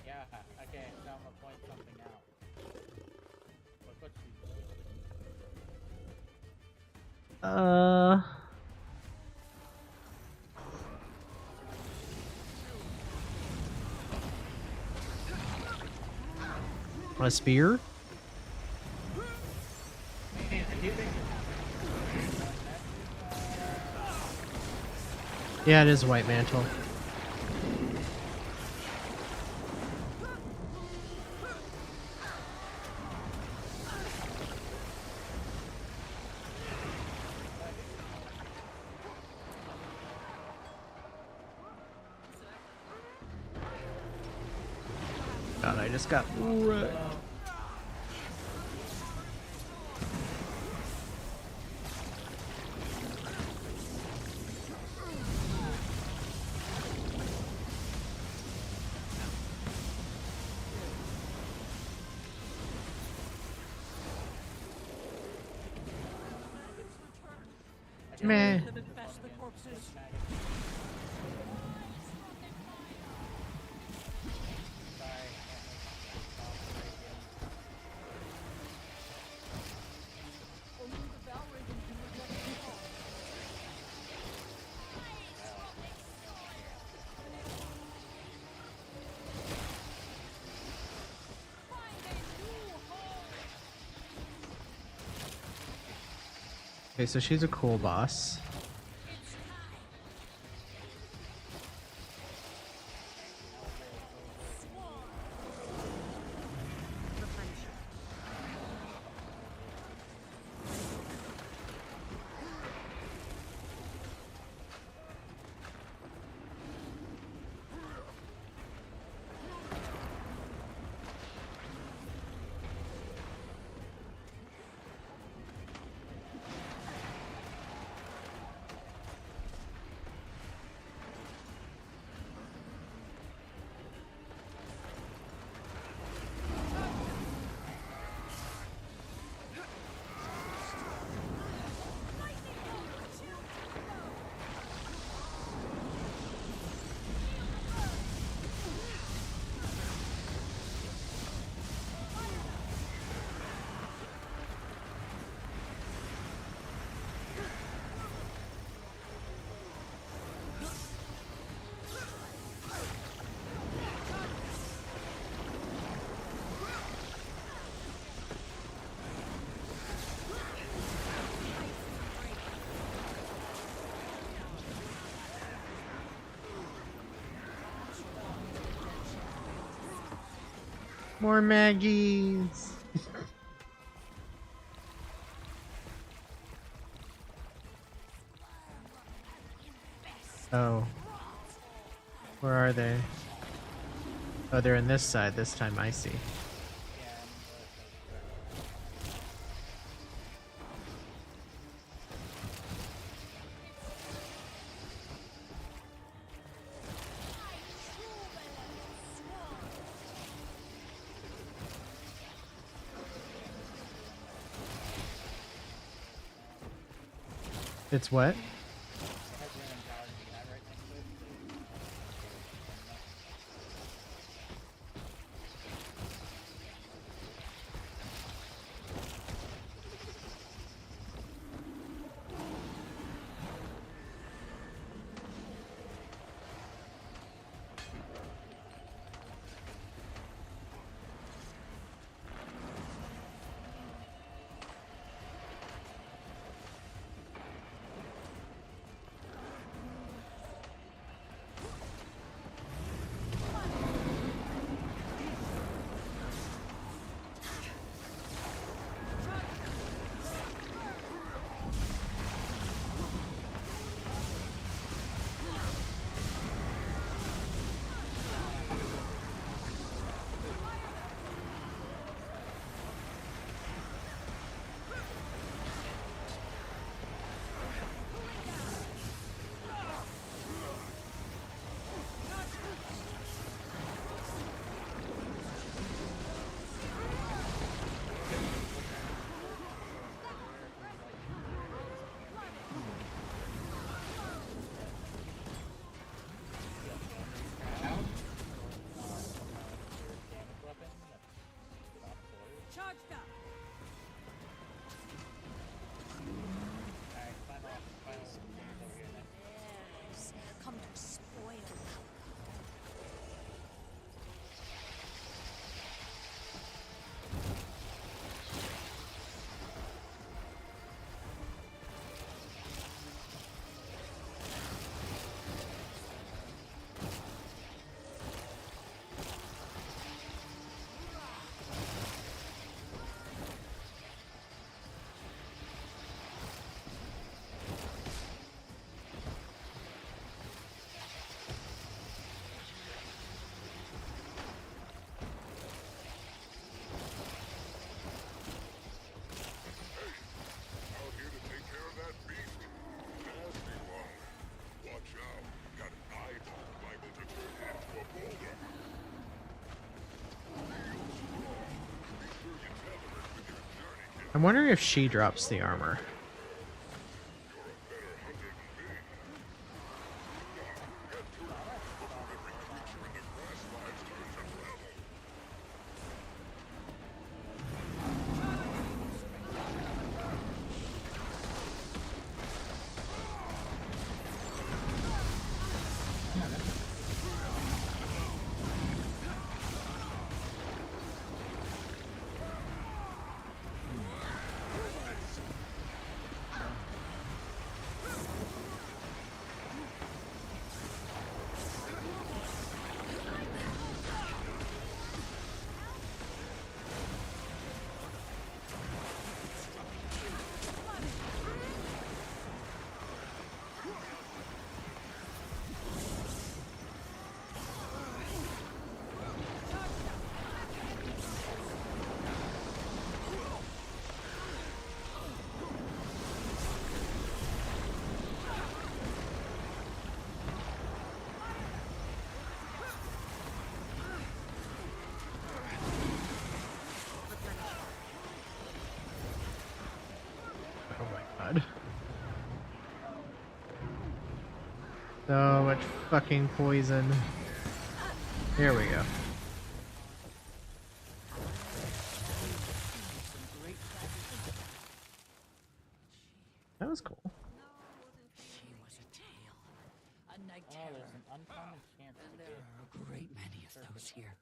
Yeah, okay, now I'm gonna point something out. What A spear? Yeah, it is white mantle. God, I just got wrecked. Meh. Okay, so she's a cool boss. More Maggies. Oh. Where are they? Oh, they're in this side this time, I see. It's what? Come to spoil. Out here to take care of that beast. Nasty one. Watch out. Got an eyeball liable to turn into a boulder. Be sure you tether it with your journey kit. I'm wondering if she drops the armor. So much fucking poison. There we go. That was cool. She was a tale, a night terror. There's an uncommon chance. And there are a great many of those here.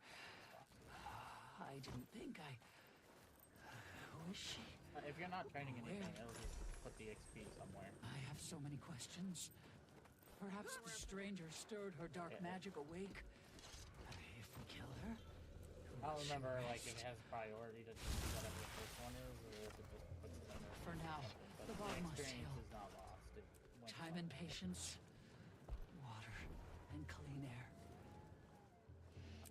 I didn't think I... Who is she? If you're not training anything, it'll just put the XP somewhere. I have so many questions. Perhaps the stranger stirred her dark magic awake. If we kill her, I don't remember like if it has priority to choose whatever the first one is, or if it just puts it under. For now, but the the bog must experience heal. is not lost. It went Time and patience, water and clean air.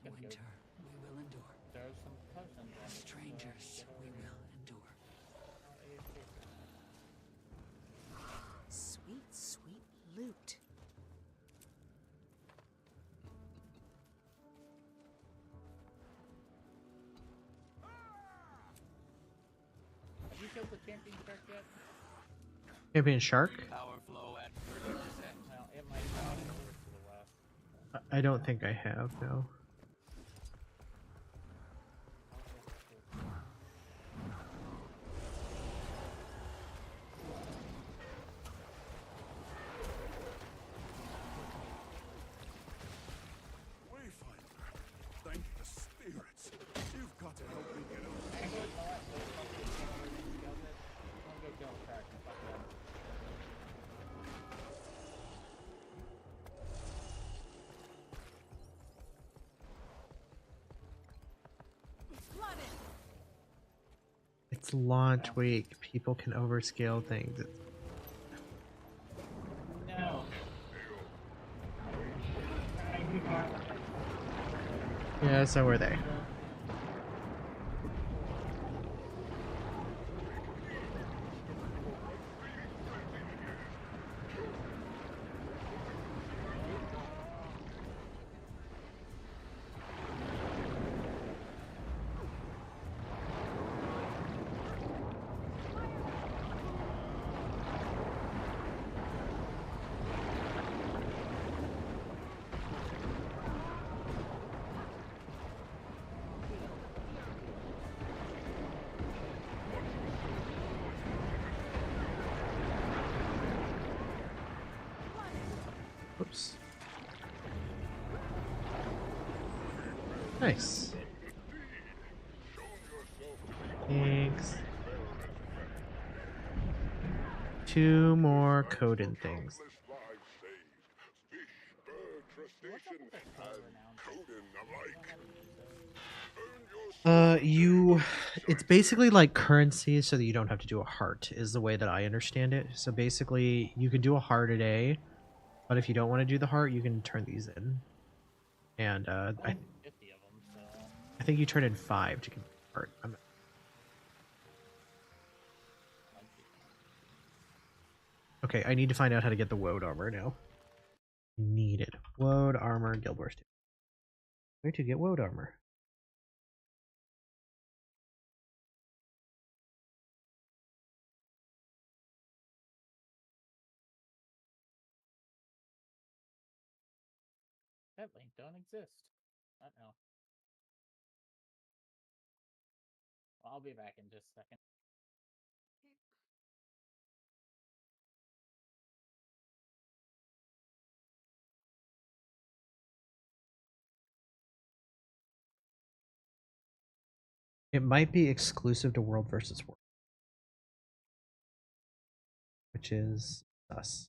Good, Winter we will endure. There's some potions. Strangers we will endure. Sweet, sweet loot. Have you killed the champion shark yet? Champion shark? Power flow at further descent. Well, it might be to the west. I don't think I have, no. Wayfinder, thank the spirits. You've got to help me get over. Go kill the shark and fuck them. It's launch week. People can overscale things. No. Yeah, so were they. Oops. Nice. Thanks. 2 more coded things. It's basically like currency so that you don't have to do a heart is the way that I understand it. So basically you can do a heart a day, but if you don't want to do the heart, you can turn these in. And I 50 of them, so. I think you turn in 5 to get the heart. Okay, I need to find out how to get the woad armor now. Needed. Woad armor, Guild Wars 2. Where to get woad armor? That link don't exist. Uh-oh. Well, I'll be back in just a second. It might be exclusive to World versus World, which is us.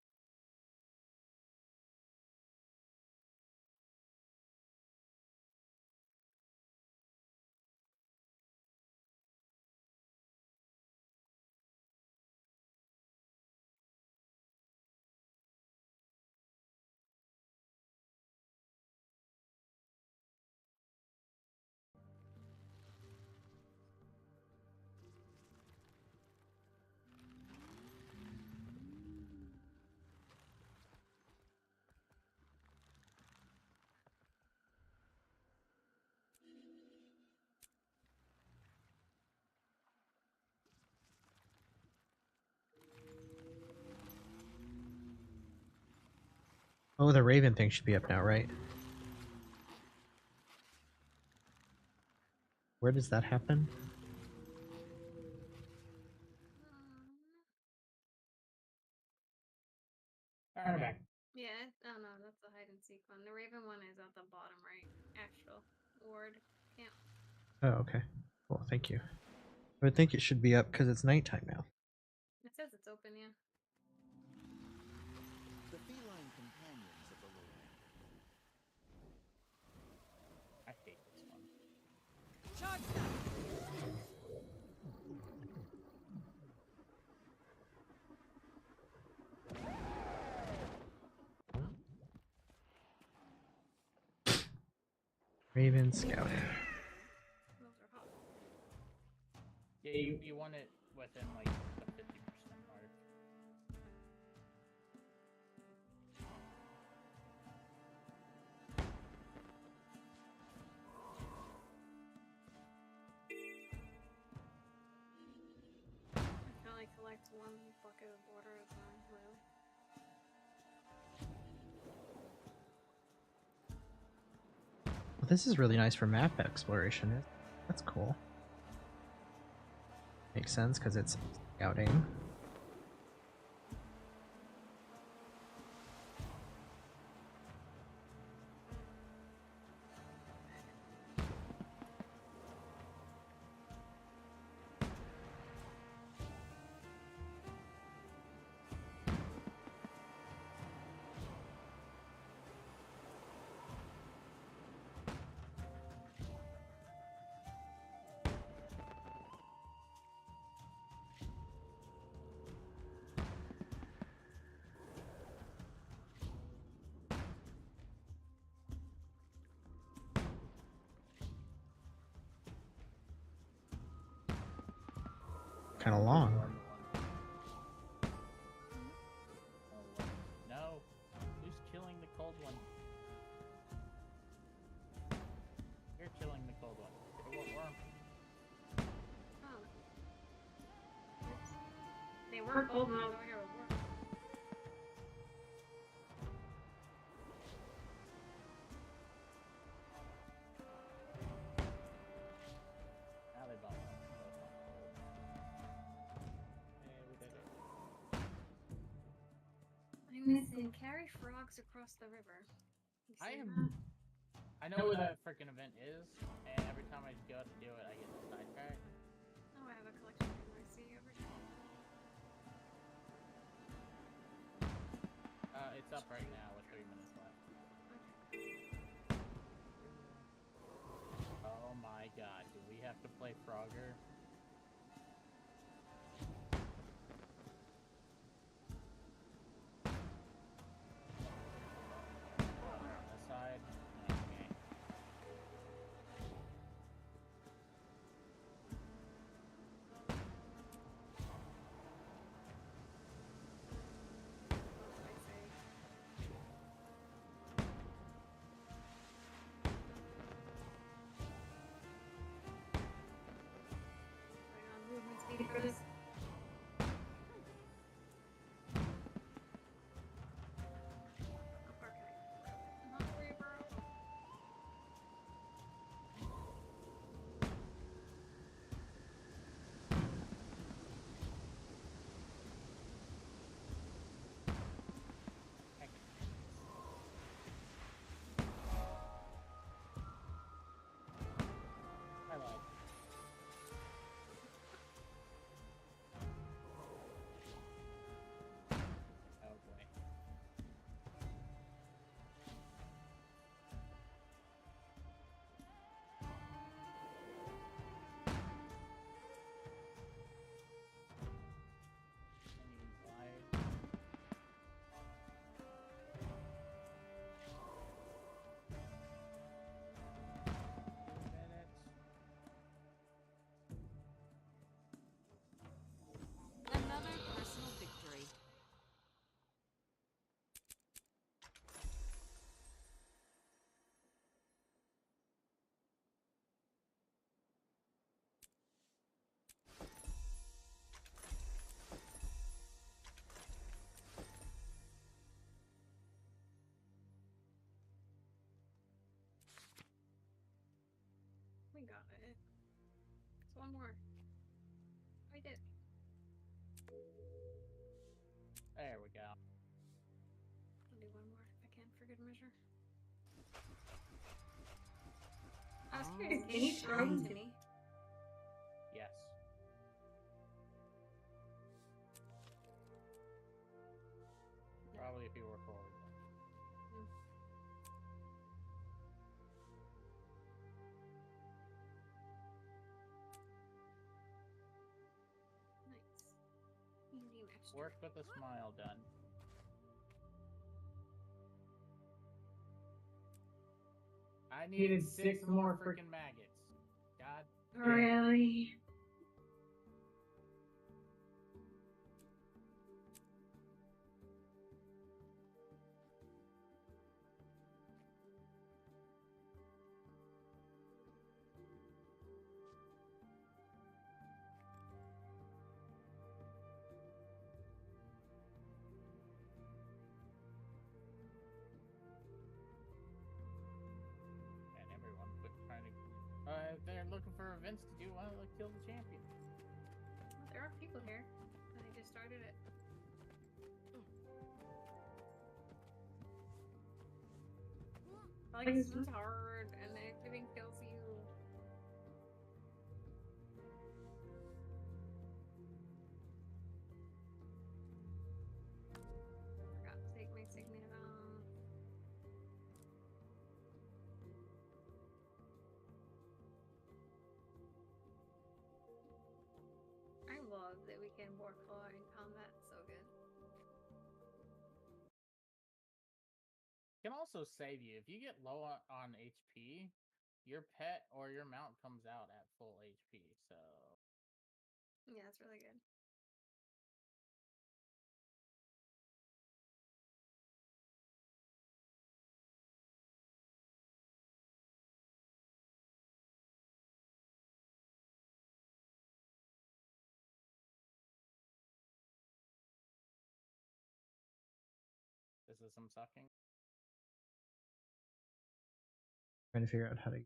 Oh, the Raven thing should be up now, right? Where does that happen? Alright, back. Yeah, oh no, that's the hide and seek one. The Raven one is at the bottom right. Actual ward camp. Oh, okay. Cool, thank you. I would think it should be up because it's nighttime now. It says it's open, yeah. The feline companions of the lowland. I hate this one. Charge them! Raven scouting. Yeah, you want it within like the 50% mark. I can only collect one bucket of water at a time, really. Well, this is really nice for map exploration. That's cool. Makes sense because it's scouting. Kind of long. No, who's killing the cold one? You're killing the cold one. It won't worm. Oh. They were cold when I was over here with work. Now they both. Hey, we did it. I'm missing carry frogs across the river. You see that? I know what that freaking event is, and every time I go to do it, I get sidetracked. Oh, I have a collection of mercy over here. It's up right now with 3 minutes left. Oh my god, do we have to play Frogger? On this side? Okay. Movement speed for this. I lied. Oh boy. Live. 2 minutes. Another personal victory. We got it. It's one more. We did. There we go. I'll do one more if I can for good measure. I was curious, can you throw Tinny? Yes. Probably if you were forward. Work with a smile done. I needed 6 more freaking maggots. God. Really? And everyone quit trying to. If they're looking for events to do, why don't they kill the champion? Well, there are people here, and they just started it. Like, this is hard, and everything kills you. Forgot to take my signet off. I love that we can war claw in combat. So good. Can also save you. If you get low on HP, your pet or your mount comes out at full HP, so... Yeah, it's really good. This is some sucking. Trying to figure out how to.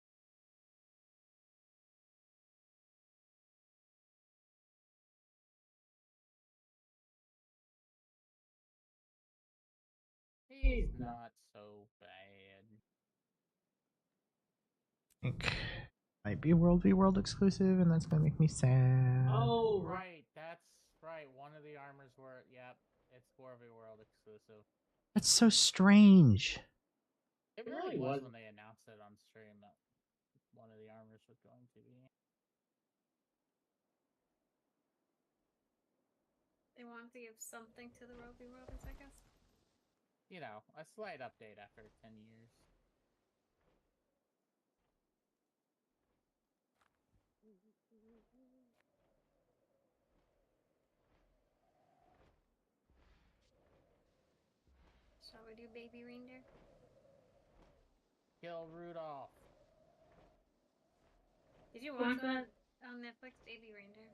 He's not so bad. I think might be World v World exclusive, and that's gonna make me sad. Oh, right. That's right. One of the armors were... Yep. It's 4v World exclusive. That's so strange. It really was when they announced it on stream that one of the armors was going to be. They wanted to give something to the Roby Rovers, I guess. You know, a slight update after 10 years. Shall we do baby reindeer? Kill Rudolph. Did you watch that on Netflix, Baby Reindeer?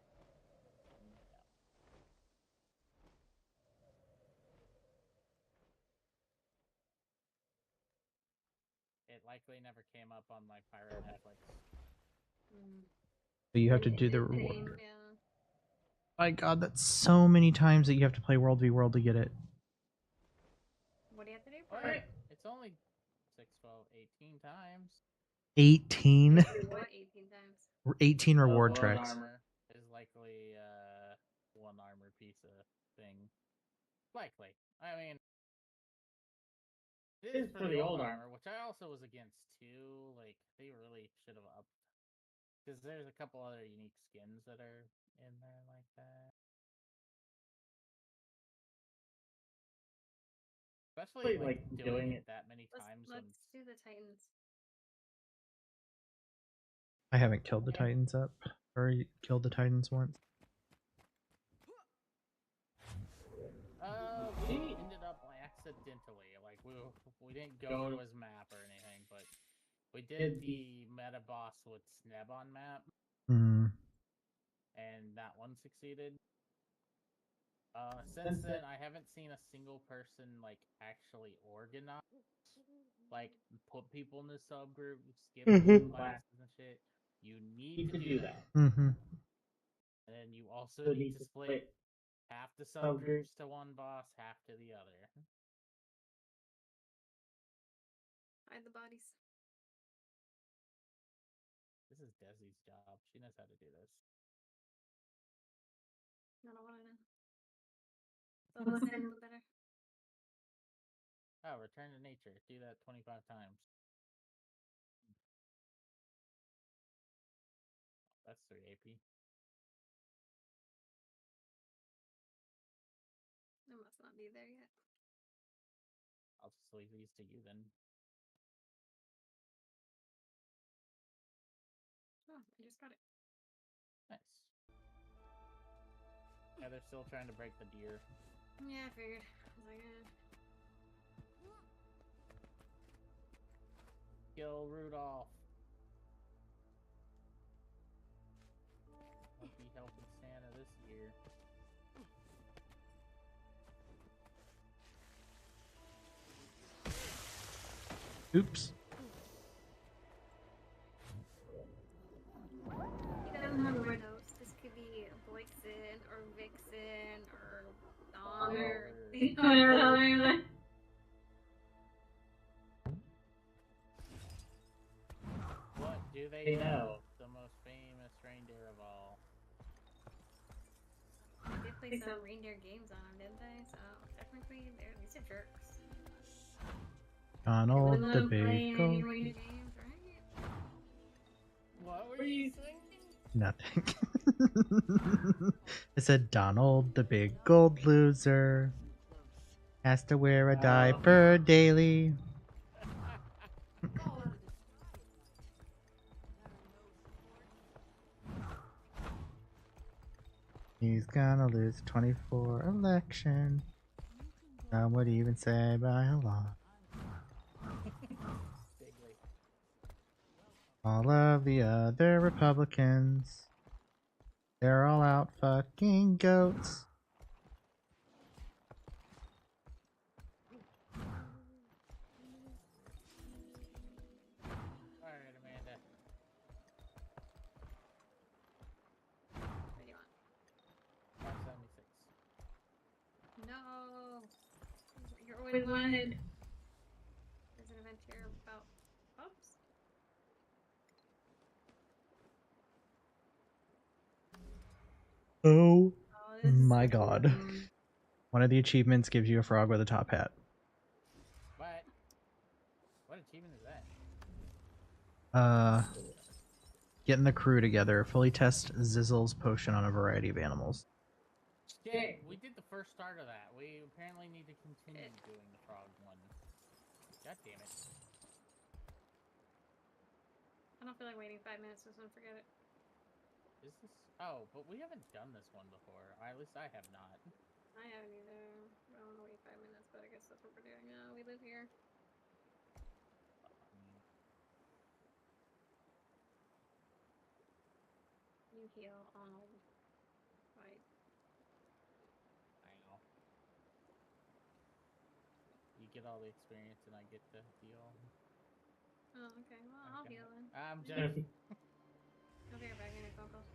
It likely never came up on like Pirate Netflix. So you have to do the reward. Yeah. My God, that's so many times that you have to play World v World to get it. What do you have to do? What? It's only 6, 12, 18 times. 18? What 18 times? 18 reward One tracks. armor is likely one armor piece of thing. Likely. I mean, it is for the old armor, which I also was against too. Like, they really should have upped. Because there's a couple other unique skins that are in there like that. Especially like doing it that many times. Let's do the Titans. I haven't killed the Titans up. Or killed the Titans once. We ended up accidentally. Like, we didn't go to his map or anything, but we did the meta boss with Sneb-on map. And that one succeeded. Since then, I haven't seen a single person, like, actually organize. Like, put people in the subgroup, skip classes and shit. You need to do that. And then you also need to split half the subgroups to one boss, half to the other. Hide the bodies. This is Desi's job. She knows how to do this. I don't want to know. The less I know, the better. Oh, return to nature. Do that 25 times. That's 3 AP. be there yet. I'll just leave these to you then. Oh, I just got it. Nice. Yeah, they're still trying to break the deer. Yeah, I figured. I was like, Kill Rudolph. Won't be helping Santa this year. Oops. He doesn't have widows. This could be Blixen or Vixen or Donner. What do they know? The most famous reindeer of all. They did play some reindeer games on them, didn't they? So technically, these are jerks. Donald the Big Gold. What were you saying? Nothing. I said Donald the Big Gold Loser has to wear a diaper daily. He's gonna lose 24 election. Some would even say by a lot. All of the other Republicans, they're all out fucking goats. Alright, Amanda. What do you want? 576. No! You're always wanted. There's an event here about. Oops. Oh my god. One of the achievements gives you a frog with a top hat. What? What achievement is that? Getting the crew together. Fully test Zizzle's potion on a variety of animals. Shit, we did the first start of that. We apparently need to continue doing the frog one. God damn it. I don't feel like waiting 5 minutes for this one. Forget it. Is this? Oh, but we haven't done this one before. At least I have not. I haven't either. I don't want to wait 5 minutes, but I guess that's what we're doing now. We live here. You heal Arnold. Right. I know. You get all the experience and I get the heal. Oh, okay. Well, I'll heal then. I'm joking. I'll be right back in a phone call.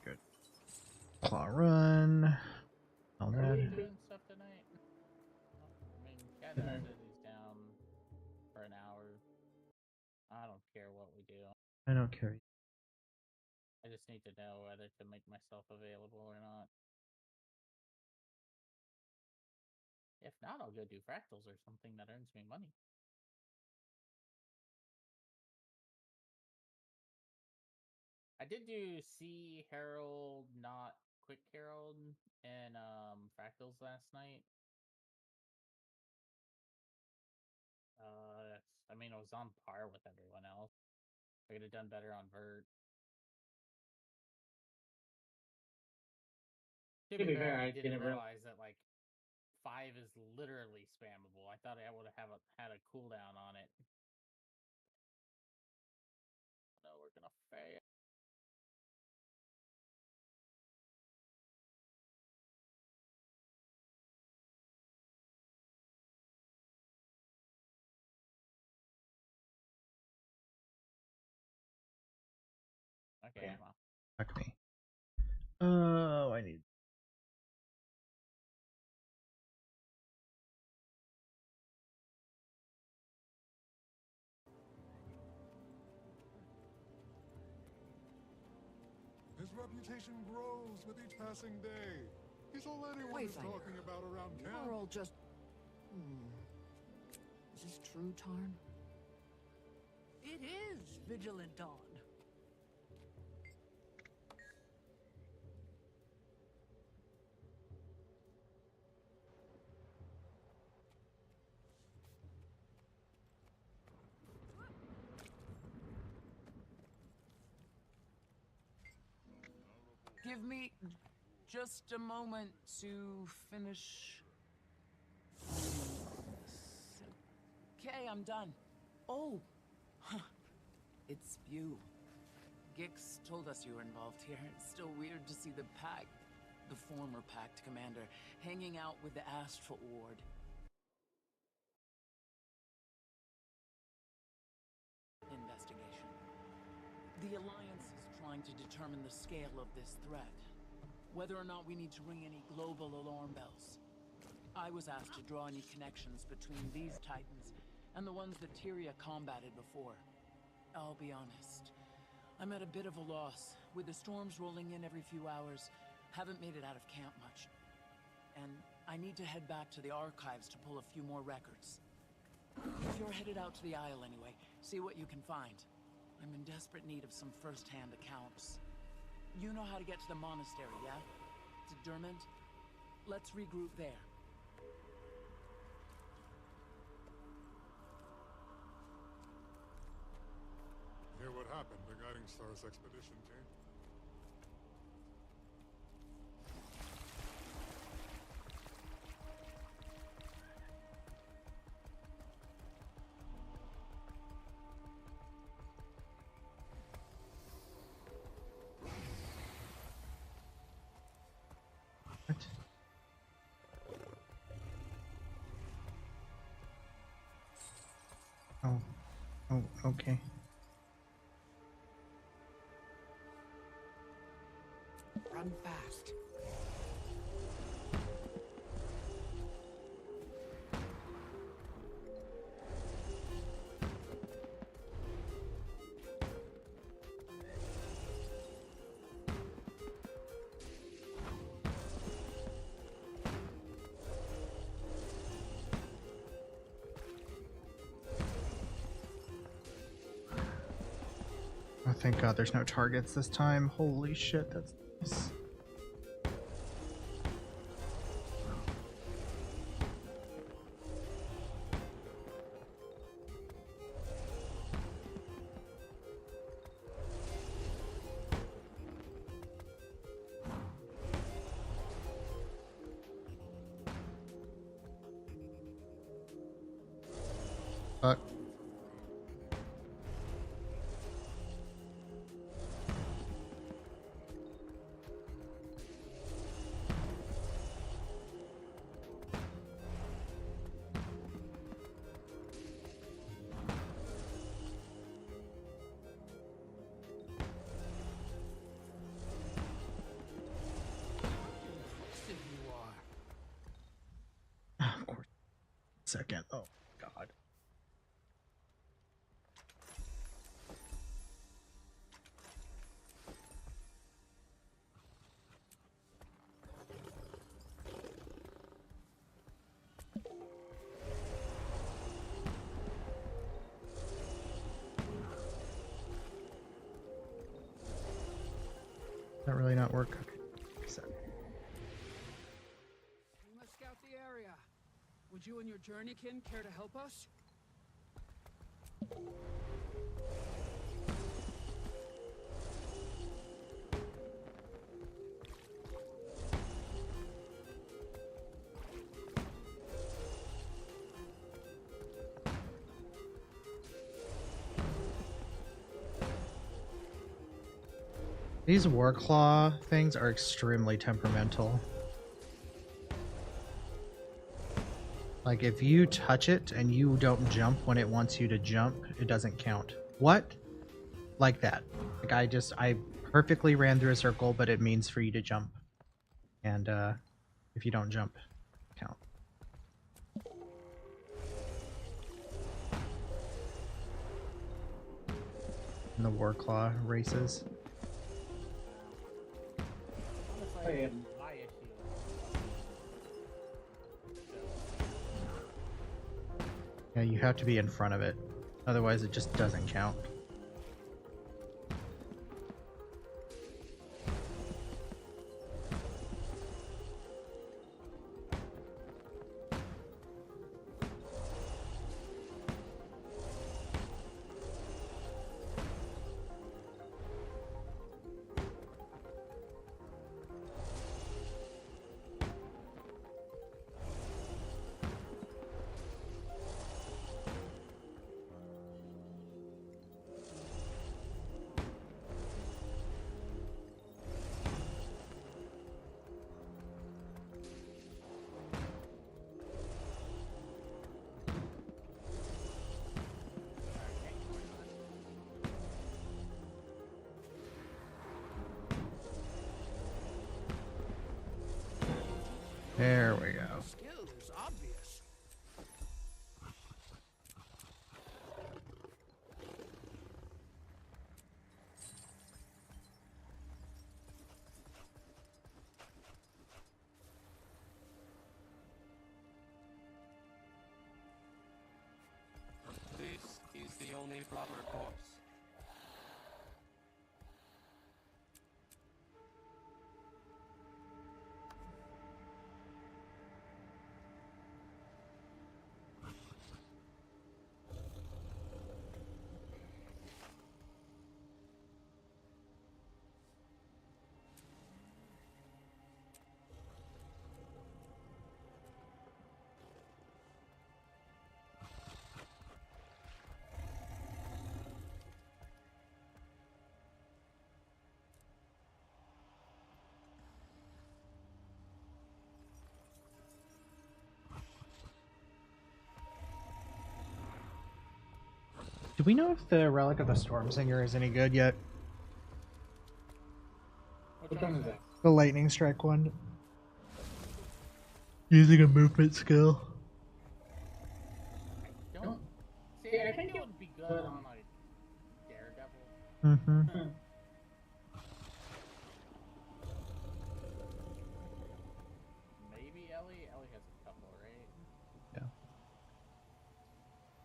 Good. Claw run. All Are we that. doing stuff tonight? I mean, Captain says he's down for an hour. I don't care what we do. I don't care. I just need to know whether to make myself available or not. If not, I'll go do fractals or something that earns me money. I did do C Herald, not Quick Herald, and fractals last night. I mean, I was on par with everyone else. I could have done better on Vert. To be fair, I didn't realize that like 5 is literally spammable. I thought I would have had a cooldown on it. No, we're gonna fail. Okay, come on. Fuck me. Oh, I need. His reputation grows with each passing day. He's all anyone is talking about around camp. You're all just... Is this through, Tarn? It is Vigilant Dawn. Give me just a moment to finish. Okay, I'm done. Oh, it's you. Gix told us you were involved here. It's still weird to see the Pact, the former Pact commander, hanging out with the Astral Ward. Investigation. The Alliance is trying to determine the scale of this threat. Whether or not we need to ring any global alarm bells. I was asked to draw any connections between these Titans and the ones that Tyria combated before. I'll be honest, I'm at a bit of a loss. With the storms rolling in every few hours, haven't made it out of camp much. And I need to head back to the archives to pull a few more records. If you're headed out to the Isle anyway, see what you can find. I'm in desperate need of some first-hand accounts. You know how to get to the monastery, yeah? To Dermot? Let's regroup there. Hear what happened, the Guiding Stars expedition team? Oh, okay. Run fast. Oh, thank God there's no targets this time. Holy shit, that's nice. Fuck. Of course. Second. Oh, God. That really not work? Okay. We must scout the area. Would you and your journeykin care to help us? These Warclaw things are extremely temperamental. Like, if you touch it and you don't jump when it wants you to jump, it doesn't count. What? Like that. Like, I perfectly ran through a circle, but it means for you to jump. And, if you don't jump, count. And the Warclaw races. Yeah, you have to be in front of it. Otherwise it just doesn't count. There we go. Skill is obvious. This is the only proper course. Do we know if the Relic of the Stormsinger is any good yet? Which one is that? The lightning strike one. Using a movement skill. Don't see. I think it would be good on like Daredevil. Mm-hmm. Maybe Ellie. Ellie has a couple, right? Yeah.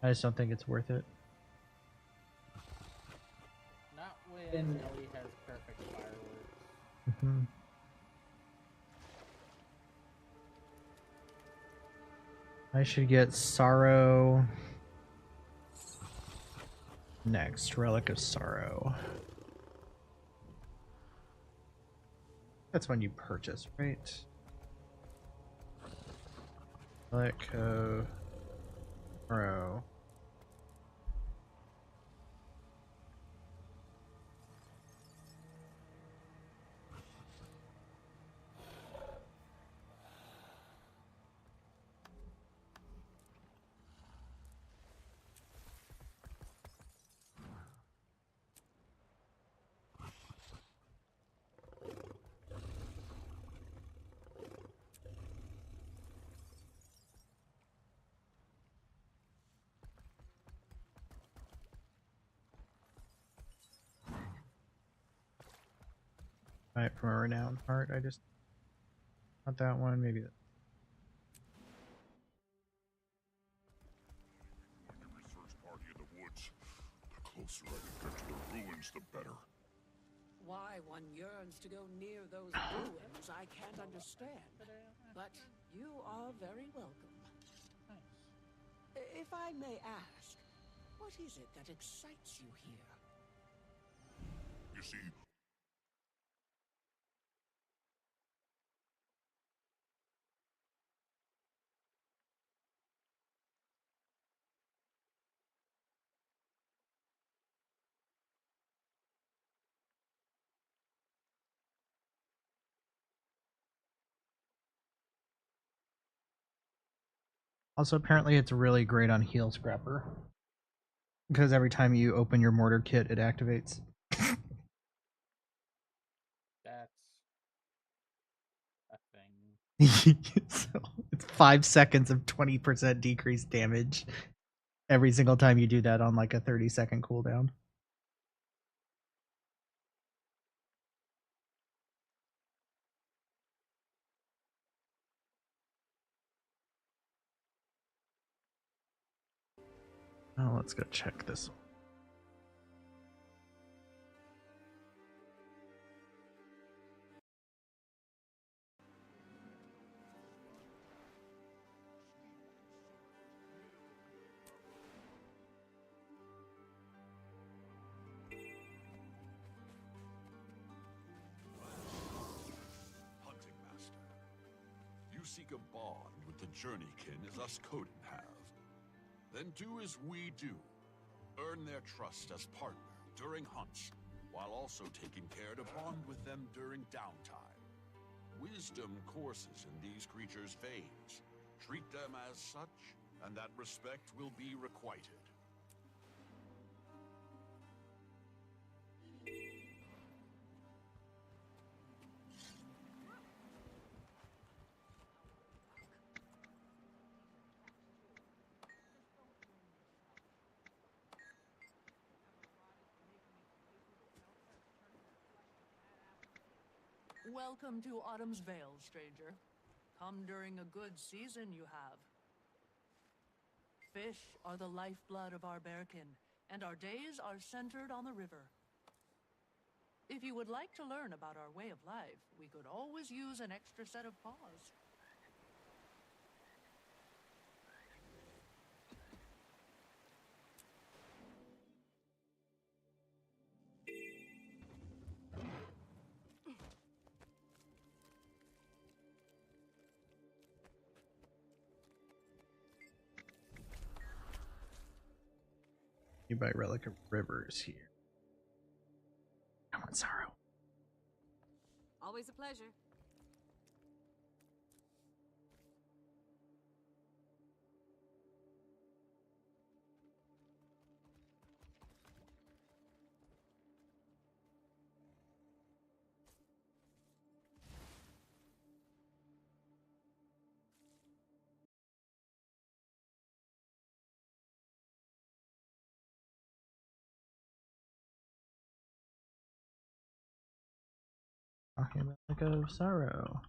I just don't think it's worth it. Not when Ellie has perfect fireworks. Mm-hmm. I should get Sorrow next. Relic of Sorrow. That's when you purchase, right? Relic of Sorrow. Right, from a renowned heart, I just not that one, maybe that. Research party in the woods. The closer I can get to the ruins, the better. Why one yearns to go near those ruins, I can't understand. But you are very welcome. If I may ask, what is it that excites you here? You see, Also, apparently it's really great on Heal Scrapper. Because every time you open your mortar kit, it activates. That's a thing. So it's 5 seconds of 20% decreased damage every single time you do that on like a 30-second cooldown. Oh, let's go check this one. Hunting Master. You seek a bond with the Journeykin as us Coden have. Then do as we do. Earn their trust as partner during hunts, while also taking care to bond with them during downtime. Wisdom courses in these creatures' veins. Treat them as such, and that respect will be requited. Welcome to Autumn's Vale, stranger. Come during a good season you have. Fish are the lifeblood of our bearkin, and our days are centered on the river. If you would like to learn about our way of life, we could always use an extra set of paws. By Relic of Rivers here. Come on, Sorrow. Always a pleasure. Relic of Sorrow.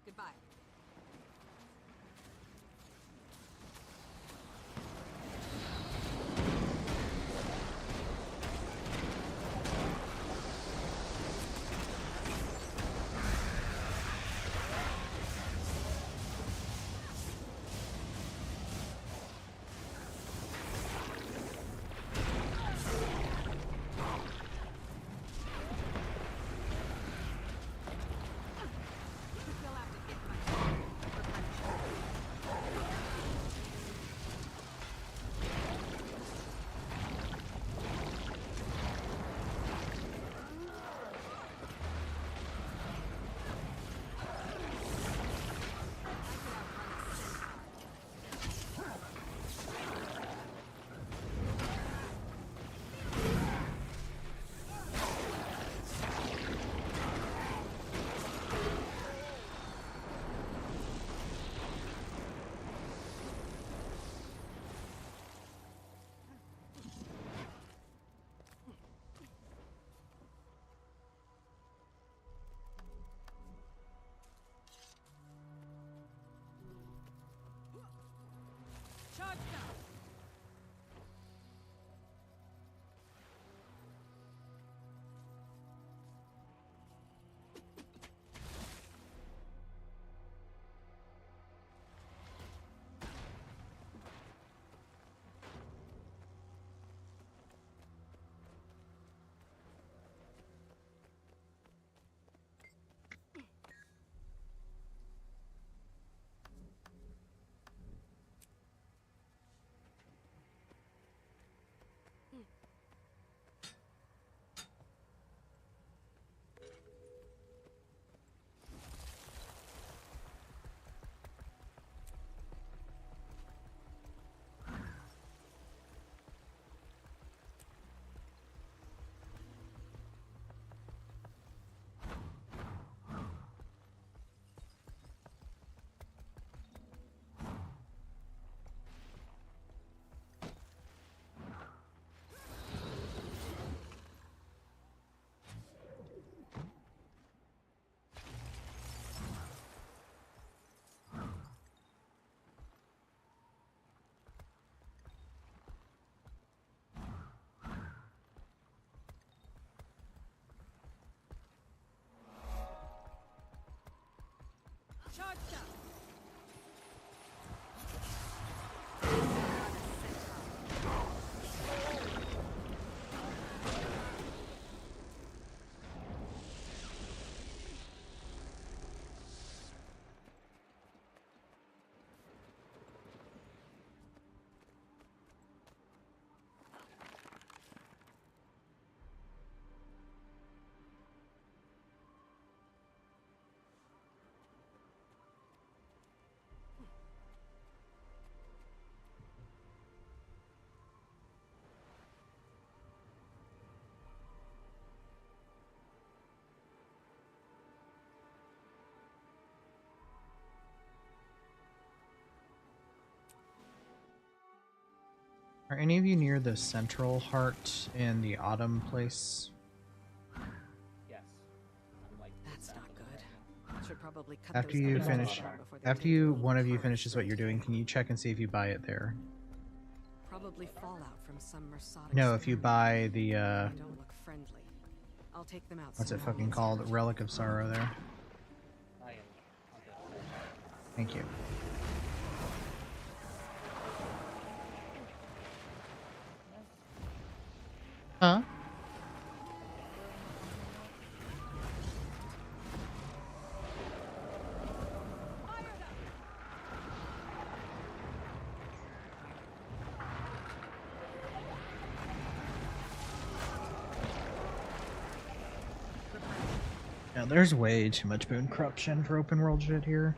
Goodbye. You'll have to get my Are any of you near the central heart in the autumn place? Yes. I'm like That's not good. Should probably cut After those you guys finish, down before they after take you the one of you curse. finishes what you're doing, can you check and see if you buy it there? Probably fallout from some Mersodic No, if you buy the They don't look friendly. I'll take them out. what's soon. it fucking called? Relic of Sorrow there. Thank you. Huh? Yeah, there's way too much boon corruption for open world shit here.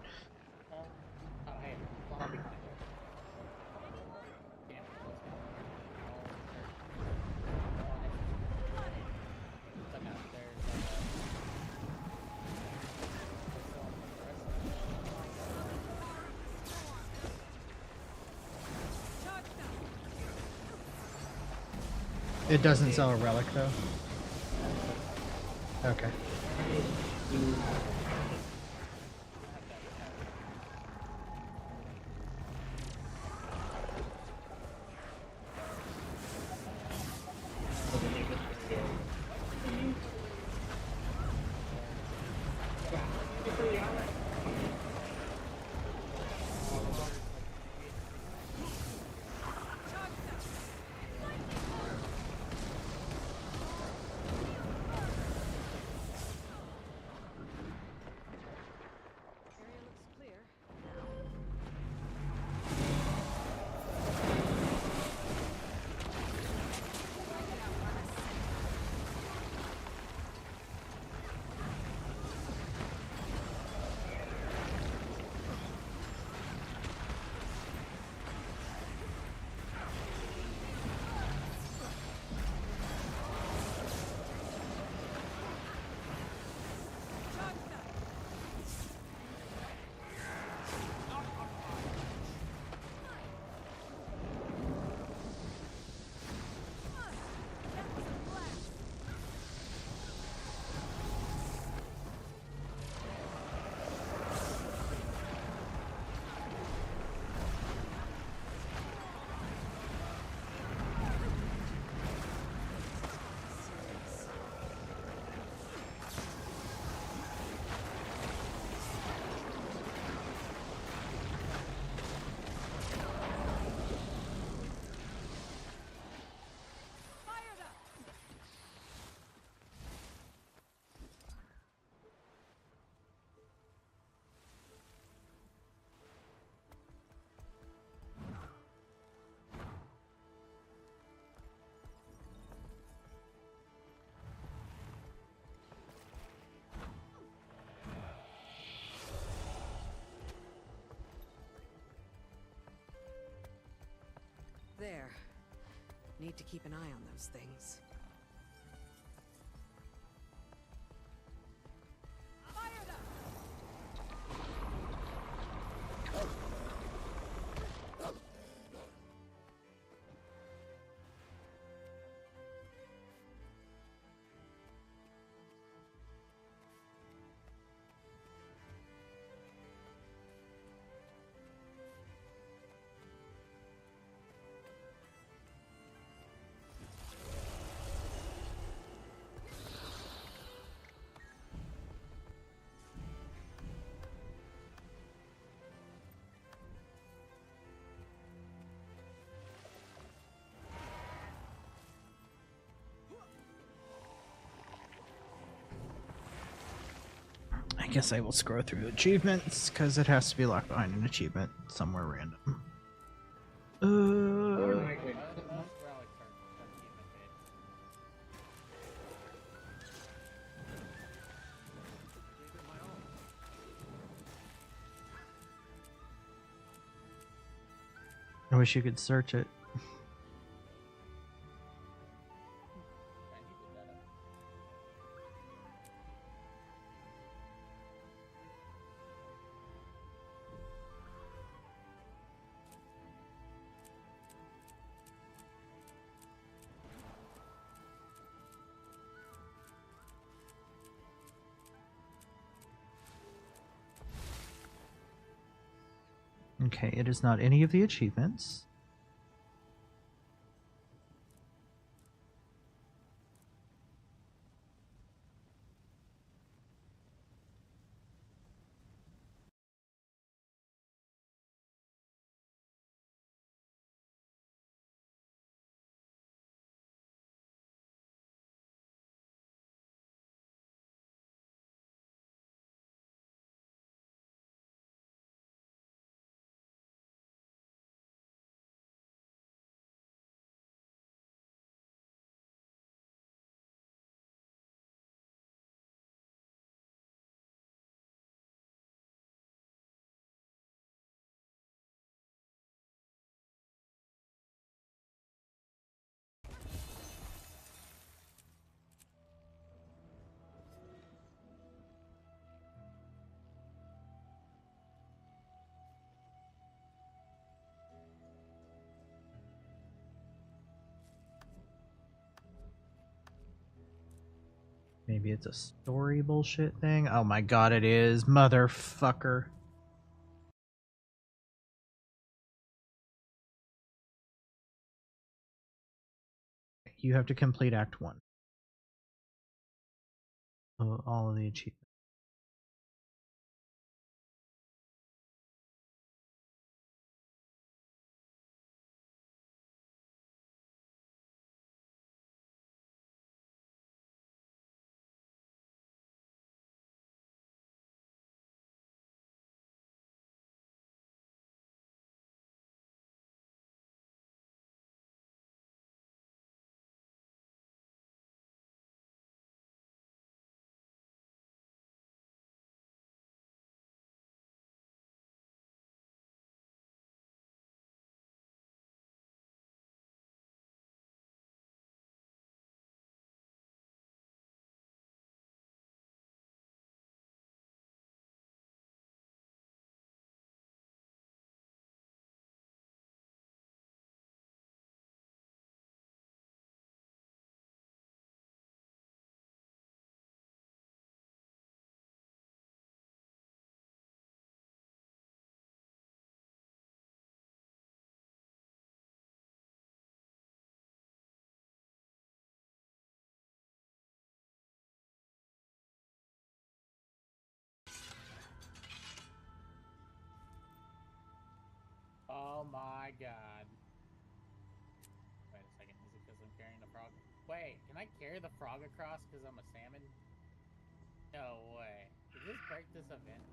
It doesn't sell a relic though. Okay. There. Need to keep an eye on those things. I guess I will scroll through achievements because it has to be locked behind an achievement somewhere random. I wish you could search it. Okay, it is not any of the achievements. Maybe it's a story bullshit thing. Oh my god, it is. Motherfucker. You have to complete Act 1. All of the achievements. Oh my god. Wait a second, is it because I'm carrying the frog? Wait, can I carry the frog across because I'm a salmon? No way. Did this break this event?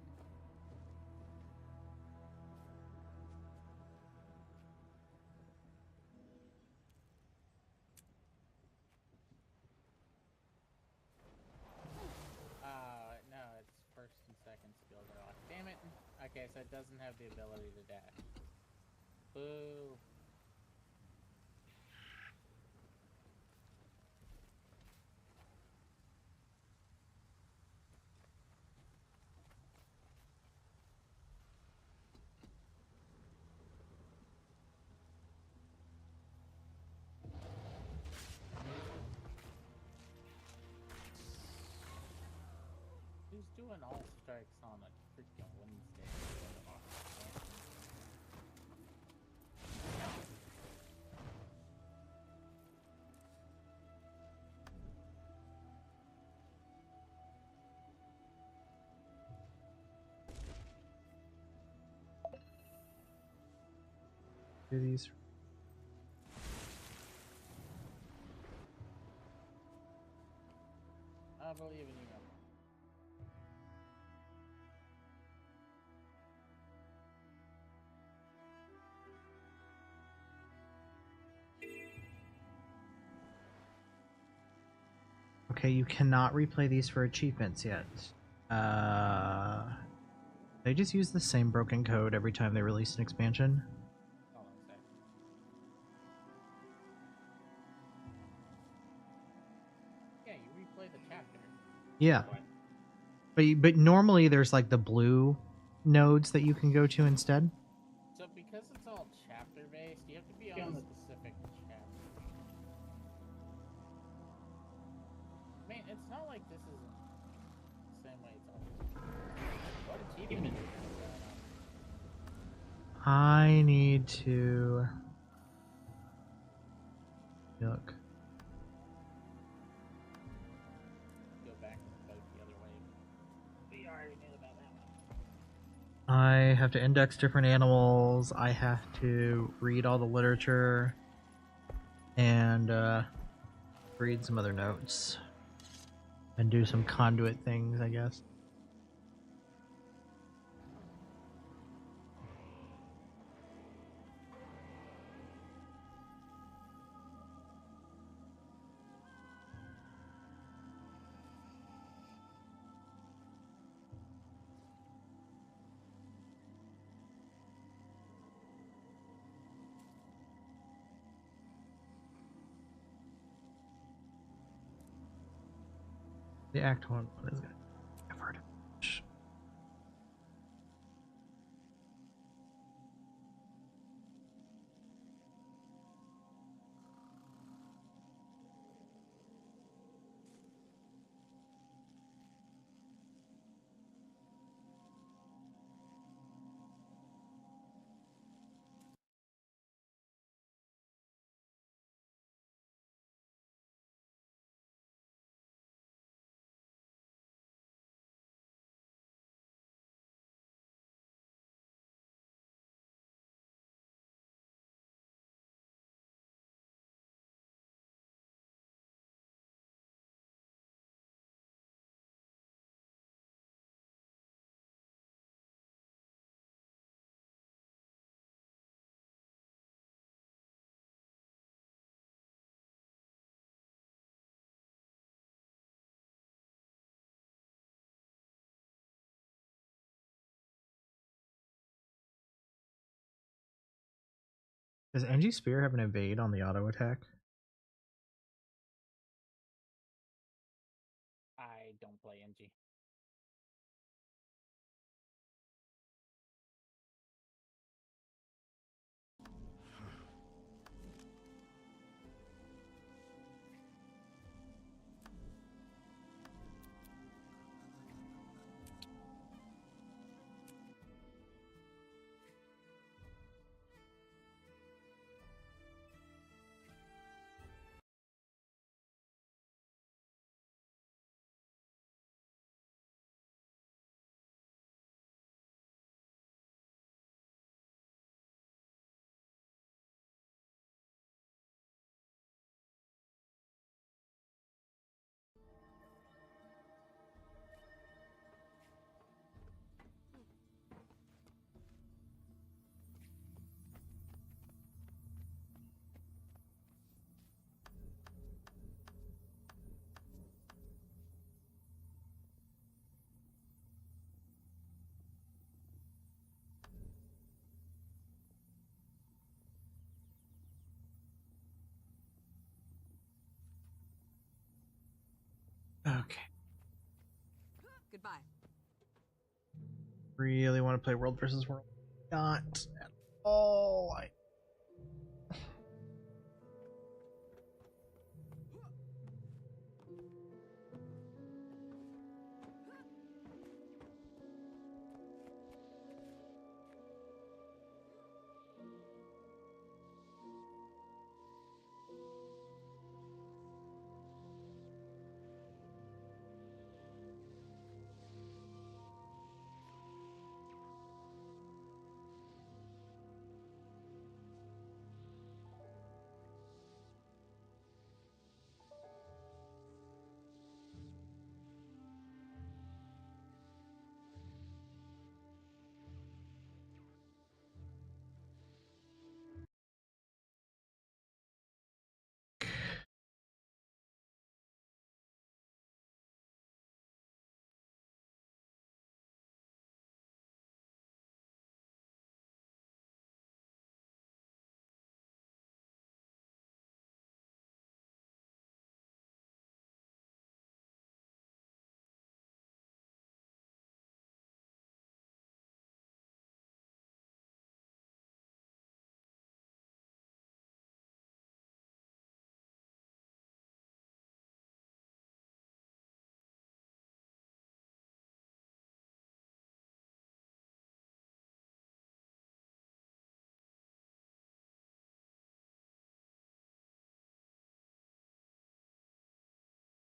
No, it's first and second skills are locked. Damn it. Okay, so it doesn't have the ability to dash. Boo. Who's doing all strikes on a freaking Wednesday? Do these. I believe in you. Okay, you cannot replay these for achievements yet. They just use the same broken code every time they release an expansion. Hold on a second. Yeah, you replay the chapter. Yeah. But normally there's like the blue nodes that you can go to instead. So because it's all chapter based, you have to be on a specific chapter. I mean, it's not like this is the same way it's always been. What achievement is this? I need to look. Go back and vote the other way. We already knew about that one. I have to index different animals. I have to read all the literature and read some other notes and do some conduit things, I guess. The Act 1, what is it? I've heard of it. Does Angie Spear have an evade on the auto attack? I don't play NG. Okay. Goodbye. Really want to play World versus World? Not at all. I